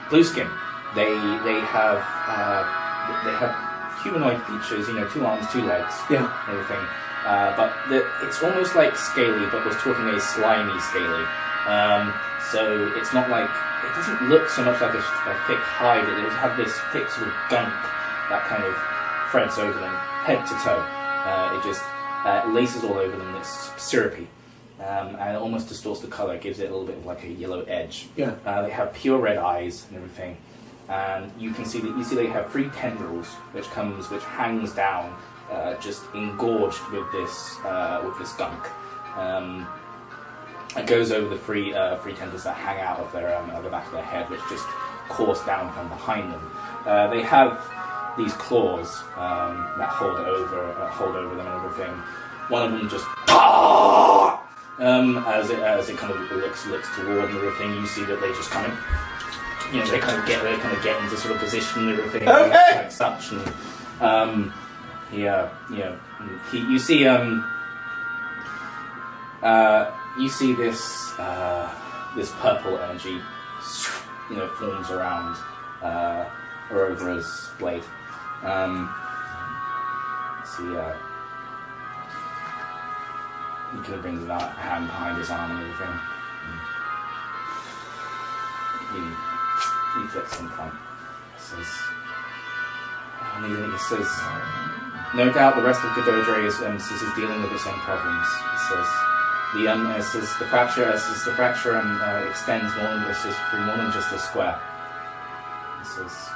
blue skin. They have humanoid features, 2 arms, 2 legs, Yeah. everything. But it's almost like scaly, but we're talking a slimy scaly. So it's not like, it doesn't look so much like a thick hide. It does have this thick sort of gunk that kind of threads over them, head to toe. It just laces all over them. It's syrupy. And it almost distorts the color, gives it a little bit of like a yellow edge. Yeah. They have pure red eyes and everything, and you can see that they have 3 tendrils which hangs down, just engorged with this gunk. It goes over the 3 tendrils that hang out of their at the back of their head, which just course down from behind them. They have these claws that hold over them and everything. One of them just as it kind of looks toward and everything. You see that they just kind of, they kind of get into sort of position and everything, Okay. like such. And you see this purple energy, forms around Aurora's blade. He kind of brings a hand behind his arm and everything. He flips in front. He says, no doubt the rest of Gododre is dealing with the same problems. It says, the fracture extends through more than just a square. It says,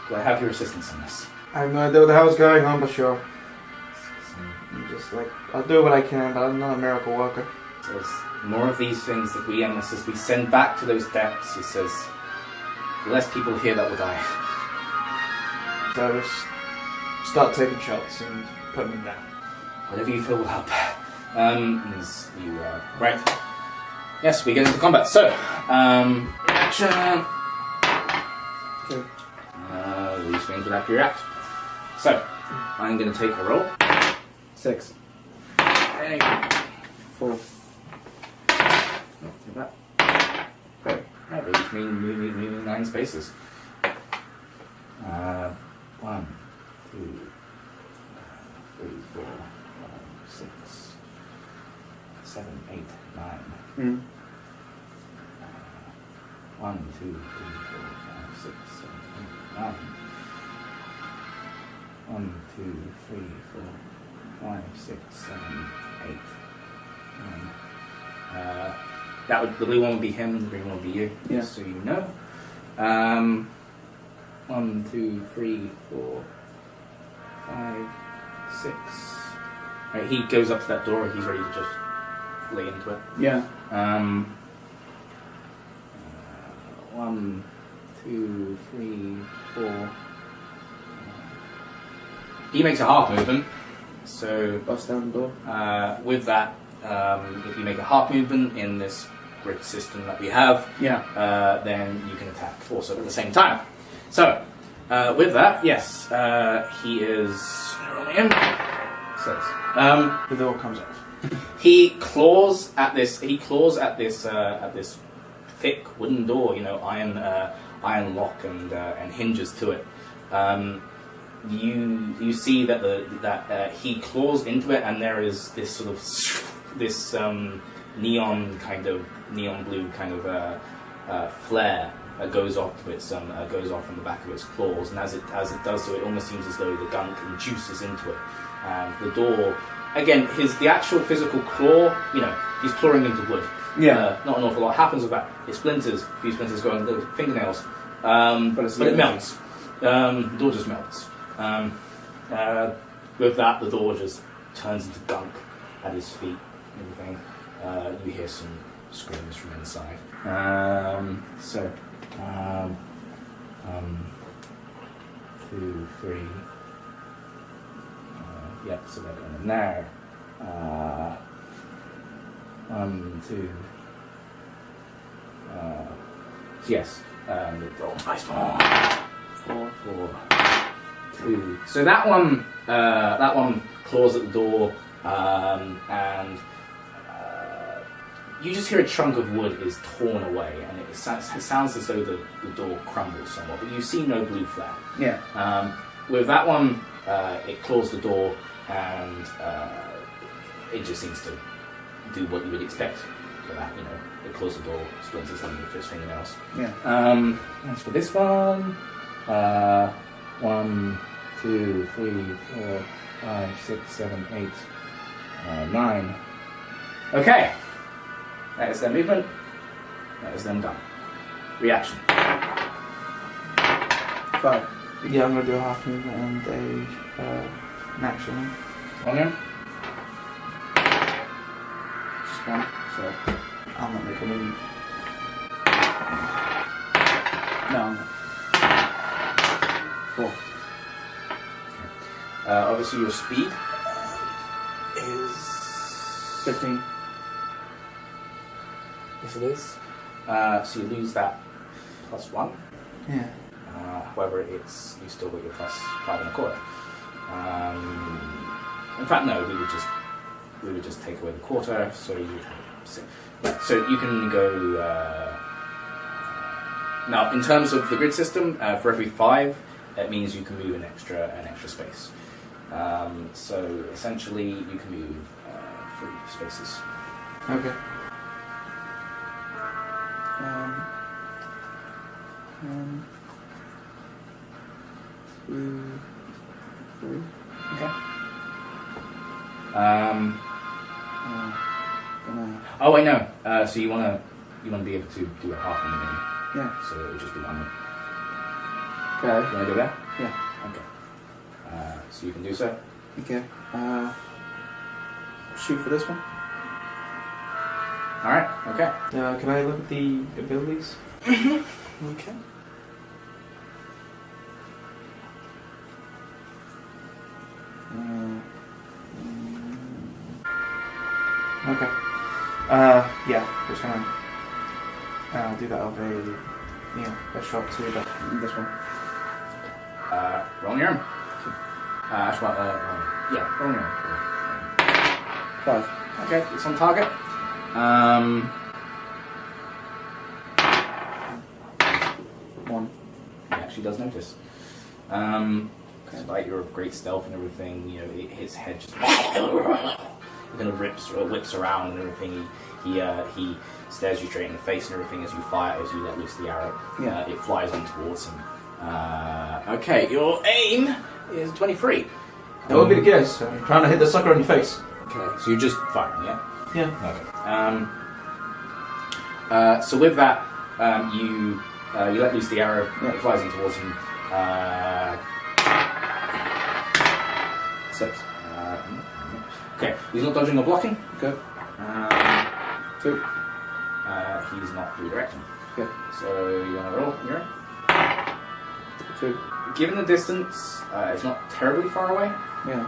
do I have your assistance in this? I have no idea what the hell's going on, but sure. I'm just I'll do what I can, but I'm not a miracle worker. It says, more of these things that we send back to those depths. He says, the less people here that will die. So just start taking shots and put them down. Whatever you feel will help. Right. Yes, we get into combat. So, action. Okay. These things would have to react. So, I'm going to take a roll. 6. Hey. 4. Not too bad. Okay. Yeah, but each moving 9 spaces. 1, 2, 3, 4, 5, 6, 7, 8, 9. 1, 2, 3, 4, 5, 6, 7, 8, 9. 1, 2, 3, 4, 5, 6, 7, 8, 9. The blue one would be him, the green one would be you. Yeah. So you know. 1, 2, 3, 4, 5, 6. Right, he goes up to that door. He's ready to just lay into it. Yeah. 1, 2, 3, 4. He makes a half movement. So Bust down the door. with that, if you make a half movement in this grid system that we have, then you can attack also at the same time. So with that, yes, he is rolling in. 6. The door comes off. He claws at this. This thick wooden door. You know, iron lock and hinges to it. You see that he claws into it, and there is this sort of neon blue kind of flare that goes off from the back of its claws, and as it does so, it almost seems as though the gunk induces into it. And the door, again, the actual physical claw, you know, he's clawing into wood. Yeah. Not an awful lot happens with that. It splinters, a few splinters go into the fingernails, but it melts. The door just melts. With that, the door just turns into gunk at his feet and everything. You hear some screams from inside. So, 2, 3. Yep, so they're going in there. 1, 2. Yes, roll twice more. 4, 2. So that one claws at the door, and you just hear a chunk of wood is torn away, and it sounds as though the door crumbles somewhat, but you see no blue flare. Yeah. With that one, it claws the door, and it just seems to do what you would expect for that. You know, it claws the door, splinters some of its fingernails. Yeah. As for this one, 1, 2, 3, 4, 5, 6, 7, 8, 9. Okay. That is their movement. That is them done. Reaction. 5. Yeah, I'm gonna do a half movement and an action. On him. Just 1. So I'm not making a movement. No, I'm not. 4. Obviously your speed is 15. Yes, it is. So you lose that +1. Yeah. However, you still got your +5 1/4. In fact, no. We would just take away the quarter. So you would have 6. So you can go. Now, in terms of the grid system, for every 5, it means you can move an extra space. So essentially, you can move 3 spaces. Okay. 2, 3. Okay. Gonna... Oh wait, no. So you wanna be able to do a half movement. Yeah. So it would just be 1 minute. Okay. You wanna do that? Yeah. Okay. So you can do so. Okay. Shoot for this one. All right. Okay. Can I look at the abilities? Okay. Okay. Yeah, just gonna do that of a shot to This one. Roll your arm. Roll your arm. 5. Okay, it's on target. One. He actually does notice. Despite your great stealth and everything, you know, his head just kind of whips around and everything. He stares you straight in the face and everything as you let loose the arrow. Yeah. It flies on towards him. Okay, your aim is 23. That would be the guess. I'm trying to hit the sucker in the face. Okay, so you're just firing, yeah? Yeah. Okay. So with that, you let loose the arrow. Yeah. It flies in towards him. 6. Okay, he's not dodging or blocking. Good. 2. He's not redirecting. Good. So you want to roll? You're in. 2. Given the distance, it's not terribly far away. Yeah.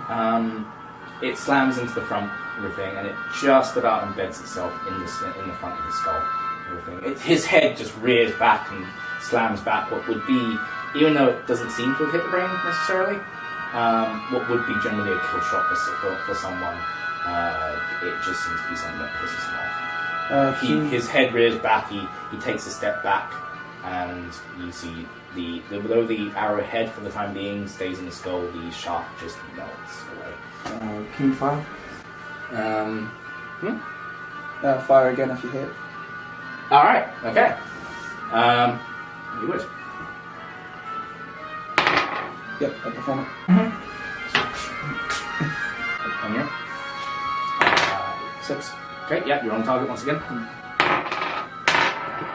it slams into the front, everything, and it just about embeds itself in the front of the skull, everything. His head just rears back and slams back what would be, even though it doesn't seem to have hit the brain necessarily, what would be generally a kill shot for someone. It just seems to be something that pisses him off. His head rears back. He takes a step back, and you see though the arrowhead for the time being stays in the skull, the shaft just melts away. Can you fire? Fire again if you hit. All right. Okay. You would. Yep, I perform it. On your 6. Okay. Yeah, you're on target once again.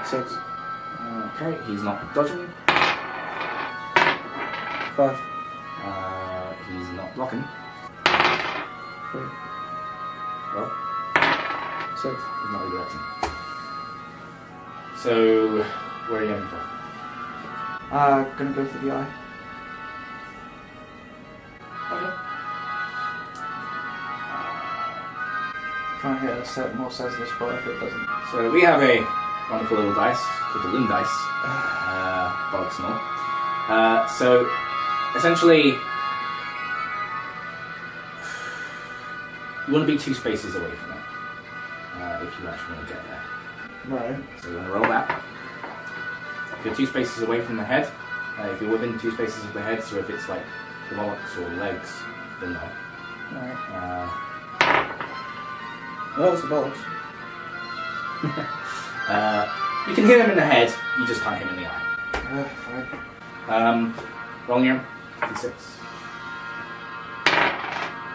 6. Okay. He's not dodging. 5. He's not blocking. 3. Well, 6. he's not redirecting. So, where are you aiming for? Gonna go for the eye. Okay. Try and hit a more sensitive spot if it doesn't. So we have a wonderful little dice called the Loom Dice. Bog small. So, essentially, you want to be 2 spaces away from it if you actually want to get there. Right. So you want to roll that. If you're 2 spaces away from the head, if you're within 2 spaces of the head, so if it's like the bollocks or legs, then no. Right. Well, it's the bollocks. You can hit him in the head, you just can't hit him in the eye. Fine. Rolling your d6.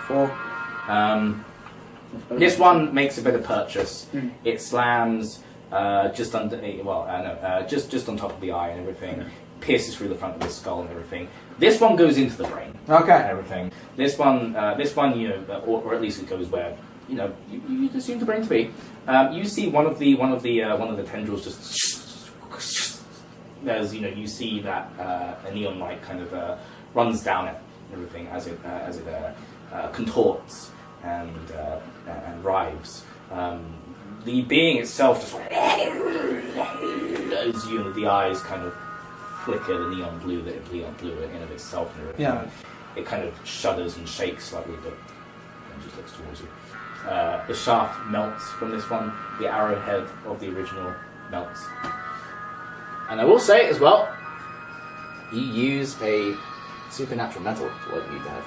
4. This one makes a bit of purchase. Mm. It slams just under, just on top of the eye and everything. Pierces through the front of the skull and everything. This one goes into the brain. Okay. And everything. This one, you know, or at least it goes where you assume the brain to be. You see one of the tendrils just. There's you see that a neon light kind of runs down it and everything as it contorts and writhes. The being itself just as the eyes kind of flicker the neon blue in and of itself and everything. Yeah. It kind of shudders and shakes slightly, but it just looks towards you. The shaft melts from this one. The arrowhead of the original melts. And I will say as well, you use a supernatural metal, what you have.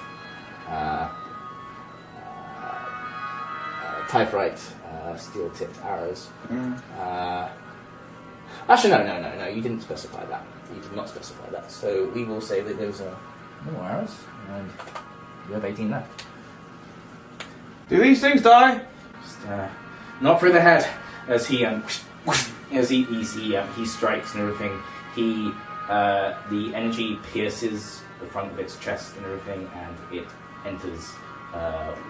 Typhorite, steel-tipped arrows. Mm. Actually, no, you didn't specify that. You did not specify that. So we will say that those are no more arrows, and you have 18 left. Do these things die? Just, not through the head, as he strikes and everything. The energy pierces the front of its chest and everything, and it enters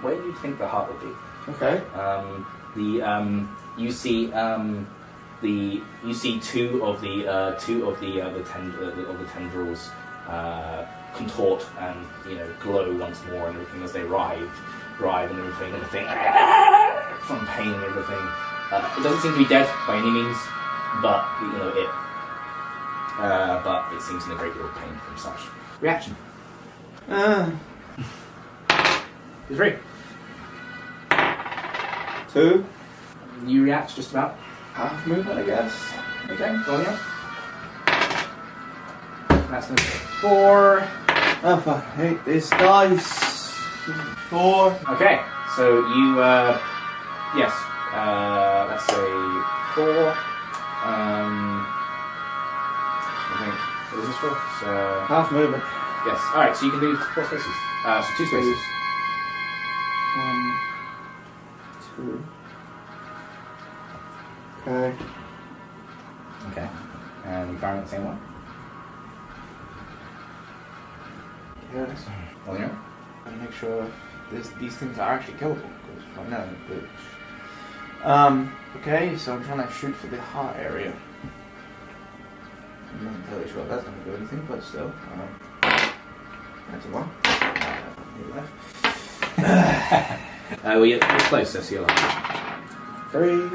where you think the heart would be. Okay. You see two of the tendrils contort and glow once more and everything as they writhe and everything from pain and everything. It doesn't seem to be dead by any means, but it seems in a great deal of pain from such. Reaction. 3. 2. You react just about. Half movement, I guess. Okay, going up. That's going to be 4. Oh, fuck. I hate this dice. 4. Okay, so you, yes, let's say 4. I think, what is this for? So, Half movement. yes, alright, so you can do 4 spaces. So 2 spaces. 1, 2. Okay. Okay, and you fire at the same one. Yes. Oh, yeah? And make sure these things are actually killable. Because right now they're glitch. Okay, so I'm trying to shoot for the heart area. I'm not entirely sure that's going to do anything, but still. That's a 1. Left. Well, you're closer, so you're like... 3.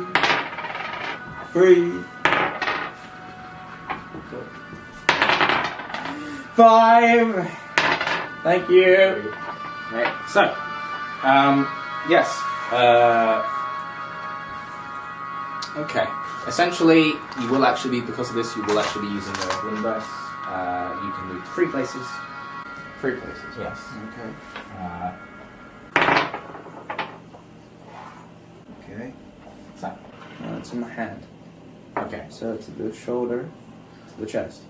5. Thank you. Right. So, yes. Okay. Essentially, you will actually be, because of this, you will actually be using the wind burst. You can move to 3 places. 3 places. Yes. Okay. So. It's in my hand. Okay. So it's the shoulder, to the chest.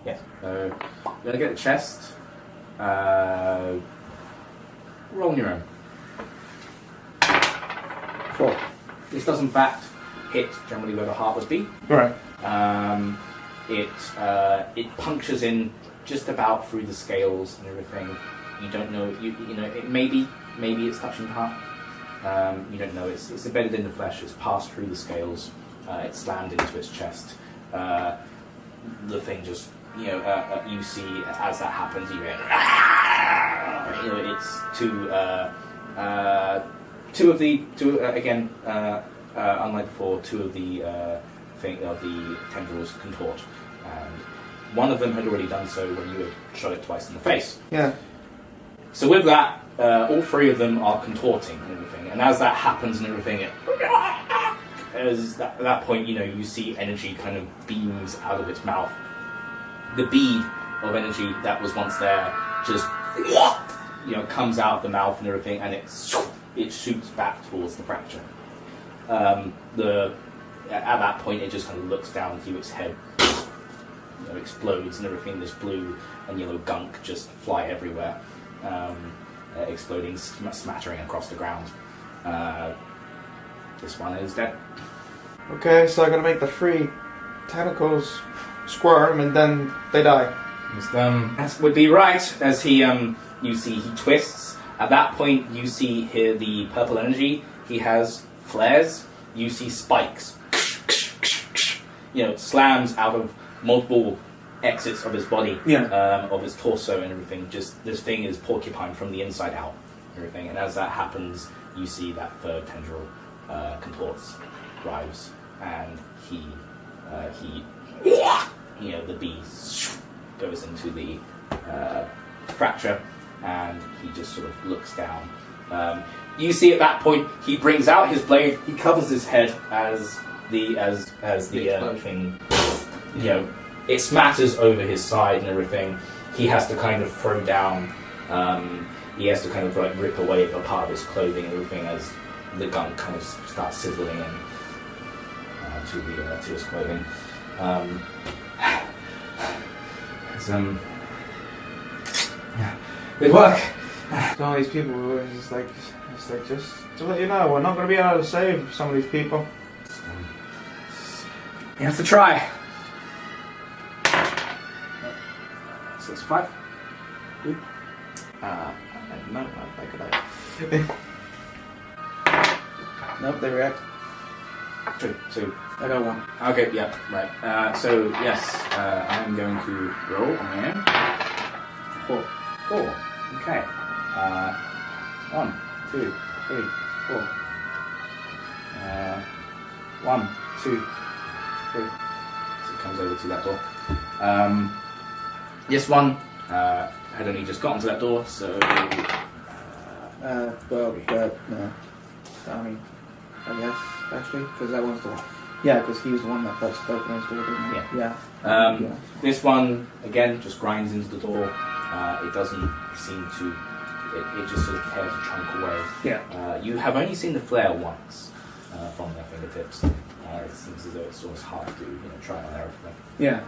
Yes. So, you're gonna get the chest. Roll on your own. 4. This does in fact hit generally where the heart would be. Right. It punctures in just about through the scales and everything. You don't know. You know. It maybe it's touching the heart. You don't know. It's embedded in the flesh. It's passed through the scales. It's slammed into its chest. The thing just you see as that happens. You hear. It's unlike before, 2 of the tendrils contort, and one of them had already done so when you had shot it twice in the face. Yeah. So with that, all 3 of them are contorting and everything, and as that happens and everything, at that point, you see energy kind of beams out of its mouth. The bead of energy that was once there just comes out of the mouth and everything, and it shoots back towards the fracture. At that point, it just kind of looks down to you. Its head explodes and everything. This blue and yellow gunk just fly everywhere, exploding, smattering across the ground. This one is dead. Okay, so I'm gonna make the 3 tentacles squirm and then they die. That would be right. As he, you see, he twists. At that point, you see here the purple energy. He has flares. You see spikes. It slams out of multiple exits of his body, of his torso and everything. Just this thing is porcupine from the inside out, everything. And as that happens, you see that 3rd tendril contorts, writhes, and the bee goes into the fracture, and he just sort of looks down. You see at that point, he brings out his blade. He covers his head as the thing, it smatters over his side and everything. He has to kind of throw down. He has to kind of like rip away a part of his clothing and everything as the gun kind of starts sizzling in to his clothing. Good work. So all these people were just like just to let you know, we're not going to be able to save some of these people. You have to try. 6-5. No, I could Nope, they react. 2. I got 1. Okay, yeah, right. So yes, I'm going to roll on my own. 4. Okay. 1, 2, 3, 4. 1, 2, 3. So it comes over to that door. This one had only just gotten to that door, so. No. I guess actually, because that one's the one. Yeah, because he was the one that first opened his door, didn't he? Yeah. This one again just grinds into the door. It doesn't seem to. It just sort of tears a chunk away. Yeah. You have only seen the flare once from their fingertips. It seems as though it's almost hard to try on everything. Yeah.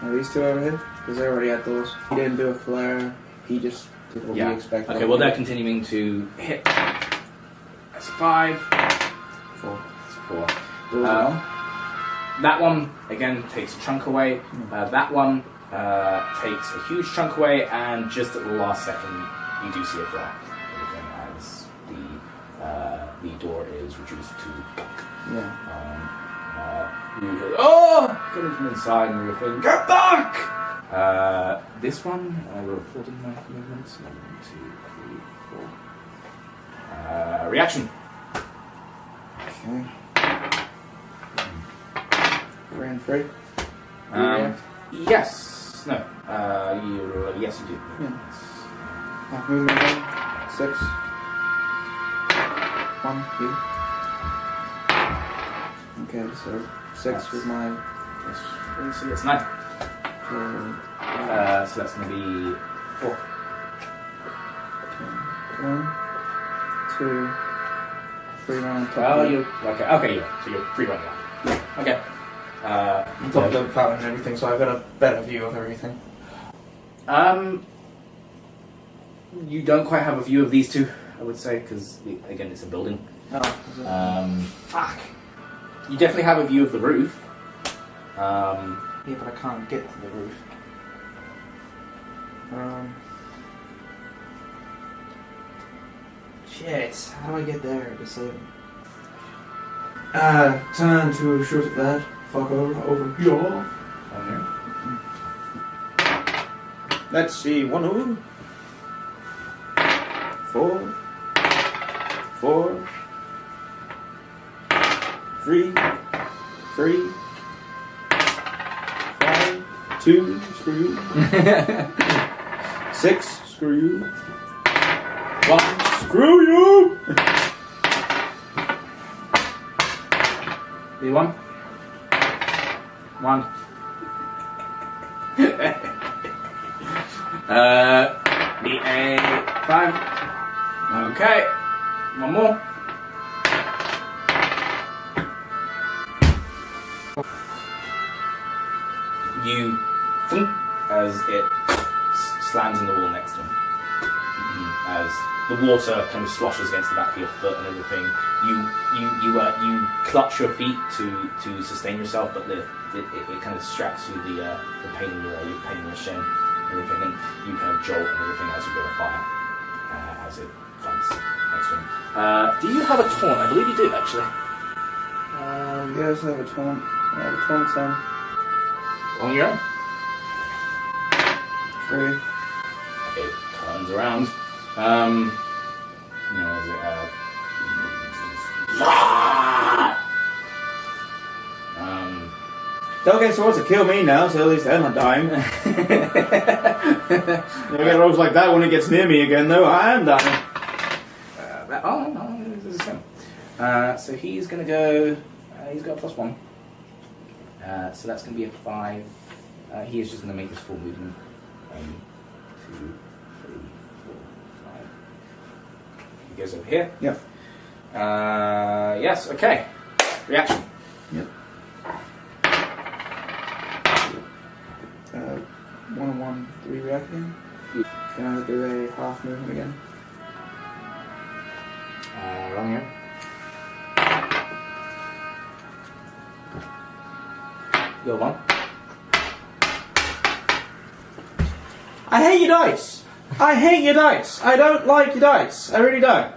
Are these 2 over here? Because they already had doors. He didn't do a flare. He just did what we expected. Okay. Well, they're continuing to hit. That's 5. 4. That's 4. Doors are on. That one again takes a chunk away. That one takes a huge chunk away, and just at the last second, you do see a flare. Everything as the door is reduced to gunk. Yeah. You hear, coming from inside, and everything. Get back! This one, I rolled 14 movements. 1, 2, 3, 4. Reaction. Okay. 3 and 3. Yes. No. Yes, you do. Yeah. Half movement again. 6. 1, you. Okay, so 6 with my. So it's 9. So that's going to be 4. 1, 2, 3 round. Oh, you okay? Okay, yeah. So you're free running out. Yeah. Okay. On top of the fountain and everything, so I've got a better view of everything. You don't quite have a view of these two, I would say, because again, it's a building. Oh. Fuck. You definitely have a view of the roof. Yeah, but I can't get to the roof. Shit, how do I get there to save him? Time to shoot at that fucker over here. Let's see, 1 over. 4. 4. 3. 3. 5. 2. Screw you. 6. Screw you. 1. Screw you! You 1? 1. Be a 5. Okay. 1 more. You thunk as it slams in the wall next to him. As the water kind of sloshes against the back of your foot and everything, you clutch your feet to sustain yourself, but it kind of distracts you the pain in your shin and everything, and you kind of jolt and everything as you go to fire as it thumps next to him. Do you have a taunt? I believe you do actually. Yes, I have a taunt. I have a taunt 10. On your own. 3. It turns around. Okay, so what's to kill me now, so at least I'm not dying. I get rolls like that when it gets near me again, though. I am dying. No, this is him. So he's going to go. He's got a +1. So that's going to be a 5. He is just going to make this full movement. 2, 3, 4, 5. He goes over here. Yep. Yes. Okay. Reaction. Yep. 1 and 1, 3 reacting. Can I do a half movement again? Wrong here. Go 1. I hate your dice! I hate your dice! I don't like your dice! I really don't.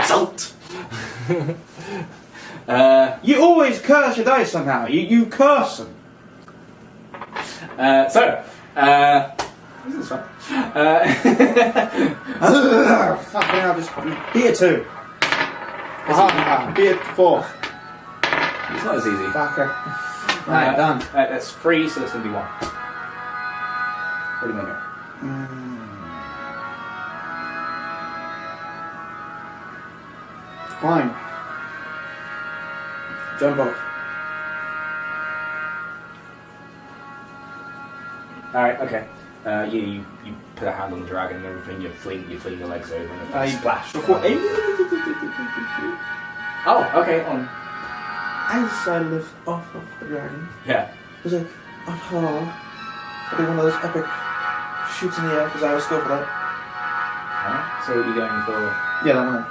Salt. You always curse your dice somehow. You curse them. This is fun. Fucking hell, just beer 2. Beer 4. It's not as easy. Fucker. Right, done. That's 3, so that's going to be 1. What do you mean? Fine. Jump off. Alright, okay. You put a hand on the dragon and everything, you fling your legs over and it splash. Oh, okay, on. As I lift off of the dragon, Yeah. there's a aha. I did one of those epic shoots in the air because I was skilled for that. So what are you going for? Yeah, that one.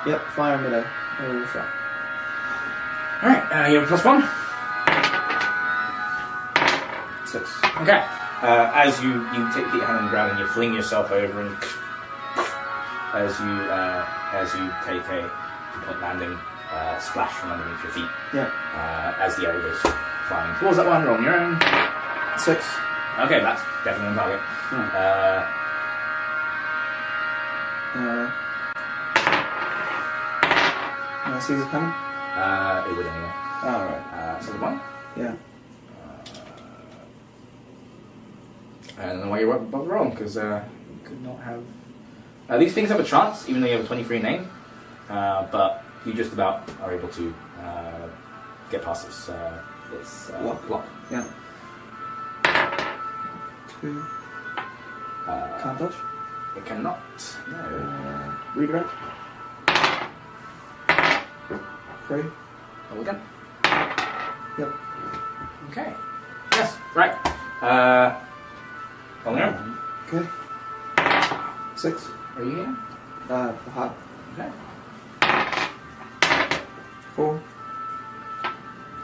Yep, fire midair. Aerial shot. Alright, you have a +1. 6. Okay. As you take your hand on the ground and you fling yourself over and as you take a 2-point landing, splash from underneath your feet. Yeah. As the arrow goes flying towards that one. Roll on your own. 6. Okay, that's definitely on target. I see it coming? It would anyway. Alright. So the one. Yeah. I don't know why you're wrong, because you could not have... these things have a chance, even though you have a 23 name, but you just about are able to get past this block. Yeah. 2. Can't touch? It cannot. No. Redirect? 3. Roll again. Yep. Okay. Yes, right. Roll your own. Okay. 6. Are you here? Hot. Okay. 4.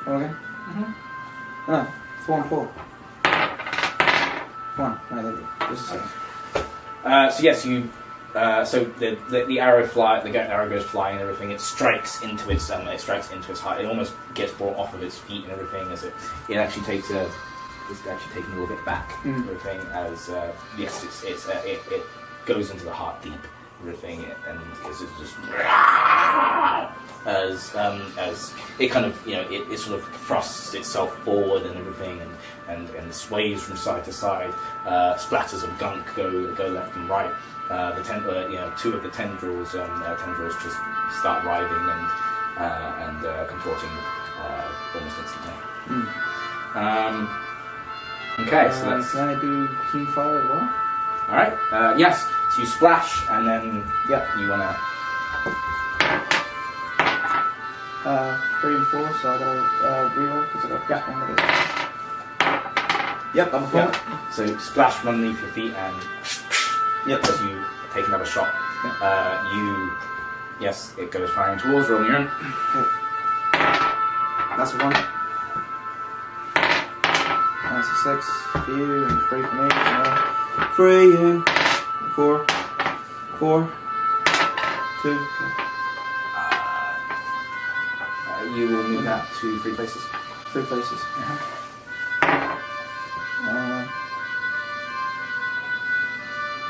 Roll again. 4 and 4. 1. Right, there you go. This is 6. So yes, you. So the arrow arrow goes flying and everything. It strikes into its heart. It almost gets brought off of its feet and everything as it actually takes it's actually taking a little bit back. Everything as yes, it goes into the heart deep. Everything and it's just as it kind of it sort of thrusts itself forward and everything and sways from side to side. Splatters of gunk go left and right. Two of the tendrils just start writhing and contorting almost instantly. Okay, so that's. Can I do keen fire as well? All right. Yes. So you splash and then you wanna. 3 and 4, so I gotta reroll because I got plus 1 with it. Yep, I'm full. So splash from underneath your feet and as you take another shot, it goes firing towards. Roll your own. Okay. That's a 1. That's a 6 for you and 3 for me. So 3, you. 4. 4. 2. You will move that to 3 places. 3 places.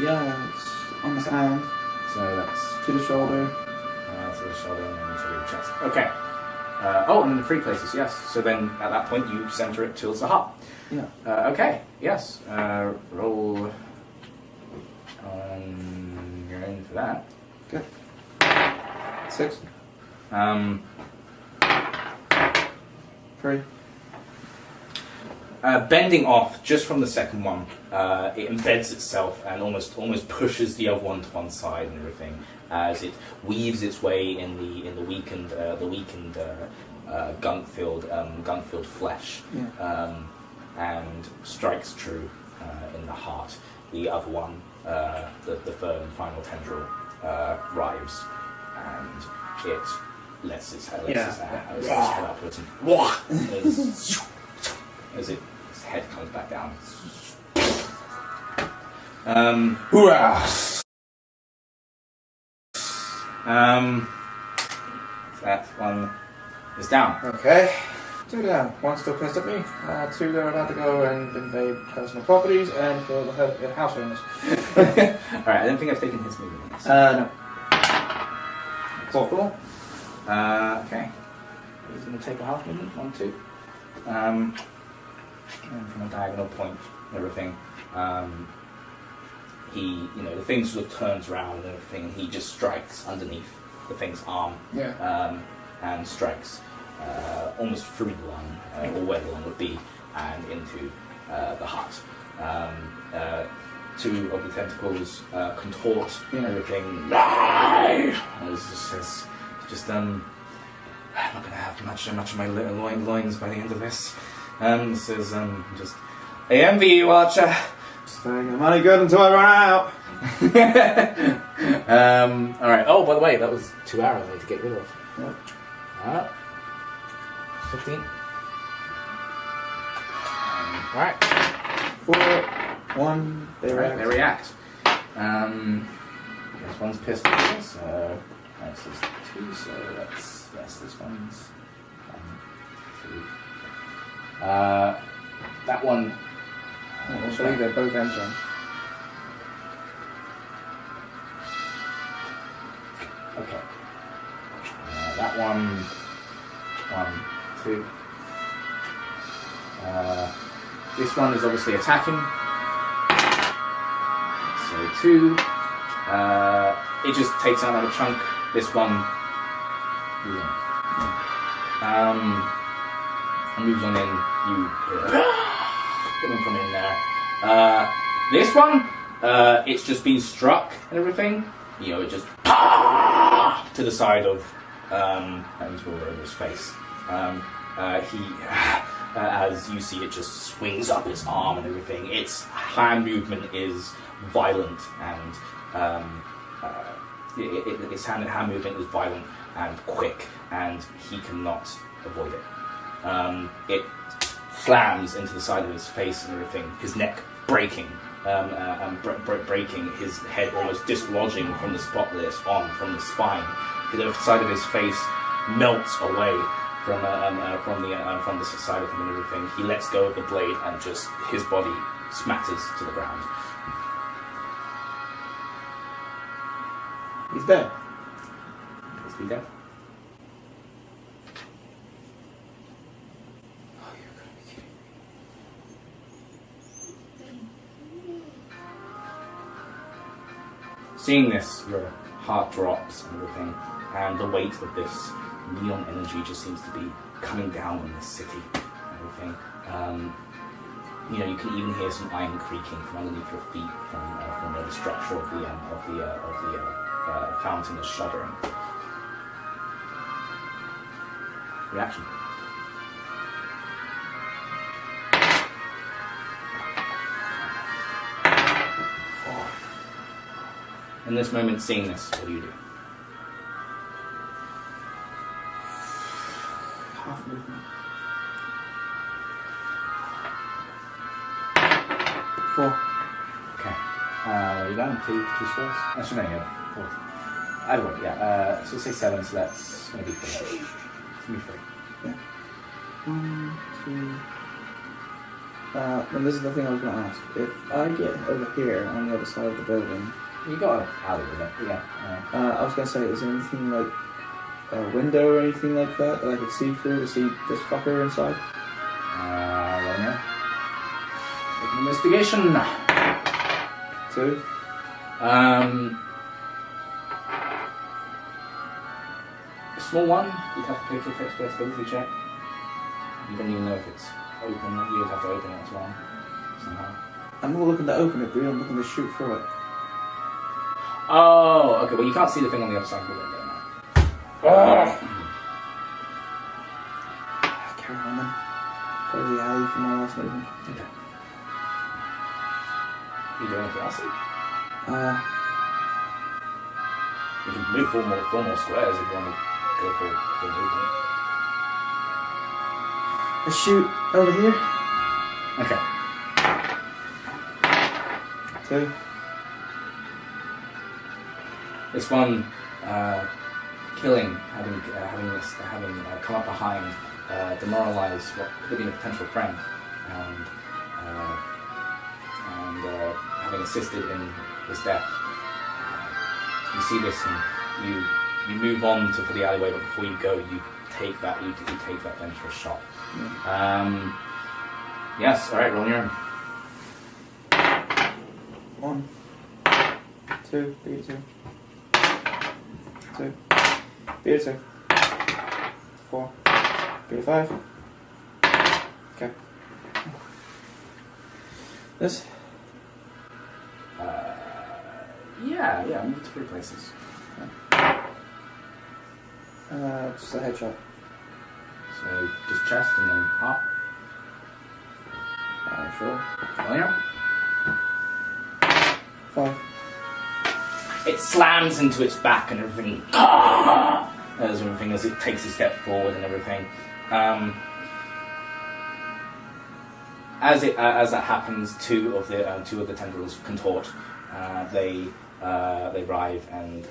It's on the hand. So that's To the shoulder. to the shoulder and then to the chest. Okay. And then 3 places, yes. So then at that point you center it towards the heart. Yeah. Okay, yes. Roll on your own for that. Okay. 6. 3. Bending off just from the second one, it embeds itself and almost pushes the other one to one side and everything as it weaves its way in the weakened gunk-filled flesh, and strikes true in the heart. The other one, the third and final tendril, writhes and it lets its head upwards as its head comes back down. That one is down. Okay. 2 down. 1 still pissed at me. 2 they're about to go and invade personal properties and kill the house owners. Alright, I don't think I've taken his movement. No. 4. Okay. He's going to take a half movement. 1, 2. And from a diagonal point and everything, the thing sort of turns around and everything, and he just strikes underneath the thing's arm. And strikes almost through the lung, or where the lung would be, and into the heart. 2 of the tentacles contort and everything. I'm not going to have much of my loins by the end of this. This is just I envy you, Archer. I'm only good until I run out. Alright. Oh, by the way, that was 2 arrows I need to get rid of. Yep. 15. Right. 4, 1, they react. They react. This one's pissed off, so that's just 2, so let's guess this one's 1, 2. That one. I believe they're both entering. Okay. That one. 1, 2. This one is obviously attacking. So 2. It just takes out another chunk. This one. And moves on in. You coming from in there. This one, it's just been struck and everything. You know, it just to the side of into over his face. He, as you see, it just swings up its arm and everything. Its hand movement is violent and its hand movement is violent and quick, and he cannot avoid it. It slams into the side of his face and everything, his neck breaking, breaking, his head almost dislodging from the spot that it's on, from the spine. The side of his face melts away from the side of him and everything. He lets go of the blade and just his body smatters to the ground. He's dead. Is he dead? Seeing this, your heart drops and everything, and the weight of this neon energy just seems to be coming down on this city and everything. You know, you can even hear some iron creaking from underneath your feet from the structure of the fountain is shuddering. Reaction. In this moment, seeing this, what do you do? Half movement. 4. Okay. You done? Two squares? Actually, no, yeah, 4. Either way, yeah. So we'll say 7, so that's going to be 3. It's going to be 3. Yeah. 1, 2. And this is the thing I was going to ask. If I get over here on the other side of the building, You got an alley with it, yeah. I was going to say, is there anything like a window or anything like that I could see through to see this fucker inside? Well, yeah. Make an investigation. 2. A small one, you'd have to take your flexibility check. You don't even know if it's open, you'd have to open it as well, somehow. I'm not looking to open it, dude. I'm looking to shoot through it. Oh, okay, well you can't see the thing on the other side of the window now. Carry on then. Go to the alley for my last movement. Okay. You do anything else? You can move 4 more squares if you want to go for movement. I shoot over here. Okay. 2. This one, killing, having come up behind, demoralize what could have been a potential friend, and having assisted in his death. You see this, and you move on for the alleyway, but before you go, you take that vengeful shot. Yeah. Yes. All right. Roll your own. 1, 2, beat 2. 2, beat 2. 4, beat 5. Okay. This? Yeah. Move to 3 places. Just a headshot. So just chest and then heart. Sure. Roll your own. 5. It slams into its back and everything. As it takes a step forward and everything. As that happens, two of the tendrils contort. They They arrive and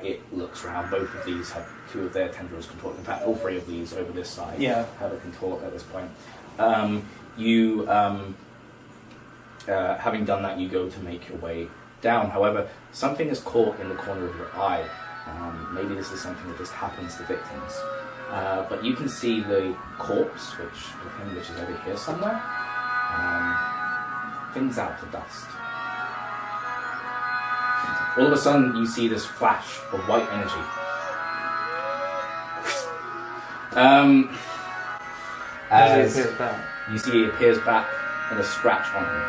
it looks around. Both of these have 2 of their tendrils contort. In fact, all 3 of these over this side have a contort at this point. Having done that, you go to make your way down. However, something is caught in the corner of your eye. Maybe this is something that just happens to victims. But you can see the corpse, which is over here somewhere, thins out to dust. All of a sudden, you see this flash of white energy. As you see, it appears back with a scratch on him.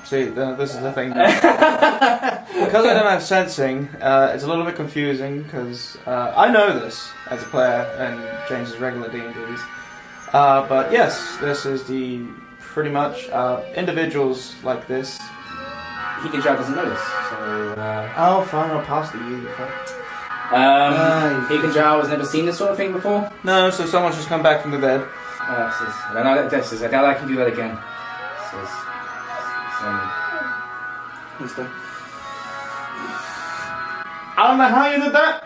See, this is the thing. Because I don't have sensing, it's a little bit confusing, because I know this as a player in James's regular D&Ds. But yes, this is the pretty much individuals like this. Hikinjao doesn't know this, so... Oh, fine, I'll pass the you. Hikinjao has never seen this sort of thing before? No, so someone's just come back from the dead. I doubt I can do that again. I don't know how you did that,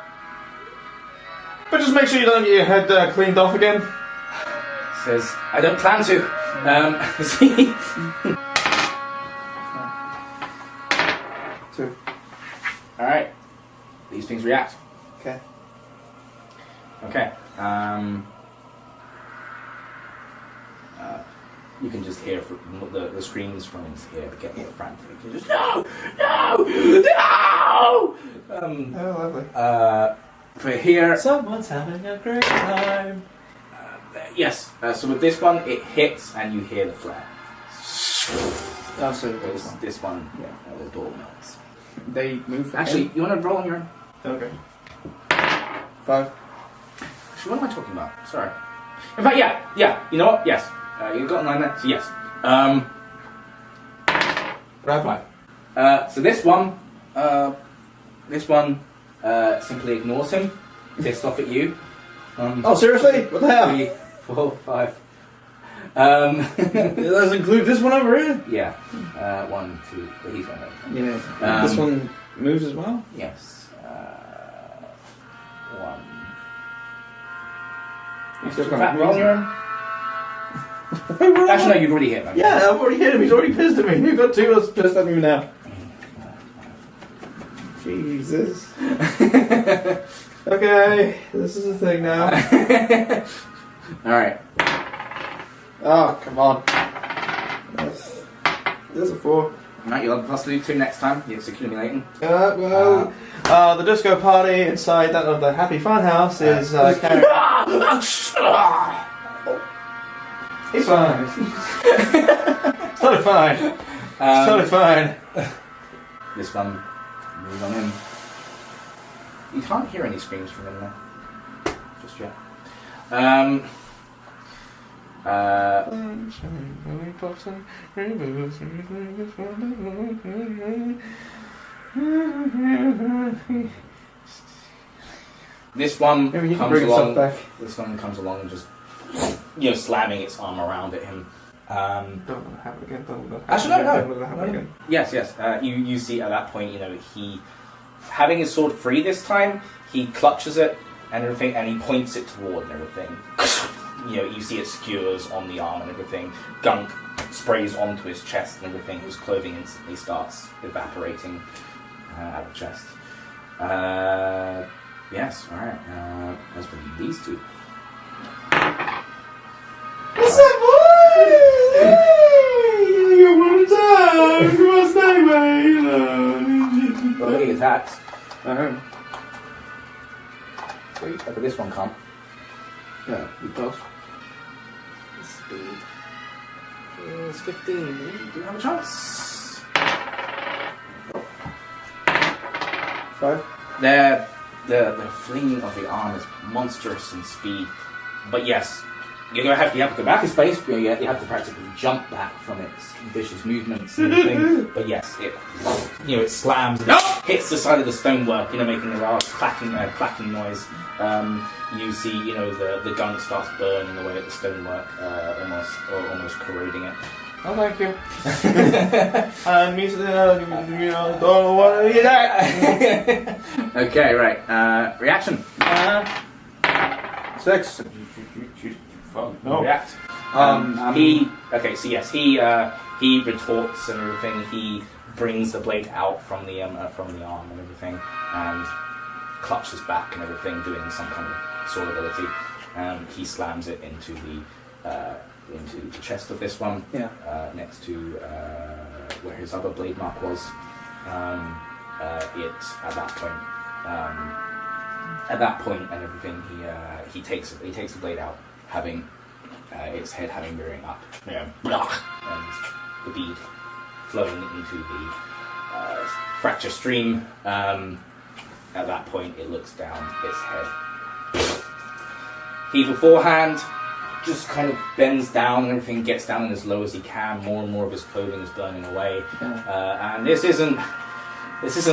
but just make sure you don't get your head cleaned off again. Says, I don't plan to. See? 2. Alright. These things react. Okay. Okay. You can just hear the screams from here get more frantic. You just no! Oh, lovely. For here, Someone's having a great time. yes. So with this one, it hits and you hear the flare. Oh, so This one, the door melts. they move. Actually, you want to roll on your own? Okay. 5. Actually, what am I talking about? Sorry. In fact, yeah. You know what? Yes. You got 9 there, so yes. Round 5. So this one simply ignores him, pissed off at you. Oh, seriously? What the hell? 3, 4, 5. It does include this one over here? Yeah. 1, 2. But he's going over. Yeah. This one moves as well? Yes. 1. You still In can't fact, roll on your own. Actually, no, you've already hit him. Yeah, I've already hit him. He's already pissed at me. You've got 2 that's pissed at me now. Jesus. Okay, this is a thing now. Alright. Oh, come on. There's a 4. Alright, you'll have +2 next time. It's accumulating. The disco party inside that of the Happy Fun House is carrying. He's fine. It's totally fine. It's totally fine. This one moves on in. You can't hear any screams from in there. Just yet. This one Maybe you can comes bring along. back. This one comes along and just, slamming its arm around at him. Don't let it happen again. Don't let it Actually, happen no. again. Don't let it happen again. Yes. You see at that point, he, having his sword free this time, he clutches it and everything, and he points it toward and everything. You see it skewers on the arm and everything. Gunk sprays onto his chest and everything. His clothing instantly starts evaporating out of the chest. Yes, alright. As for these 2. What's that, boy? Hey, you one time. You must stay, mate. Well, look at that. Sweet. Look at this one come. Yeah, you close. Speed is 15. Do you have a chance? 5. The fling of the arm is monstrous in speed, but yes, you have to go back a space. You have to practically jump back from its vicious movements and everything. But yes, it slams and hits the side of the stonework, making a large clacking noise. You see, the gunk starts burning away at the stonework, almost corroding it. Oh, thank you. And me, don't want to hear that. Okay, right. Reaction. 6. No. React. He retorts and everything. He brings the blade out from the arm and everything, and clutches back and everything, doing some kind of sword ability. He slams it into the chest of this one, next to where his other blade mark was. At that point and everything, he takes the blade out, having its head veering up, and the bead flowing into the fracture stream. At that point, it looks down its head. He beforehand just kind of bends down and everything, gets down as low as he can. More and more of his clothing is burning away, and this isn't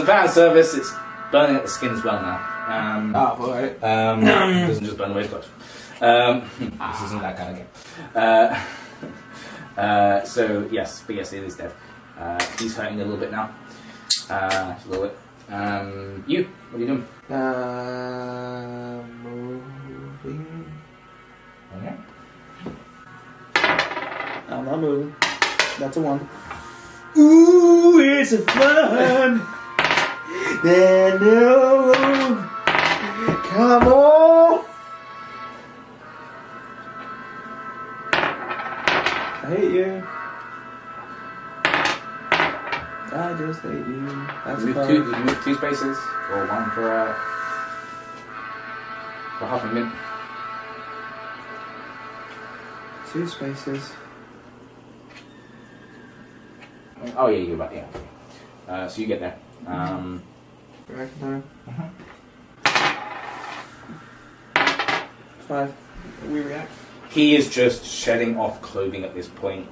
fan service. It's burning at the skin as well now. Alright. It doesn't just burn away his clothes. This isn't that kind of game. So yes, it is dead. He's hurting a little bit now. A little bit. You, what are you doing? Moving. Okay. I'm not moving. That's a 1. Ooh, it's a fun. Then no. Come on. I hate you. I just hate you. That's move 2 spaces, or 1 for half a minute. 2 spaces. Oh yeah, you're about so you get there. Reaction time. 5. We react. He is just shedding off clothing at this point,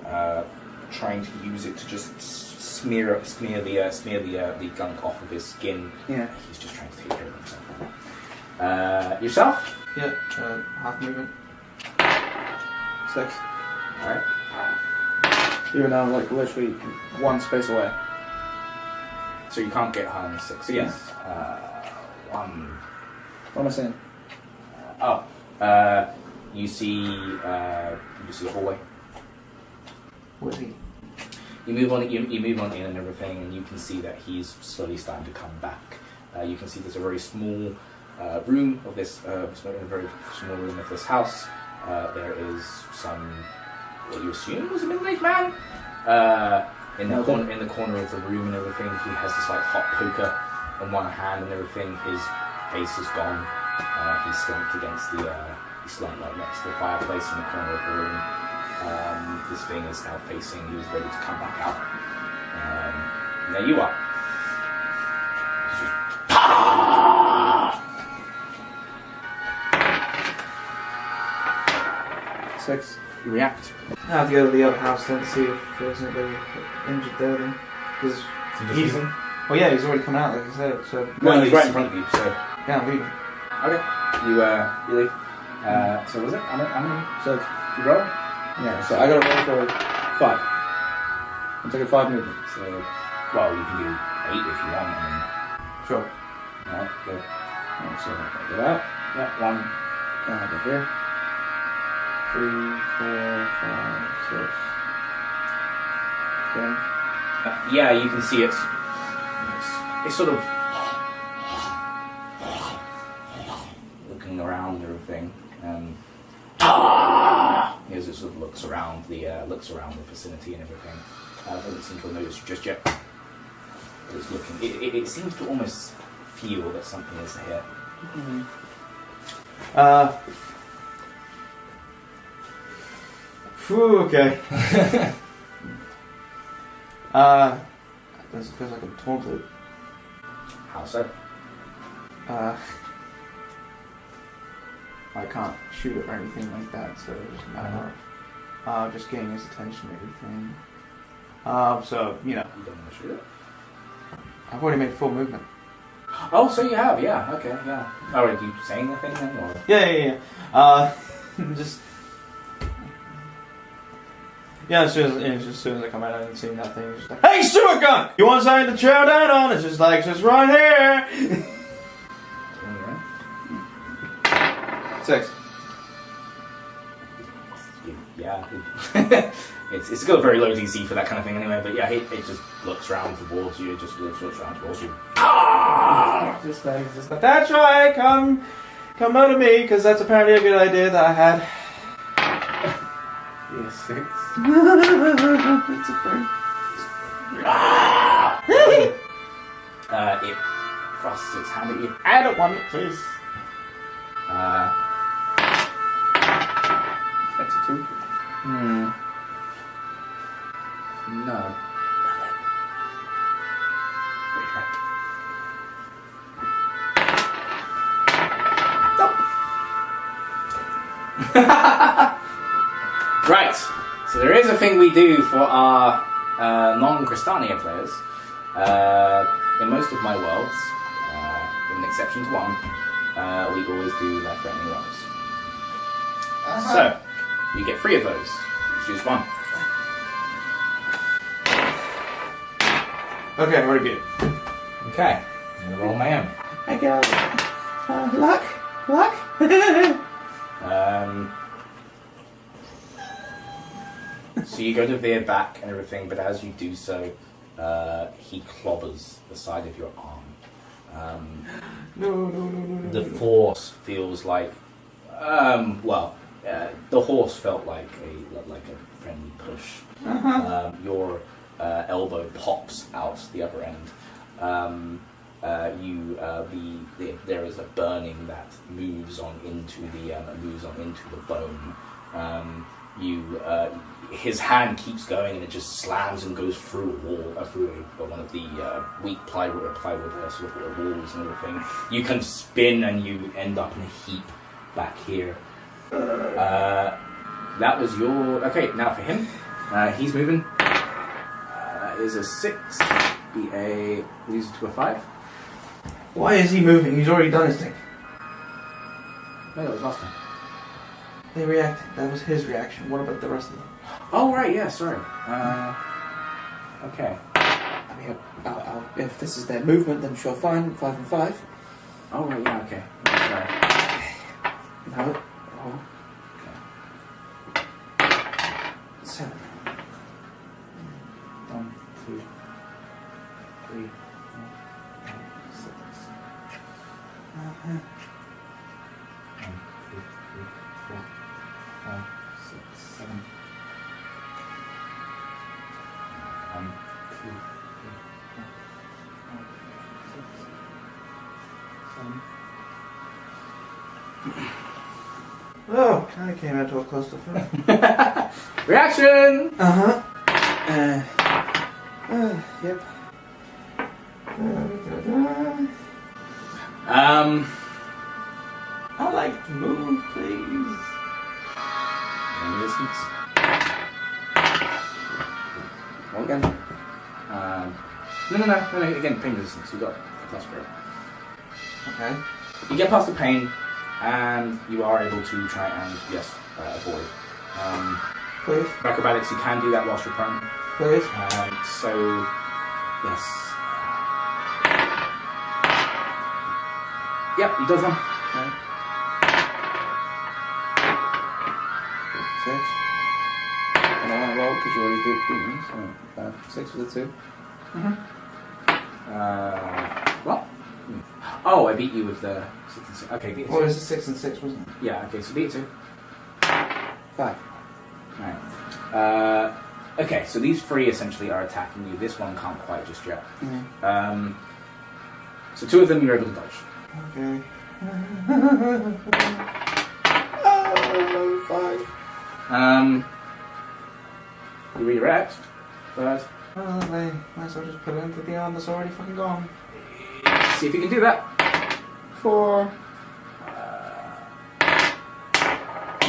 trying to use it to just smear the gunk off of his skin. Yeah. He's just trying to take care of himself. Yourself? Yeah. Half movement. 6. All right. Even though I'm like literally 1 space away. So you can't get higher than 6. So yes. 1. What am I saying? You see a hallway. Where's he? You move on in and everything, and you can see that he's slowly starting to come back. You can see there's a very small room of this, a very small room of this house. There is what you assume was a middle-aged man. In the corner of the room and everything, he has this like hot poker in one hand and everything. His face is gone. He's slumped right next to the fireplace in the corner of the room. This thing is now facing. He was ready to come back out. And there you are. It's just, ah! 6. You react. I have to go to the other house then to see if there's anybody injured there then. Because he's... Well, yeah, he's already come out, like I said, so... Well, he's right in front of you, so... Yeah, I'm leaving. Okay. You leave. So was it? How many? So, You roll? yeah, so I gotta roll for 5. I'm taking 5 movement. So, well, you can do 8 if you want. Sure. Alright, good. Alright, so I'll get out. Yeah, 1. And I'll go here. 3, 4, 5, 6. Okay. Yeah, you can see it's sort of looking around and everything. As it sort of looks around the vicinity and everything. Doesn't seem to have noticed you just yet. But it's looking. It seems to almost feel that something is here. Phew, okay. This feels like I'm taunted. How so? I can't shoot it or anything like that, so it's just a matter of just getting his attention and everything. So, you know. You don't want to shoot it? I've already made full movement. Oh, so you have, yeah, okay, yeah. Oh, are you saying the thing then, or? Yeah. Just... Yeah, as soon as I come out and see nothing, it's just like, hey, sewer gun! You want something to chow down on? It's just like, just right here! 6. Yeah. It's got a very low DC for that kind of thing anyway, but yeah, it just looks round towards you, just looks round towards you. Just like, that's right, come out of me, because that's apparently a good idea that I had. Yeah, 6. It's a friend. It thrusts its hand at you. I don't want it, please. That's a 2. No. Right, so there is a thing we do for our non-Crystania players. In most of my worlds, with an exception to one, we always do life-threatening rolls. So, you get 3 of those. You choose one. Okay, I'm already good. Okay, I'm gonna roll my own. I got luck. So you go to veer back and everything, but as you do so, he clobbers the side of your arm. No. The force feels like, the horse felt like a friendly push. Your elbow pops out the other end. There is a burning that moves on into the bone. His hand keeps going and it just slams and goes through a wall, through one of the weak plywood sort of walls and everything. You can spin and you end up in a heap back here. That was your... Okay, now for him. He's moving. Is a 6. Be a... Lose it to a 5. Why is he moving? He's already done his thing. No, that was last time. They reacted. That was his reaction. What about the rest of them? Oh, right, yeah, sorry. Okay. I mean, if this is their movement, then sure, fine. 5 and 5. Oh, right, yeah, okay. Sorry. No. Okay. 7. 1, 2, 3, 4, 5, 6. 1, 2, 3, 4, 5, 6, 7. 1, 2, 3, 4, 5, 6, 7. Oh, kind of came out to a close to 5. Reaction! Yep. I'd like to move, please. Any distance? Roll again. No, again, pain resistance. You got a plus for it. Okay. You get past the pain, and you are able to try and, avoid. Please. Acrobatics, you can do that whilst you're prone. Please. So, yes. Yep, you dodge one. Okay. 6. And I want to roll because you already beat me, so 6 with a 2. What? Oh, I beat you with the 6 and 6. Okay, beat it. What was it? 6 and 6, wasn't it? Yeah, okay, so beat it 2. 5. Right. Okay, so these 3 essentially are attacking you. This one can't quite just yet. So 2 of them you're able to dodge. Okay. 5. You redirect. Third. Oh, they might as well just put it into the arm that's already fucking gone. See if you can do that. 4.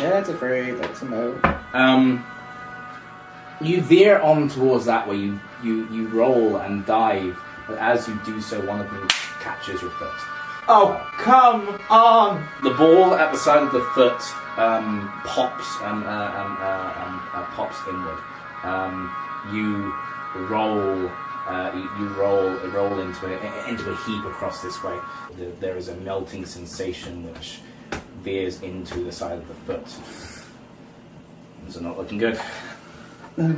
That's a free. That's a move. You veer on towards that where you roll and dive, but as you do so, one of them catches your foot. Oh, come on! The ball at the side of the foot pops pops inward. You roll into a heap across this way. There is a melting sensation which veers into the side of the foot. Things are not looking good. You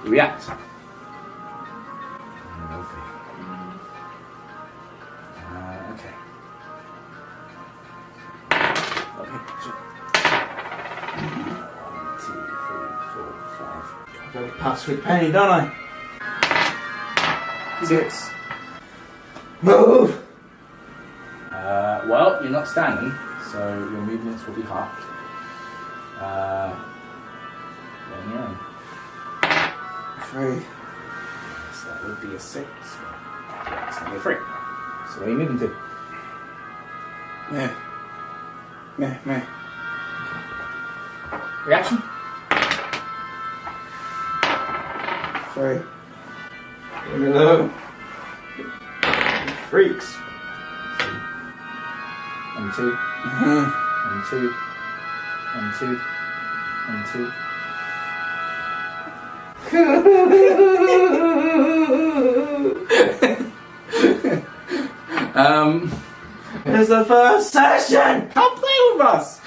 react. Okay. Sure. 1, 2, 3, 4, 5. I've got to pass with Penny, don't I? 6. Move! Well, you're not standing, so your movements will be halved. Then you're in. 3. So that would be a 6. It's going to be a 3. So where are you moving to? Meh. Reaction? 3. Leave me alone. Freaks. 1, 2. 1, 2. 1, 2. 1, 2. It's the first session! Come play with us!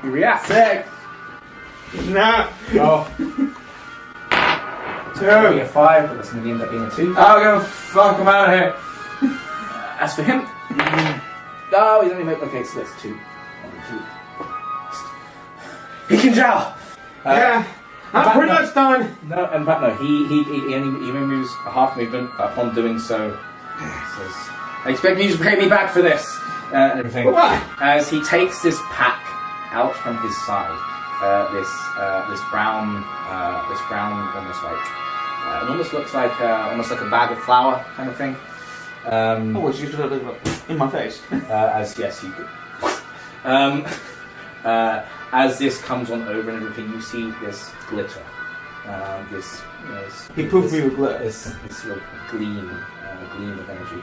You react. 6. Nah. Oh. 2. Be a 5, but that's going to end up being a 2. I'll go fuck him out of here. As for him, oh, he's only made. Okay, so that's 2. 1, 2. He can jowl. Yeah. I'm pretty much done. No, in fact, no. He only moves a half movement. Upon doing so, he says, "I expect you to pay me back for this." And everything. What? As he takes this pack out from his side, this brown, almost like it almost looks like a bag of flour kind of thing. Oh, it's usually in my face. As yes, you could. As this comes on over and everything, you see this glitter. He poofed me with glitter. This sort of gleam of energy,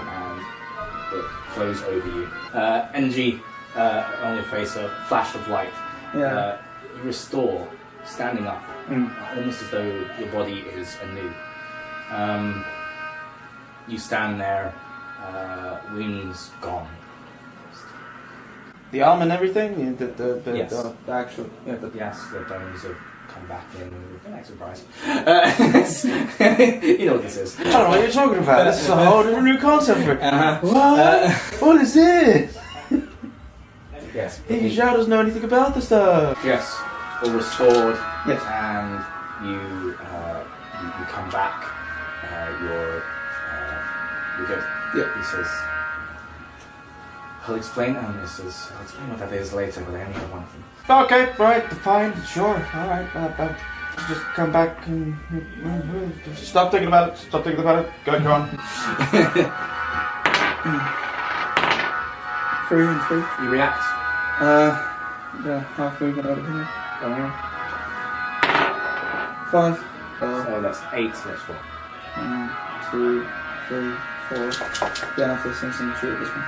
and it flows over you. Energy on your face, a flash of light. Yeah. You restore, standing up, almost as though your body is anew. You stand there, wounds gone. The arm and everything? Yes. The actual... Yes, the bones have come back in with a nice surprise. You know what this is. I don't know what you're talking about. This is a whole different new concept for me. What? What is this? Yes. He doesn't know anything about this stuff. Yes. All restored. Yes. And you come back. You're good. Yep. He says, I'll explain what that is later, but I only have one thing. Okay, right, fine, sure, alright. Just come back and... Stop thinking about it, Go on. 3 and 3. You react. Yeah, half movement over here. Down here. 5. So that's 8, so that's 4. 1, 2, 3, 4. Yeah, after something to shoot at this one.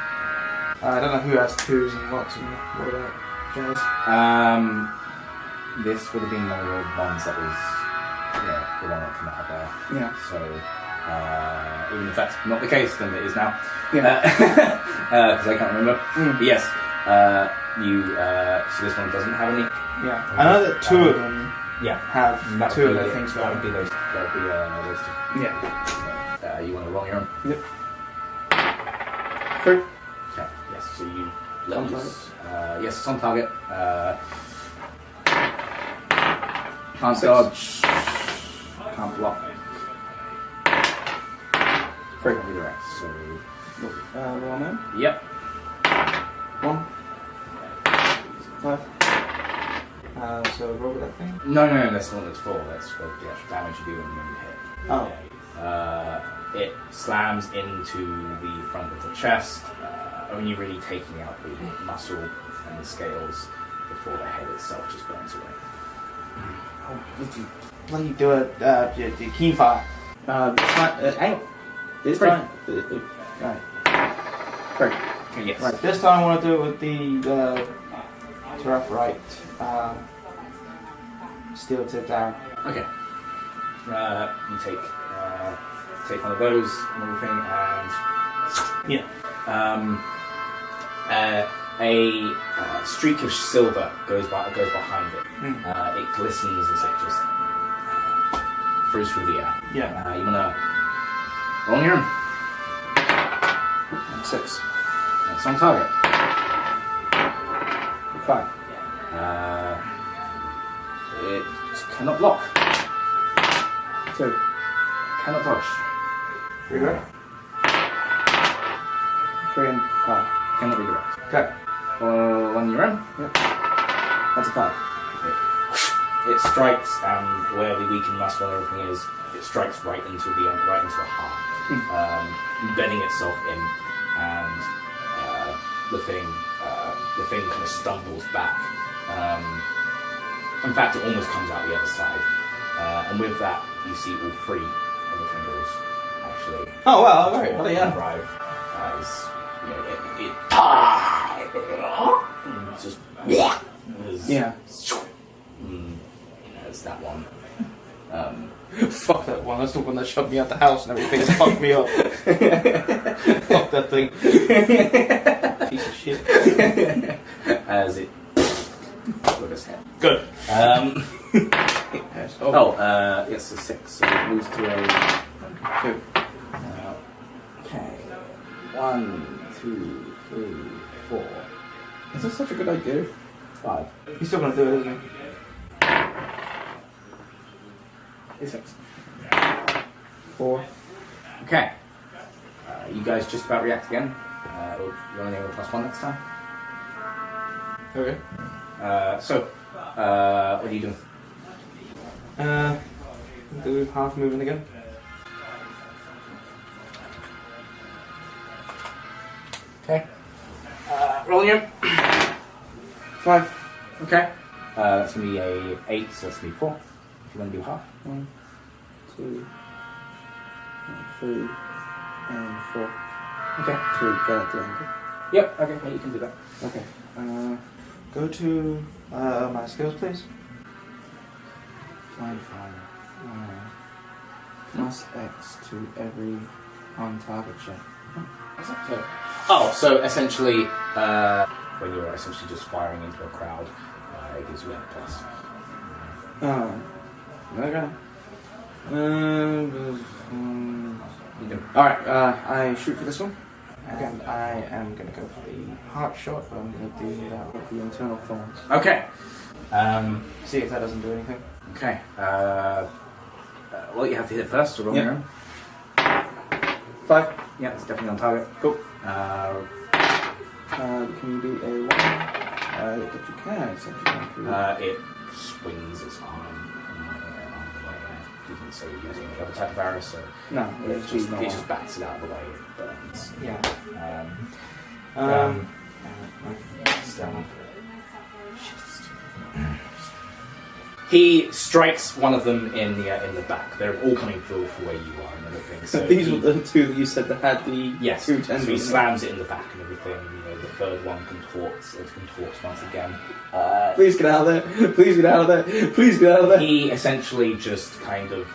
I don't know who has 2s and lots and what about Jazz? This would have been one of the ones that was, the one that came out there. Yeah. So, even if that's not the case, then it is now. Yeah. Because I can't remember. But yes, so this one doesn't have any. Yeah. I know that 2 of them have that 2 of the things that would be those. That would be those 2. Yeah. You want to roll your own? Yep. 3. Okay. Yes. So you let On loose. Yes, it's on target. Can't 6. dodge. Can't block. 3. Correct. So. Roll now. Yep. 1. 5. So roll with that thing? No, that's the one that's full. That's what the actual damage you do when you hit. Oh. it slams into the front of the chest, only really taking out the muscle and the scales before the head itself just burns away. Bloody do it, the key fire. Hang on. It's Free. fine. Right. Free. Yes. Right, this time I want to do it with the rough right steel tipped arrow. Okay. You take one of those and everything, and a streak of silver goes behind it. It glistens as it just throws through the air. Yeah. You wanna roll your own? 6. It's on target. 5. It cannot block. 2. Cannot dodge. Reroll. 3 and 5. Cannot redirect. Okay. On your own. Yep. That's a 5. It strikes, and where the weakened muscle and everything is, it strikes right into the heart, embedding itself in, and the thing kind of stumbles back. In fact, it almost comes out the other side, and with that, you see all 3 of the tendrils actually. Oh wow! All right. Well, yeah. Drive as it just Yeah. as that one. Fuck that one. That's the one that shoved me out the house and everything. It's fucked me up. Fuck that thing. Piece of shit. As it with his head. Good. Yes, a 6. So it moves to a 2. okay. 1, 2, 3, 4. Is this such a good idea? 5. He's still gonna do it, isn't he? A6. 4. Okay. You guys just about react again. You're only able to +1 next time. Okay. What are you doing? Do half moving again. Okay. Rolling you. 5. Okay. That's gonna be a 8, so that's gonna be 4. If you want to do half. 1, 2, 3, and 4. Okay. 2, get at the angle. Yep. Okay. Yeah, you can do that. Okay. Go to my skills, please. Modifier. Plus X to every on target check. Oh, so essentially, when you're essentially just firing into a crowd, it gives you a plus. Okay. You do. Alright, I shoot for this one. And I am gonna go for the heart shot, but I'm gonna do that with the internal thorns. Okay. See if that doesn't do anything. Okay. Well, you have to hit first to roll Yep. your own. 5. Yeah, it's definitely on target. Cool. Can you be a 1? That you can. It's actually going through. It swings its arm in the air. You can say you're using the other type of arrow, so No, it just bats it out of the way. It burns. Yeah. He strikes one of them in the back. They're all coming through for where you are and everything. So these were the 2 that you said that had the yes. 2 So he tendrils. slams it in the back and everything. You know, the third one contorts. It contorts once again. Please get out of there! Please get out of there! Please get out of there! He essentially just kind of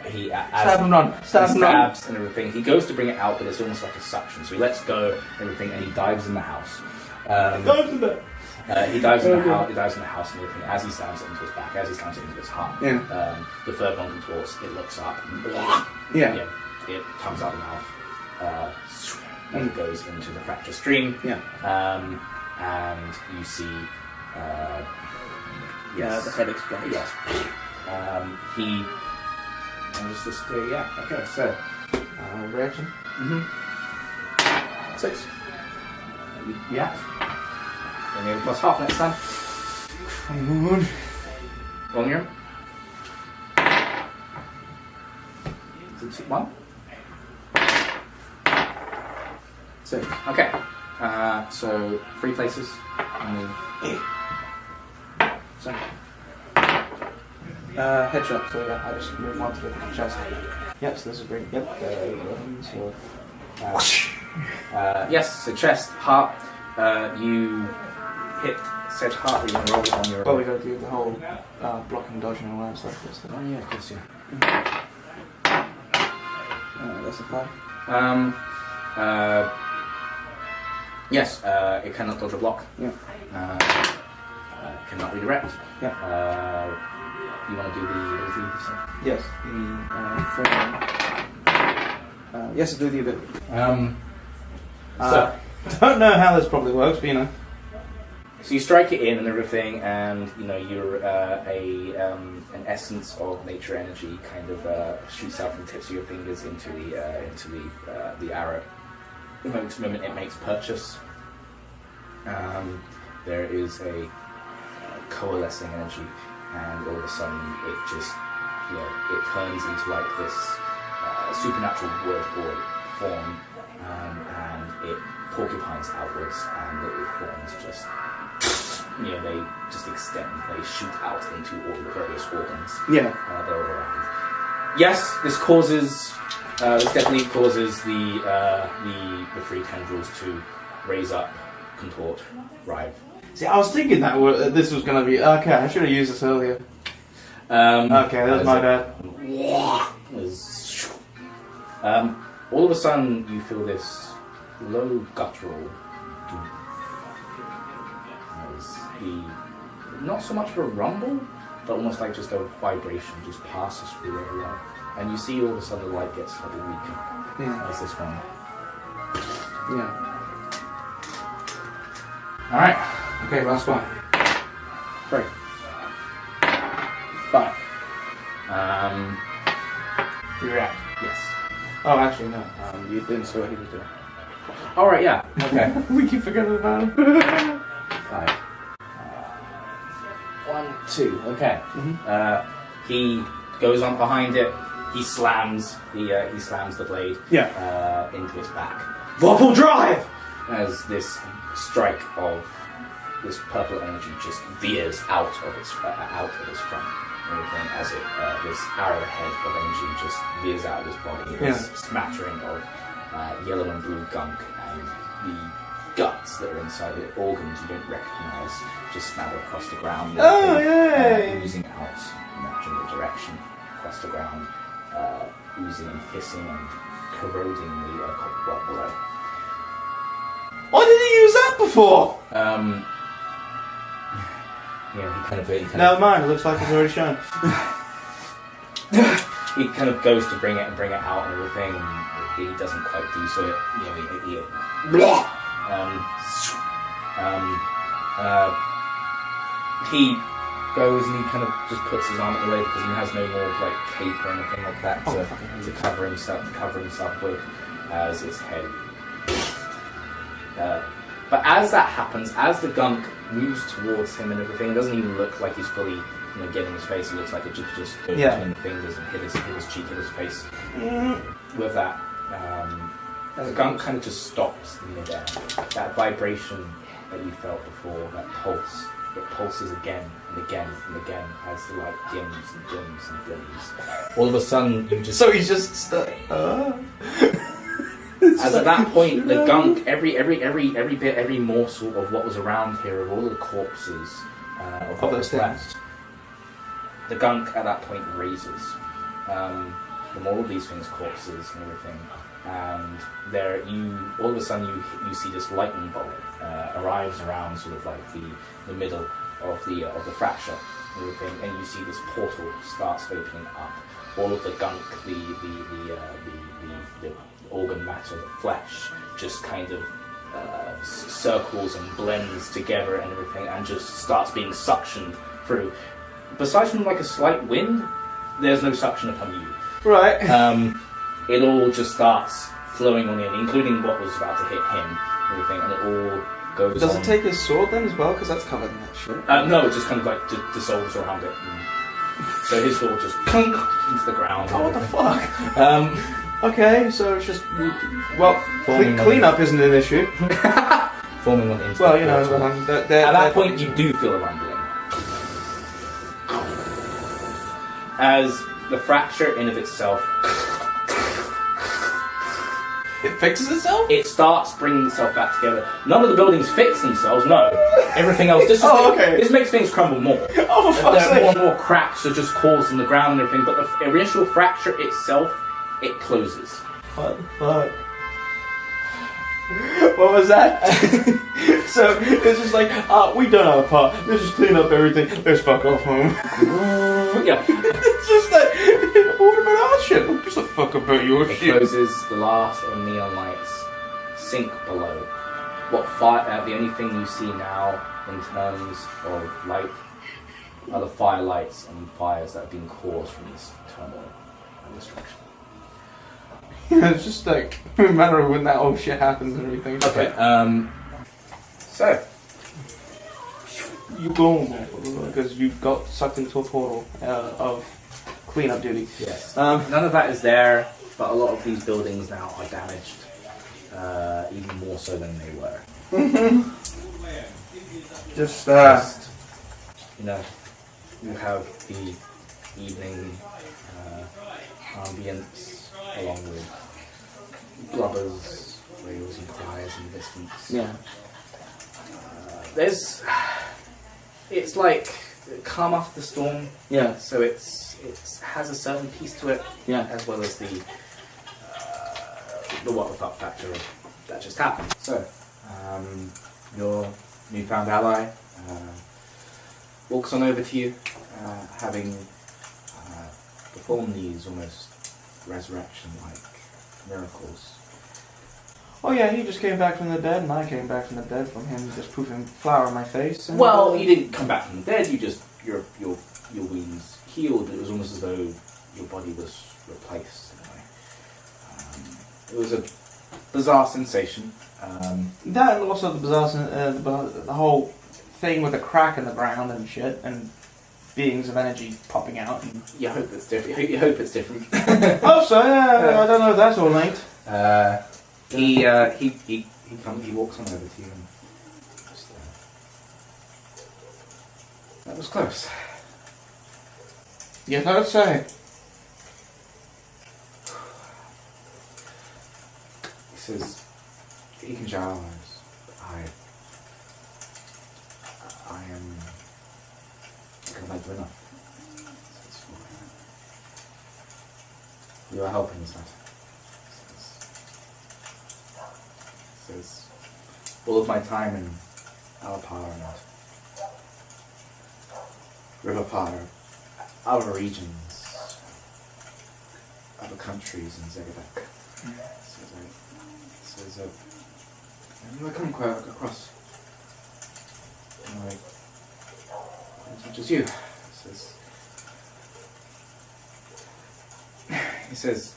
Stab and run. Stab and run. stabs and everything. He goes to bring it out, but it's almost like a suction. So he lets go and everything, and he dives in the house. He dives in the house. He dives in the house and everything. As he slams it into his back, as he slams it into his heart. Yeah. The third one contorts. It looks up. Yeah. It comes out the mouth. And it goes into the fracture stream. Yeah. And you see. Yeah, the head explodes. Yes. He. And just this. Yeah. Okay. So. Reaction. 6. Yeah. Then you plus half next time. Come on. Rolling your. Is it 1? 6. Okay. So 3 places. So, headshot, so yeah, I just move on to the chest. Yep, so this is great. Yep, so... yes, so chest, heart. You hit said heart, but you can roll it on your... Well, we gotta do the whole blocking, dodging, and all that stuff. Oh yeah, of course, yeah. That's a 5. Yes, it cannot dodge a block. Yeah. Cannot redirect. Yeah. You want to do the ability yourself? Yes, the yes, I do the ability. So Don't know how this probably works, but you know. So you strike it in and everything, and you know you're an essence of nature energy kind of shoots out from the tips of your fingers into the arrow. The moment it makes purchase, there is a coalescing energy, and all of a sudden it just it turns into like this supernatural word form, and it porcupines outwards, and the forms just. They just extend, they shoot out into all the various organs Yeah. that are around. Yes, this definitely causes the free tendrils to raise up, contort, writhe. See, I was thinking that this was going to be... Okay, I should have used this earlier. Okay, that was my bad. All of a sudden, you feel this low guttural not so much of a rumble, but almost like just a vibration just passes through everyone. And you see all of a sudden the light gets slightly weaker. Yeah. As this one. Yeah. Alright. Okay, last one. 3. 5. You react. Yes. Oh, actually, no. You didn't see what he was doing. Alright, yeah. Okay. We keep forgetting about him. 5. 1, 2. Okay. Mm-hmm. He goes on behind it. He slams the blade. Yeah. Into its back. Vorpal drive! As this strike of this purple energy just veers out of its front, and everything, as it this arrowhead of energy just veers out of his body. This smattering of yellow and blue gunk, and the guts that are inside the organs you don't recognise just smatter across the ground. Oh, yay! Oozing out in that general direction across the ground, oozing and hissing and corroding the copper below. Why did he use that before? He Never mind, it looks like it's already shown. He kind of goes to bring it out and everything, and he doesn't quite do so. He goes and he kind of just puts his arm in the way because he has no more like cape or anything like that to cover himself with, as his head. But as that happens, as the gunk moves towards him and everything, it doesn't even look like he's fully getting his face. It looks like it just goes between the fingers and hit his cheek, hit his face. With that, the gunk kind of just stops in midair. That vibration that you felt before, that pulse, it pulses again and again and again as the light dims and dims and dims. All of a sudden, you just... So he's just... As at that point, the gunk, every morsel of what was around here, of all of the corpses of what was left, the gunk at that point raises from all of these things, corpses and everything, and there all of a sudden you see this lightning bolt arrives around sort of like the middle of the fracture and everything, and you see this portal starts opening up. All of the gunk, the organ matter, the flesh, just kind of circles and blends together and everything, and just starts being suctioned through. Besides from like a slight wind, there's no suction upon you. Right. It all just starts flowing on in, including what was about to hit him and everything, and it all goes Does on. it take his sword then as well? Because that's covered in that shit. No, it just kind of like dissolves around it. So his sword just clunk into the ground. Oh, what the fuck? Okay, so it's just well, Forming cleanup isn't an issue. Forming on instant. Well, you know, At that point, you do feel a rumbling. As the fracture in of itself, it fixes itself. it starts bringing itself back together. None of the buildings fix themselves, no. Everything else, this, Oh, okay. this makes things crumble more. Oh, for fuck's There are sake! more and more cracks are just caused in the ground and everything, but the initial fracture itself, it closes. What the fuck? What was that? So it's just like, we done our part. Let's just clean up everything. Let's fuck off home. Yeah. It's just like, what about our shit? Who gives a fuck about your It shit? closes, the last of the neon lights sink below. What fire? The only thing you see now in terms of light are the firelights and fires that have been caused from this turmoil and destruction. It's just like, no matter when that old shit happens and everything. Okay, so You go because you got sucked into a portal of cleanup duty. yes, Um, none of that is there, but a lot of these buildings now are damaged, even more so than they were. just Just, you know, you have the evening ambience along with blubbers, wails and cries in the distance. yeah. It's like calm after the storm. Yeah. So it has a certain peace to it, Yeah. as well as the what the fuck factor of that just happened. So, your newfound ally walks on over to you, having performed these almost resurrection-like miracles. Oh yeah, he just came back from the dead, and I came back from the dead from him just poofing flour in my face. And, Well, you didn't come back from the dead. You just your wounds healed. It was almost as though your body was replaced in a way. It was a bizarre sensation. that and also the bizarre, the whole thing with the crack in the ground and shit, and beings of energy popping out. And You hope it's different. You hope it's different. oh, so yeah, I don't know if that's all linked. He comes. He walks on over to you and just, that was close. Yes, I would say. He says, "Deacon Giles, I am going to do enough. You are helping us out. Says, all of my time in Alpar and Riverfire, other regions, other countries in Zegabek. Says, I come across like as much as you. He says,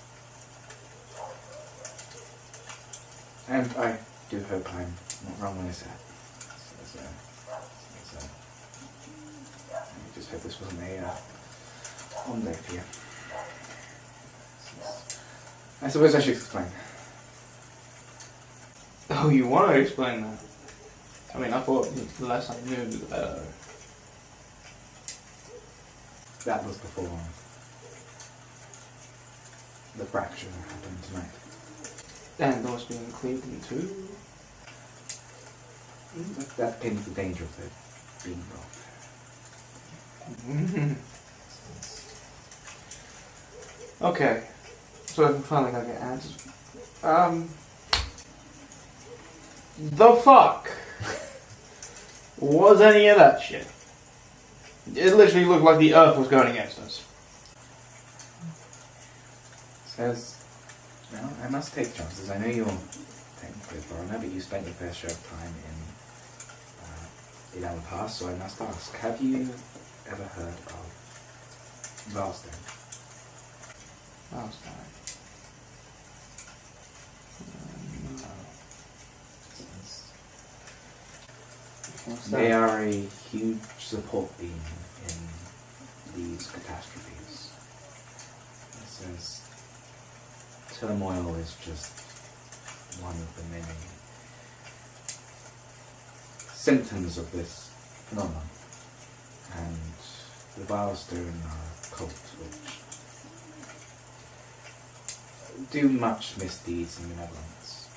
and I do hope I'm not wrong when I say it. I just hope this wasn't a one day for you. I suppose I should explain. Oh, you want to explain that? I mean, I thought the less I knew, the better. That was before the fracture happened tonight. And those being cleaved in two. That paints the danger of it being involved. Okay, so I'm finally gonna get answers. The fuck was any of that shit? It literally looked like the Earth was going against us. Says, well, I must take chances. I know you're technically a foreigner, but you spent your fair share of time in our past, so I must ask, have you ever heard of Valstone? Last time. They are a huge support beam in these catastrophes. It says, turmoil is just one of the many symptoms of this phenomenon. And the Vilestone are a cult which do much misdeeds and benevolence.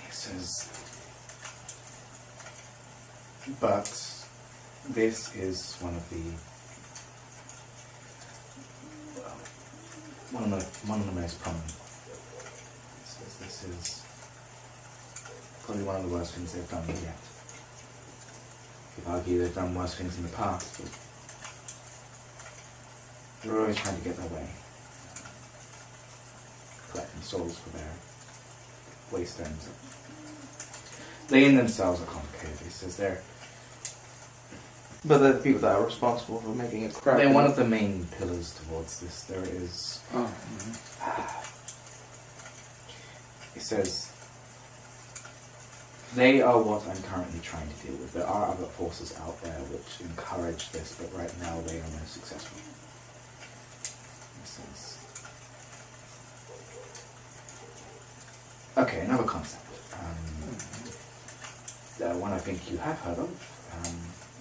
He says, but this is one of the most prominent. He says this is probably one of the worst things they've done yet. You could argue they've done worse things in the past, but they're always trying to get their way. Collecting souls for their waystones. They in themselves are complicated. He says they're But they're the people that are responsible for making it crap. one of the main pillars towards this. There is. Oh. He says they are what I'm currently trying to deal with. There are other forces out there which encourage this, but right now they are most successful. He says. Okay, another concept. One I think you have heard of.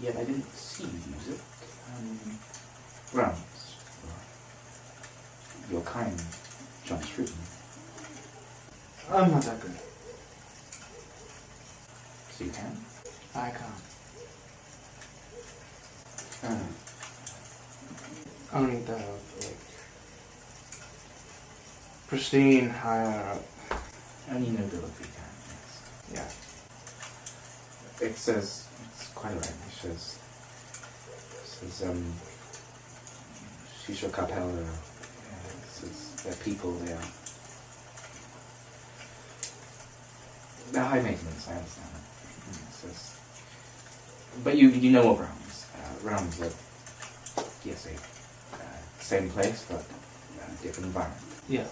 Yet I didn't see you use it. Realms. Your kind jumps through them. I'm not that good. So you can? I can't. Uh, I don't need that, like, pristine, higher up. only nobility can, yes. Yeah. It says, it's quite alright, it says, Shisho Capella, it says, they're people, they're high maintenance, I understand that. It says, but you know of realms. Realms are, yes, same place, but different environment. Yeah.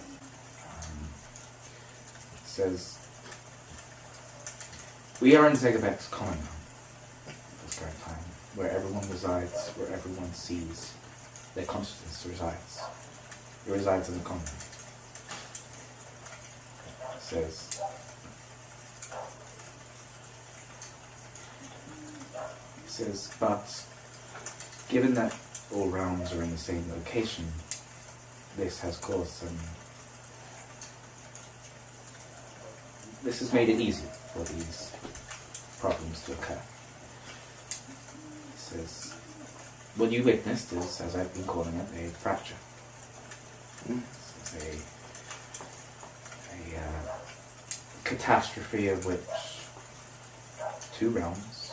It says, we are in Zegabek's common realm at this current time, where everyone resides, where everyone sees their consciousness resides. It resides in the common realm. It says, but given that all realms are in the same location, this has caused some. This has made it easy for these problems to occur. It says, what you witnessed is, as I've been calling it, a fracture. This is a catastrophe of which two realms,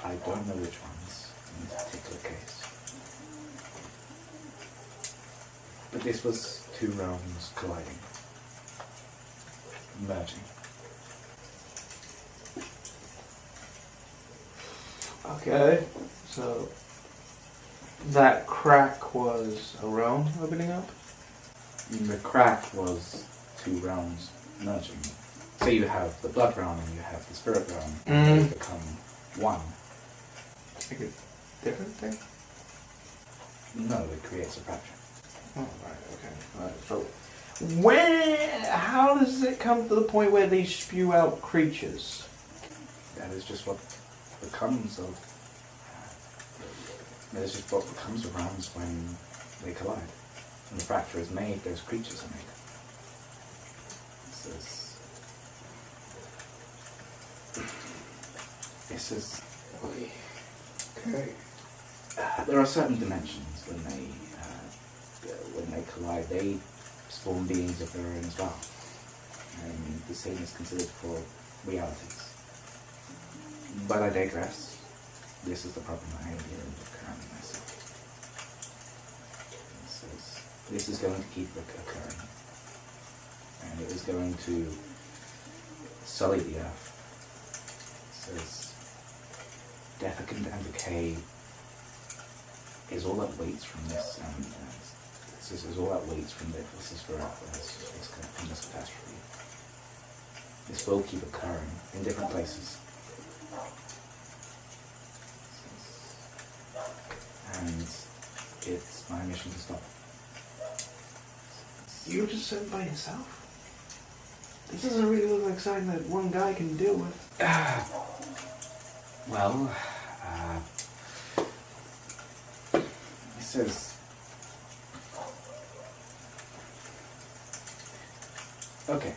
I don't know which ones in this particular case, but this was two realms colliding, merging. Okay, so that crack was a realm opening up? The crack was two realms merging. So you have the blood realm and you have the spirit realm, and they become one. Like a different thing? No, it creates a fracture. Oh, right, okay. Alright, so how does it come to the point where they spew out creatures? That is just what becomes of. That is just what becomes of realms when they collide. When the fracture is made, those creatures are made. This is. Okay. There are certain dimensions when they collide. They spawn beings of their own as well, and the same is considered for realities. But I digress. This is the problem I am dealing with currently myself. This is going to keep occurring, and it is going to sully the earth. It says, death and decay is all that waits from this, and this is all that waits from this. This is from this catastrophe. This will keep occurring in different places. And it's my mission to stop it. You were just sitting by yourself? This doesn't really look like something that one guy can deal with. Well, he says, okay,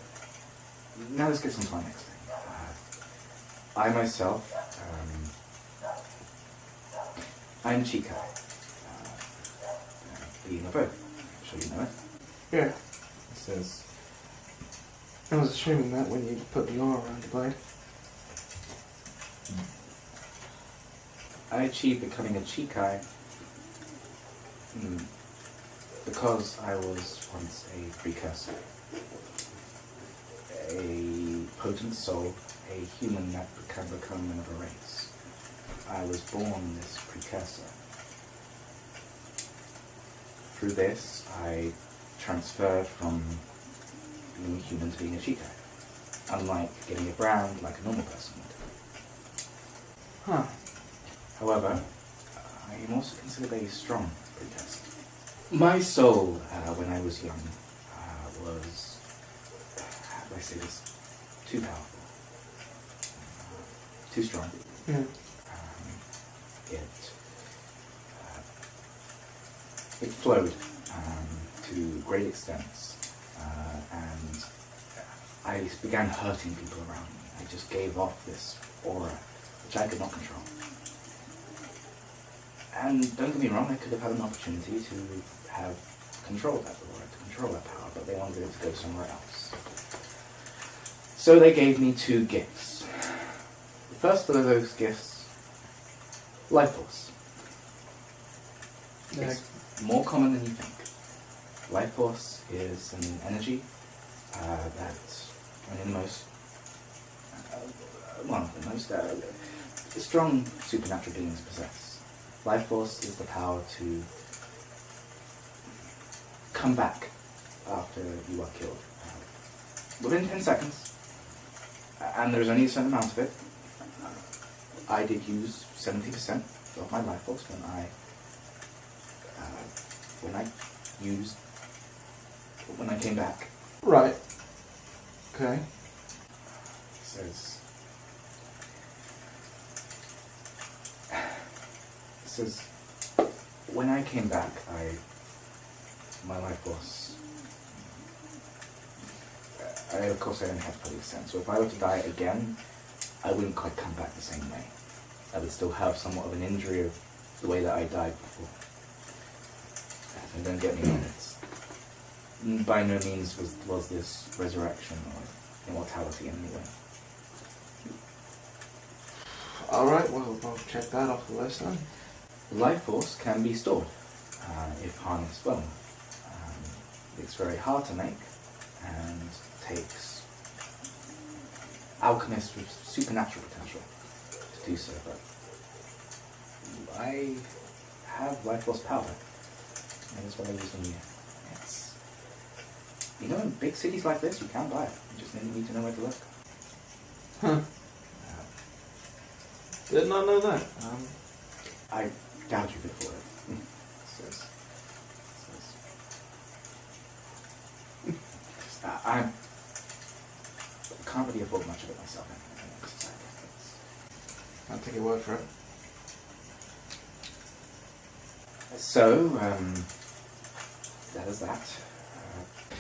now let's get into my next thing. I myself, I'm Chica, being of Earth. I'm sure you know it. Yeah. He says, I was assuming that when you put the arm around the blade. I achieved becoming a Chikai because I was once a precursor, a potent soul, a human that can become another race. I was born this precursor. Through this, I transferred from being a human to being a Chikai, unlike getting a brand like a normal person would. Huh. However, I am also considered a strong precursor. My soul, when I was young, was, how do I say this, too powerful, too strong. Yeah. It flowed to great extents, and I began hurting people around me. I just gave off this aura, which I could not control. And don't get me wrong, I could have had an opportunity to have controlled that aura, to control that power, but they wanted it to go somewhere else. So they gave me 2 gifts. The first of those gifts, life force. Yeah. It's more common than you think. Life force is an energy that the most strong supernatural beings possess. Life force is the power to come back after you are killed. Within 10 seconds, and there's only a certain amount of it. I did use 70% of my life force when I came back. Right. Okay. It says, when I came back, my life force, of course I only had 40%, so if I were to die again, I wouldn't quite come back the same way. I would still have somewhat of an injury of the way that I died before. And don't get me wrong, it's by no means was this resurrection or immortality in any way. Alright, well, we'll check that off the list then. Life force can be stored if harnessed well. It's very hard to make and takes alchemists with supernatural potential to do so, but I have life force power, and that's what I use on you. It's, you know, in big cities like this, you can buy it. You just need to know where to look. Huh. Did not know that. I doubt you could afford it. I can't really afford much of it myself. I'll take your word for it. So, that is that.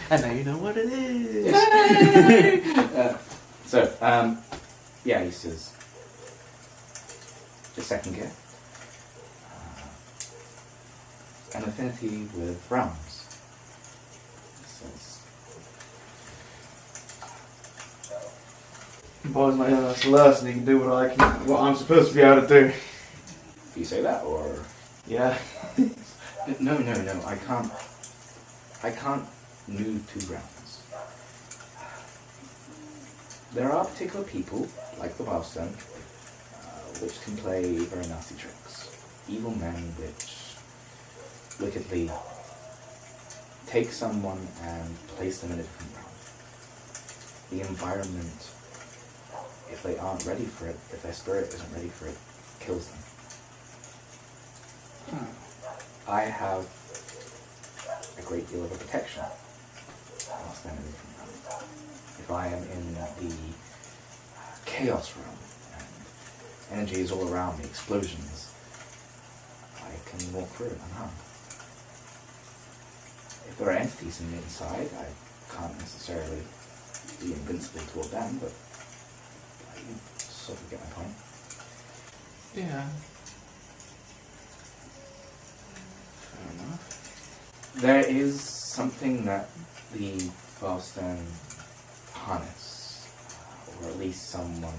And now you know what it is. Yeah, he says, the second gift, an affinity with realms. He says, Boys, my that's less, and he can do what I'm supposed to be able to do. do you say that, or? Yeah. No, I can't move 2 realms. There are particular people, like the Milestone, which can play very nasty tricks. Evil men which wickedly take someone and place them in a different realm. The environment, if they aren't ready for it, if their spirit isn't ready for it, kills them. I have a great deal of a protection then everything realm. If I am in the chaos realm and energy is all around me, explosions, I can walk through it unharmed. If there are entities in the inside, I can't necessarily be invincible toward them, but you sort of get my point. Yeah. Fair enough. There is something that the Farstone harness, or at least something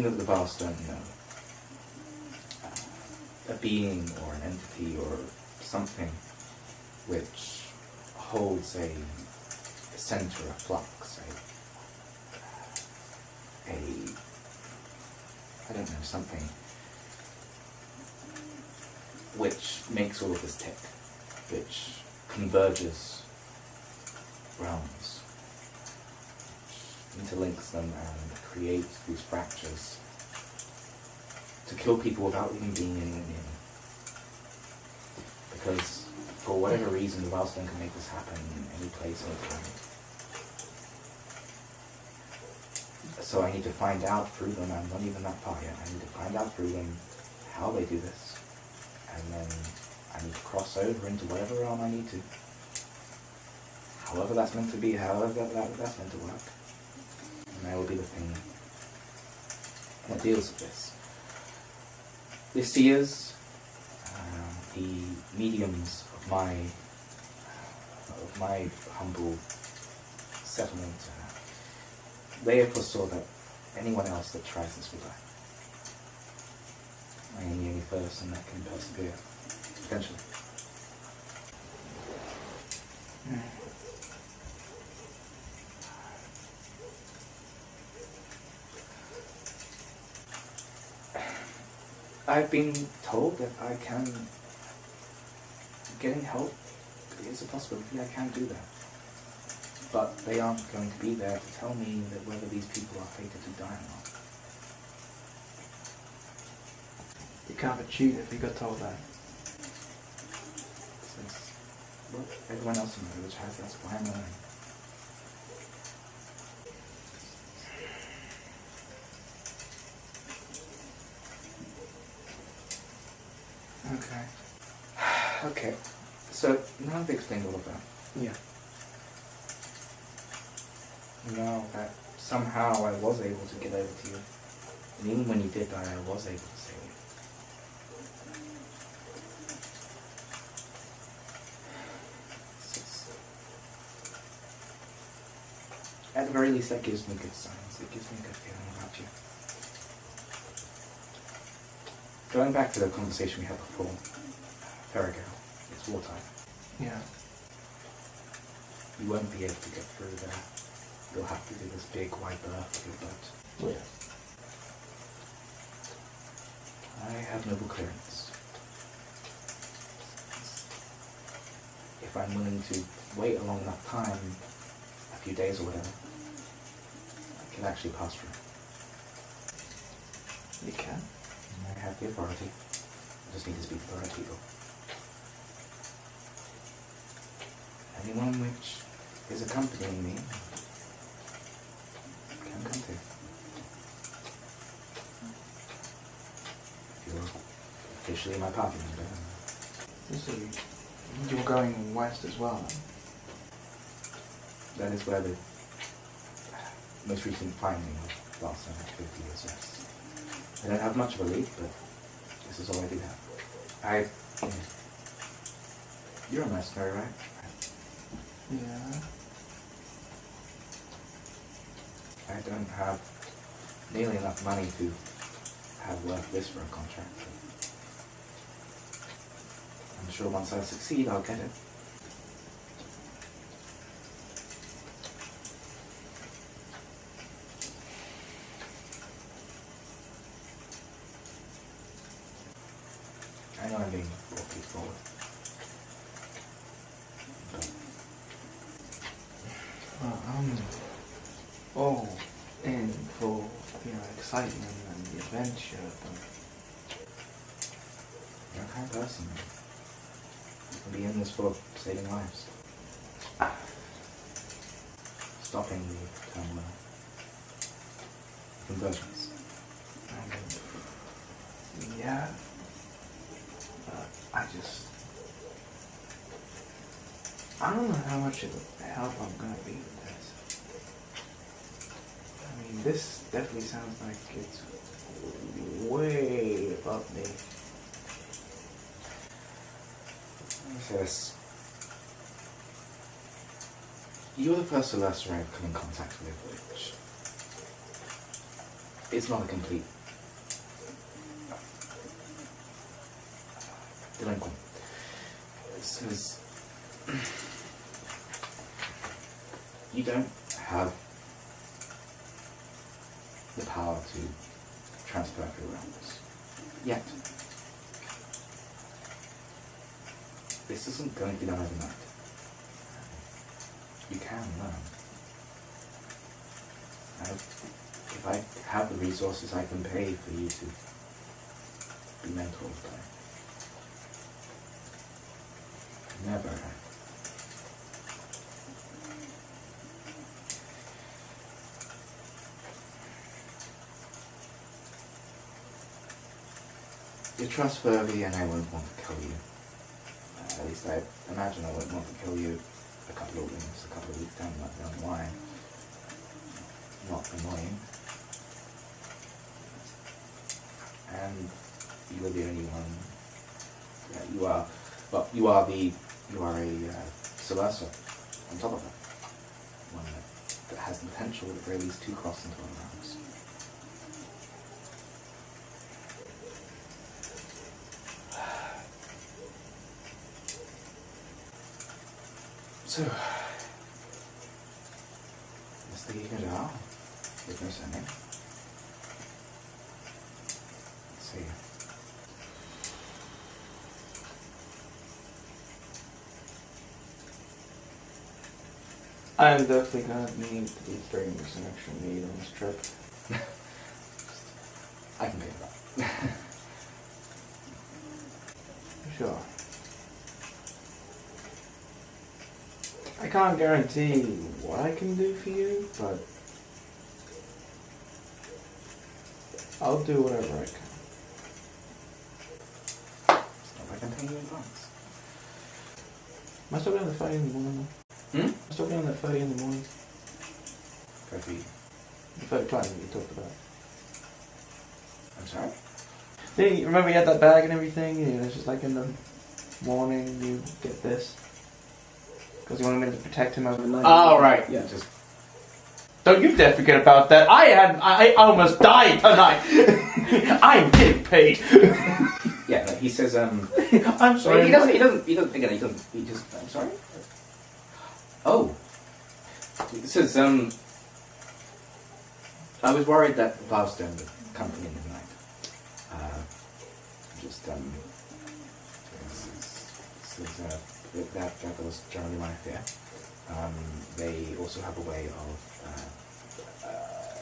that the Farstone know. A being or an entity or something which holds a center of flux, I don't know, something which makes all of this tick, which converges realms, which interlinks them and creates these fractures to kill people without even being in the near. Because for whatever reason, the Wellstone can make this happen in any place, any time. So I need to find out through them, I'm not even that far yet, I need to find out through them how they do this. And then I need to cross over into whatever realm I need to. However that's meant to be, however that's meant to work. And that will be the thing that deals with this. The seers, the mediums of my humble settlement, they foresaw that anyone else that tries this will die. I am the only person that can persevere, eventually. I've been told that I can, getting help is a possibility, I can do that. But they aren't going to be there to tell me that whether these people are fated to die or not. You can't achieve it if you got told that. Since, well, everyone else in the village has, that's why I'm learning. Okay. Okay, so now I've explained all of that. Yeah. Now that somehow I was able to get over to you, and even when you did die, I was able to save you. At the very least, that gives me good signs. It gives me a good feeling about you. Going back to the conversation we had before, Farrago, it's wartime. Yeah. You won't be able to get through there. You'll have to do this big wide berth with your boat. Yeah. I have noble clearance. If I'm willing to wait a long enough time, a few days or whatever, I can actually pass through. You can? I have the authority. I just need to speak to the right people. Anyone which is accompanying me can come to. If you're officially my party member. So you're going west as well, then? That is where the most recent finding of last 50 years rests. I don't have much of a lead, but this is all I do have. You're a mercenary, right? Yeah. I don't have nearly enough money to have worth this for a contract. I'm sure once I succeed, I'll get it. I know I'm being awfully forward. But Well, I'm all in for, excitement and the adventure, but you're a kind person. You can be in this for saving lives. stopping the turmoil. Convergence. Yeah. I don't know how much of a help I'm gonna be with this. I mean, this definitely sounds like it's way above me. Yes. You're the first Celestial I've come in contact with, which is not a complete delinquent. It says you don't have the power to transfer through realms yet. This isn't going to be done overnight. You can learn. If I have the resources, I can pay for you to be mentored by. Never. You're trustworthy and I won't want to kill you. At least I imagine I won't want to kill you a couple of weeks down the line. Not annoying. And you are the only one. You are a Celestial on top of it. One that has the potential at the very least to cross into other realms. So, Mr. Gigajar, with no surname. Let's see. I'm definitely gonna need to be bringing some extra meat on this trip. I can pay for that. Sure. I can't guarantee what I can do for you, but I'll do whatever I can. It's not like I'm paying you in advance. Am I still doing the fight in the morning? Am I still doing that fight in the morning? Go for you. The fight plan that you talked about. I'm sorry? Didn't you remember you had that bag and everything? And it's just like in the morning you get this. Because you wanted me to protect him overnight. Oh, right. Yeah. Just Don't you dare forget about that. I almost died tonight. I'm getting paid. yeah, no, he says I'm sorry. He doesn't he just I'm sorry? Oh. He says I was worried that Valstone would come from in the night. That was generally my fear. They also have a way of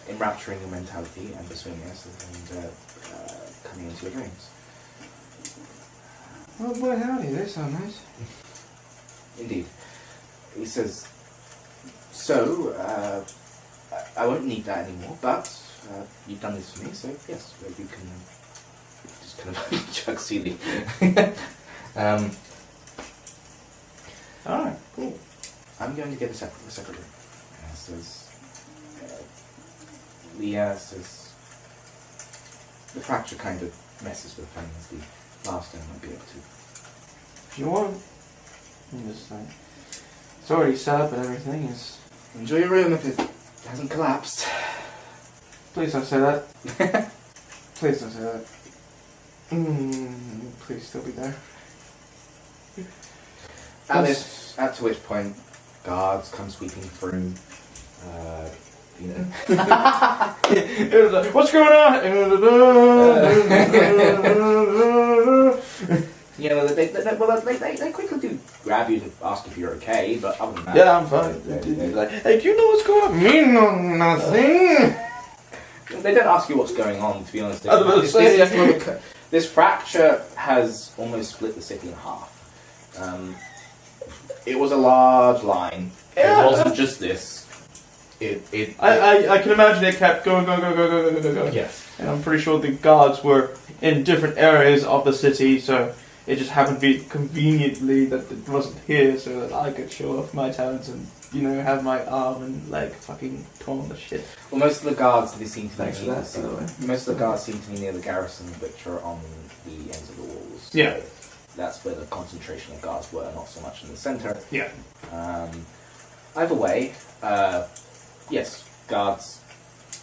enrapturing your mentality and persuading us and coming into your dreams. Oh boy, howdy, they sound nice. Indeed. He says, so, I won't need that anymore, but you've done this for me, so yes, you can just kind of chug Sealy. Alright, cool. I'm going to get a separate room. Says, says, the fracture kind of messes with things the last one might be able to. If you want, I'm just like, it's already set up and everything is. Enjoy your room if it hasn't collapsed. Please don't say that. Please don't say that. Please still be there. At to which point, guards come sweeping through. You know. It was like, what's going on? You know, they quickly do grab you to ask if you're okay, but other than that, Yeah, I'm fine. Like, hey, do you know what's going on? Me know nothing. They don't ask you what's going on, to be honest. I was about to say, This fracture has almost split the city in half. It was a large line. Yeah. It wasn't just this. I can imagine it kept going. Yes. And I'm pretty sure the guards were in different areas of the city, so it just happened to be conveniently that it wasn't here, so that I could show off my talents and, you know, have my arm and leg fucking torn to shit. Well, most of the guards they seem to be Thanks for that, by the way. most of the guards seem to be near the garrison, which are on the ends of the walls. So Yeah. that's where the concentration of guards were, not so much in the centre. Yeah. Either way, yes, guards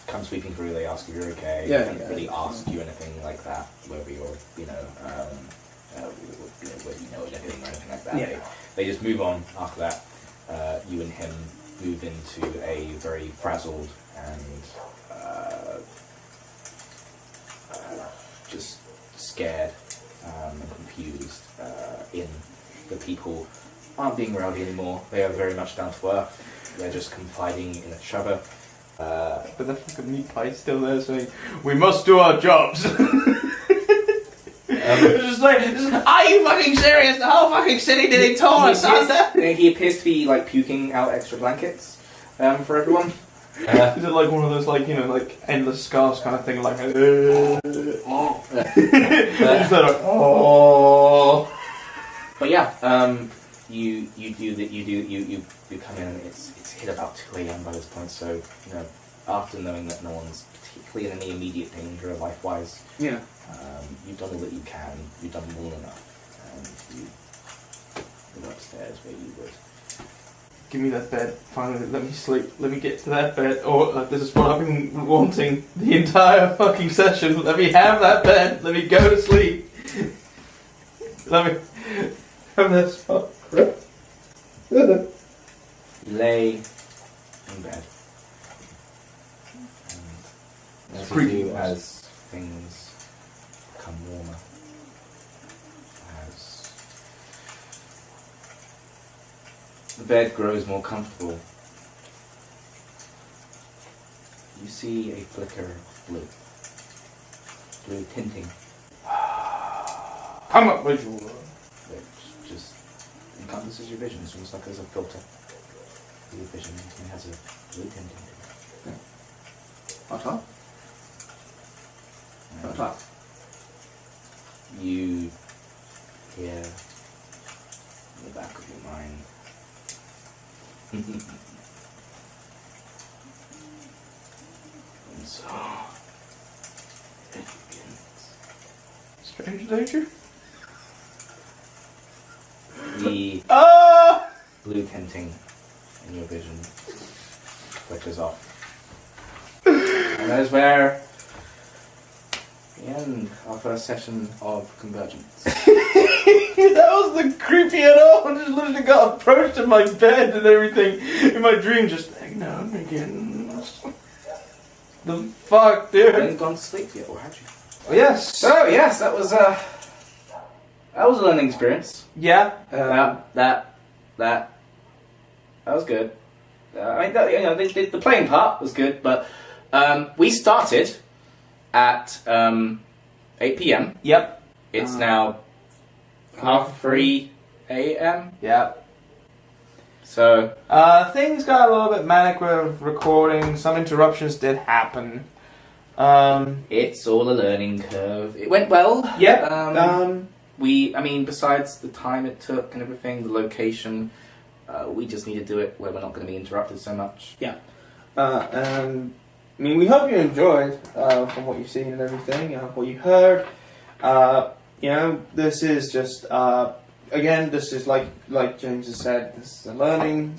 come sweeping through. They ask if you're okay. Yeah, They don't yeah, really yeah. ask you anything like that, whether you're, whether you know anything or anything like that. Yeah. They just move on after that. You and him move into a very frazzled and just scared and confused inn. The people aren't being rowdy anymore. They are very much down to earth. They're just confiding in each other. But the fucking meat pie's still there saying, we must do our jobs. It's just like, are you fucking serious? The whole fucking city did it torn us under? He appears to be like puking out extra blankets for everyone. Is it like one of those, like, you know, like endless scars kind of thing, like, just like, oh. But yeah, you come in and it's hit about 2 a.m. by this point, so you know, after knowing that no one's particularly in any immediate danger life-wise, Yeah. You've done all that you can, you've done more than enough, and you go upstairs where you would. Give me that bed, finally, let me sleep, let me get to that bed, or this is what I've been wanting the entire fucking session, let me have that bed, let me go to sleep. Let me have this spot. You lay in bed. And as you creepy, do, boss. as things become warmer, as the bed grows more comfortable, you see a flicker of blue tinting, Come up with you. which just encompasses your vision. It's almost like there's a filter for your vision, and it has a blue tinting to it. On top? And On top. you hear in the back of your mind and so it begins. Strange danger? The Ah! blue tinting in your vision flickers off. And that is where the end of first session of Convergence. That was the creepy at all. I just literally got approached in my bed and everything. In my dream, just now begins. The fuck, You dude? hadn't gone to sleep yet, or had you? Yes. So yes, that was a learning experience. Yeah. That was good. I mean, the playing part was good, but we started at 8 p.m. Yep. It's now 3:30 a.m. Yep. So Things got a little bit manic with recording. Some interruptions did happen. it's all a learning curve. It went well. Yep. Besides the time it took and everything, the location, we just need to do it where we're not going to be interrupted so much. We hope you enjoyed from what you've seen and everything, what you heard. This is just again, this is like James has said, this is a learning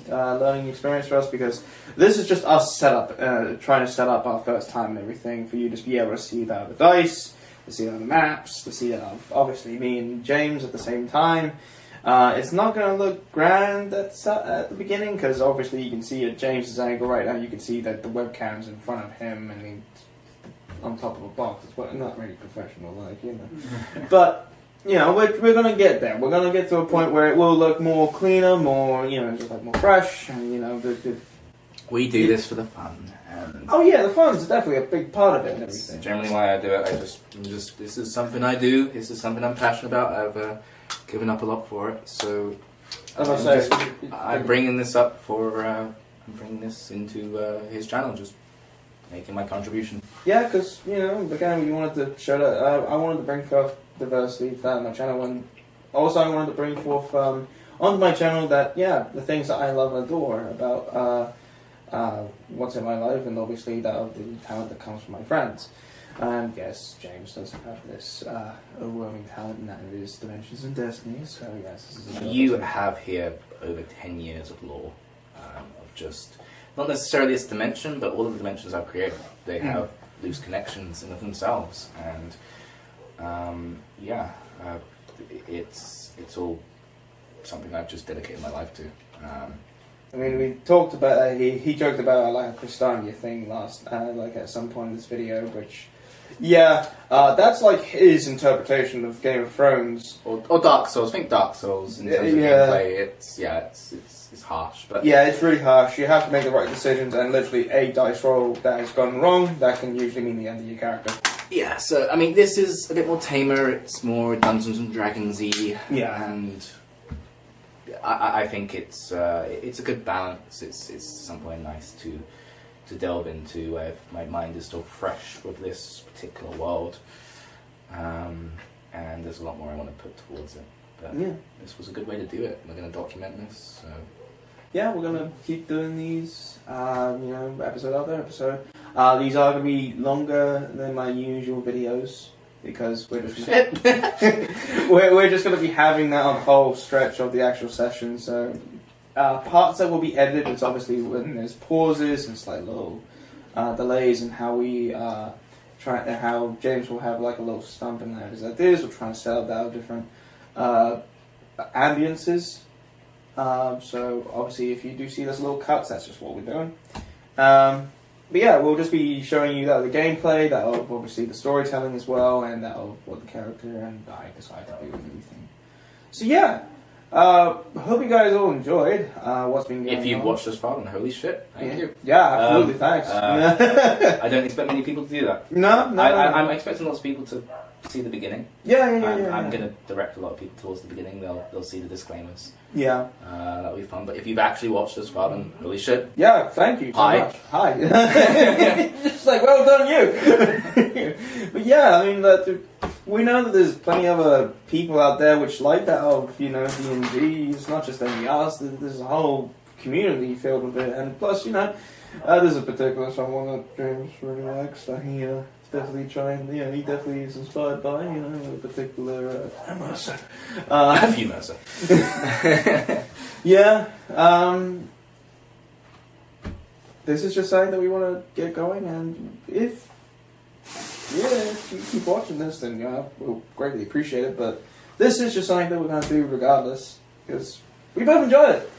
experience for us, because this is just us trying to set up our first time and everything for you to be able to see the dice, to see the maps, to see obviously me and James at the same time. It's not going to look grand at the beginning, because obviously you can see at James's angle right now, you can see that the webcam's in front of him and he's on top of a box. It's not really professional, But, we're going to get there. We're going to get to a point where it will look more cleaner, more, just like more fresh, and, We do this for the fun. And oh yeah, the fun's definitely a big part of it and that's everything. generally why I do it. This is something I do. This is something I'm passionate about. I've given up a lot for it. So As I I'm say, I'm bringing this up for. I'm bringing this into his channel, just making my contribution. yeah, because again, we wanted to show that I wanted to bring forth diversity to my channel, and also I wanted to bring forth onto my channel that the things that I love and adore about what's in my life, and obviously the talent that comes from my friends. And yes, James does have this overwhelming talent, and that is Dimensions and Destiny. So yes, this is You have here over 10 years of lore of just not necessarily this dimension, but all of the dimensions I've created. They have loose connections in of themselves, and it's all something I've just dedicated my life to. I mean, we talked about he joked about like a Christiania thing last at some point in this video, which that's like his interpretation of Game of Thrones or Dark Souls. Think Dark Souls in terms of gameplay. It's harsh, but it's really harsh. You have to make the right decisions, and literally a dice roll that has gone wrong that can usually mean the end of your character. yeah. So I mean, this is a bit more tamer. It's more Dungeons and Dragons-y. Yeah. And I think it's a good balance. It's somewhere nice to delve into if my mind is still fresh with this particular world, and there's a lot more I want to put towards it. But this was a good way to do it. We're going to document this. So. Yeah, we're gonna keep doing these. Episode after episode. These are gonna be longer than my usual videos because we're just we're just gonna be having that on the whole stretch of the actual session. So parts that will be edited is obviously when there's pauses and slight little delays, and how we how James will have like a little stump in there. His ideas. We're trying to set up our different ambiences. So obviously, if you do see those little cuts, that's just what we're doing. But yeah, we'll just be showing you that of the gameplay, that of obviously the storytelling as well, and that of what the character and I decide to do and everything. So yeah, hope you guys all enjoyed what's been going on. If you've watched this far, then holy shit, thank you. Yeah, absolutely, thanks. I don't expect many people to do that. No. I'm expecting lots of people to see the beginning. Yeah. I'm going to direct a lot of people towards the beginning. They'll see the disclaimers. Yeah. That'll be fun. But if you've actually watched this far, then holy shit. Yeah, thank you so Hi. much. Hi. Just like, well done you. But yeah, I mean, we know that there's plenty of other people out there which like that of, D&D. It's not just any of us. There's a whole community filled with it. And plus, there's a particular someone that James really likes that he definitely trying. He definitely is inspired by. A particular Mercer. A few Mercer. Yeah. This is just something that we want to get going, and if you keep watching this, then we'll greatly appreciate it. But this is just something that we're going to do regardless, because we both enjoy it.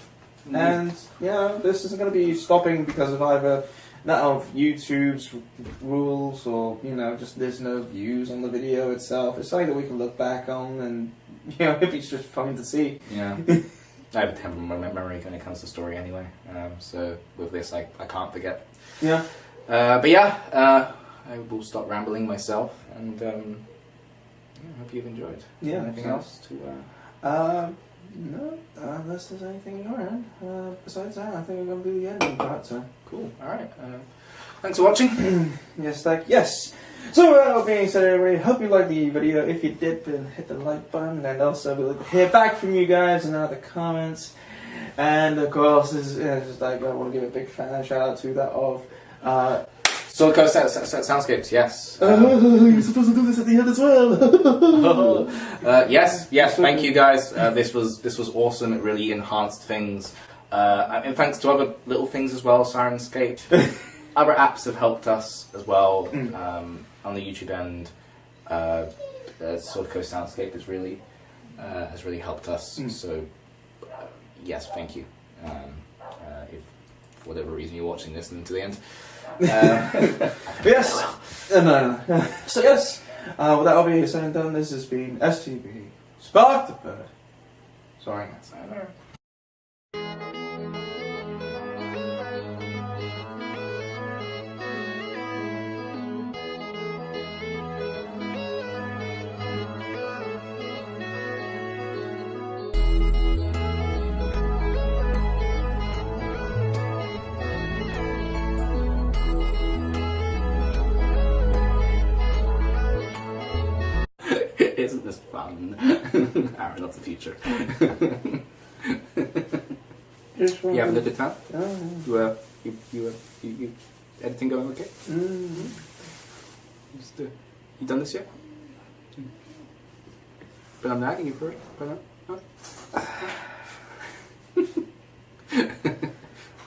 And this isn't going to be stopping because of either not of YouTube's rules or just there's no views on the video itself. It's something that we can look back on, and it's just fun to see. Yeah. I have a terrible memory when it comes to story anyway. So with this, I can't forget. Yeah. But yeah, I will stop rambling myself, and hope you've enjoyed. Yeah. Anything else to? No, unless there's anything in your end. Besides that, I think we're going to do the ending part, so. Cool. Alright. Thanks for watching. Yes. So, being said, everybody, hope you liked the video. If you did, then hit the like button, and also we'd like to hear back from you guys in the comments. And of course, this is just like I want to give a big fan shout out to that of. Sword Coast Soundscapes, yes. You're supposed to do this at the end as well. Yes. Thank you guys. This was awesome. It really enhanced things. And thanks to other little things as well. Sirenscape. Other apps have helped us as well. On the YouTube end, Sword Coast Soundscape has really helped us. So yes, thank you. If for whatever reason you're watching this and to the end. Yes. No. So yes, with that all being said and done, this has been STB Spark the Bird. Sorry. fun. Aaron of the future. Just You having a good time? Oh, You editing going okay? Just, you done this yet? Been on that? You for it? Been on? No?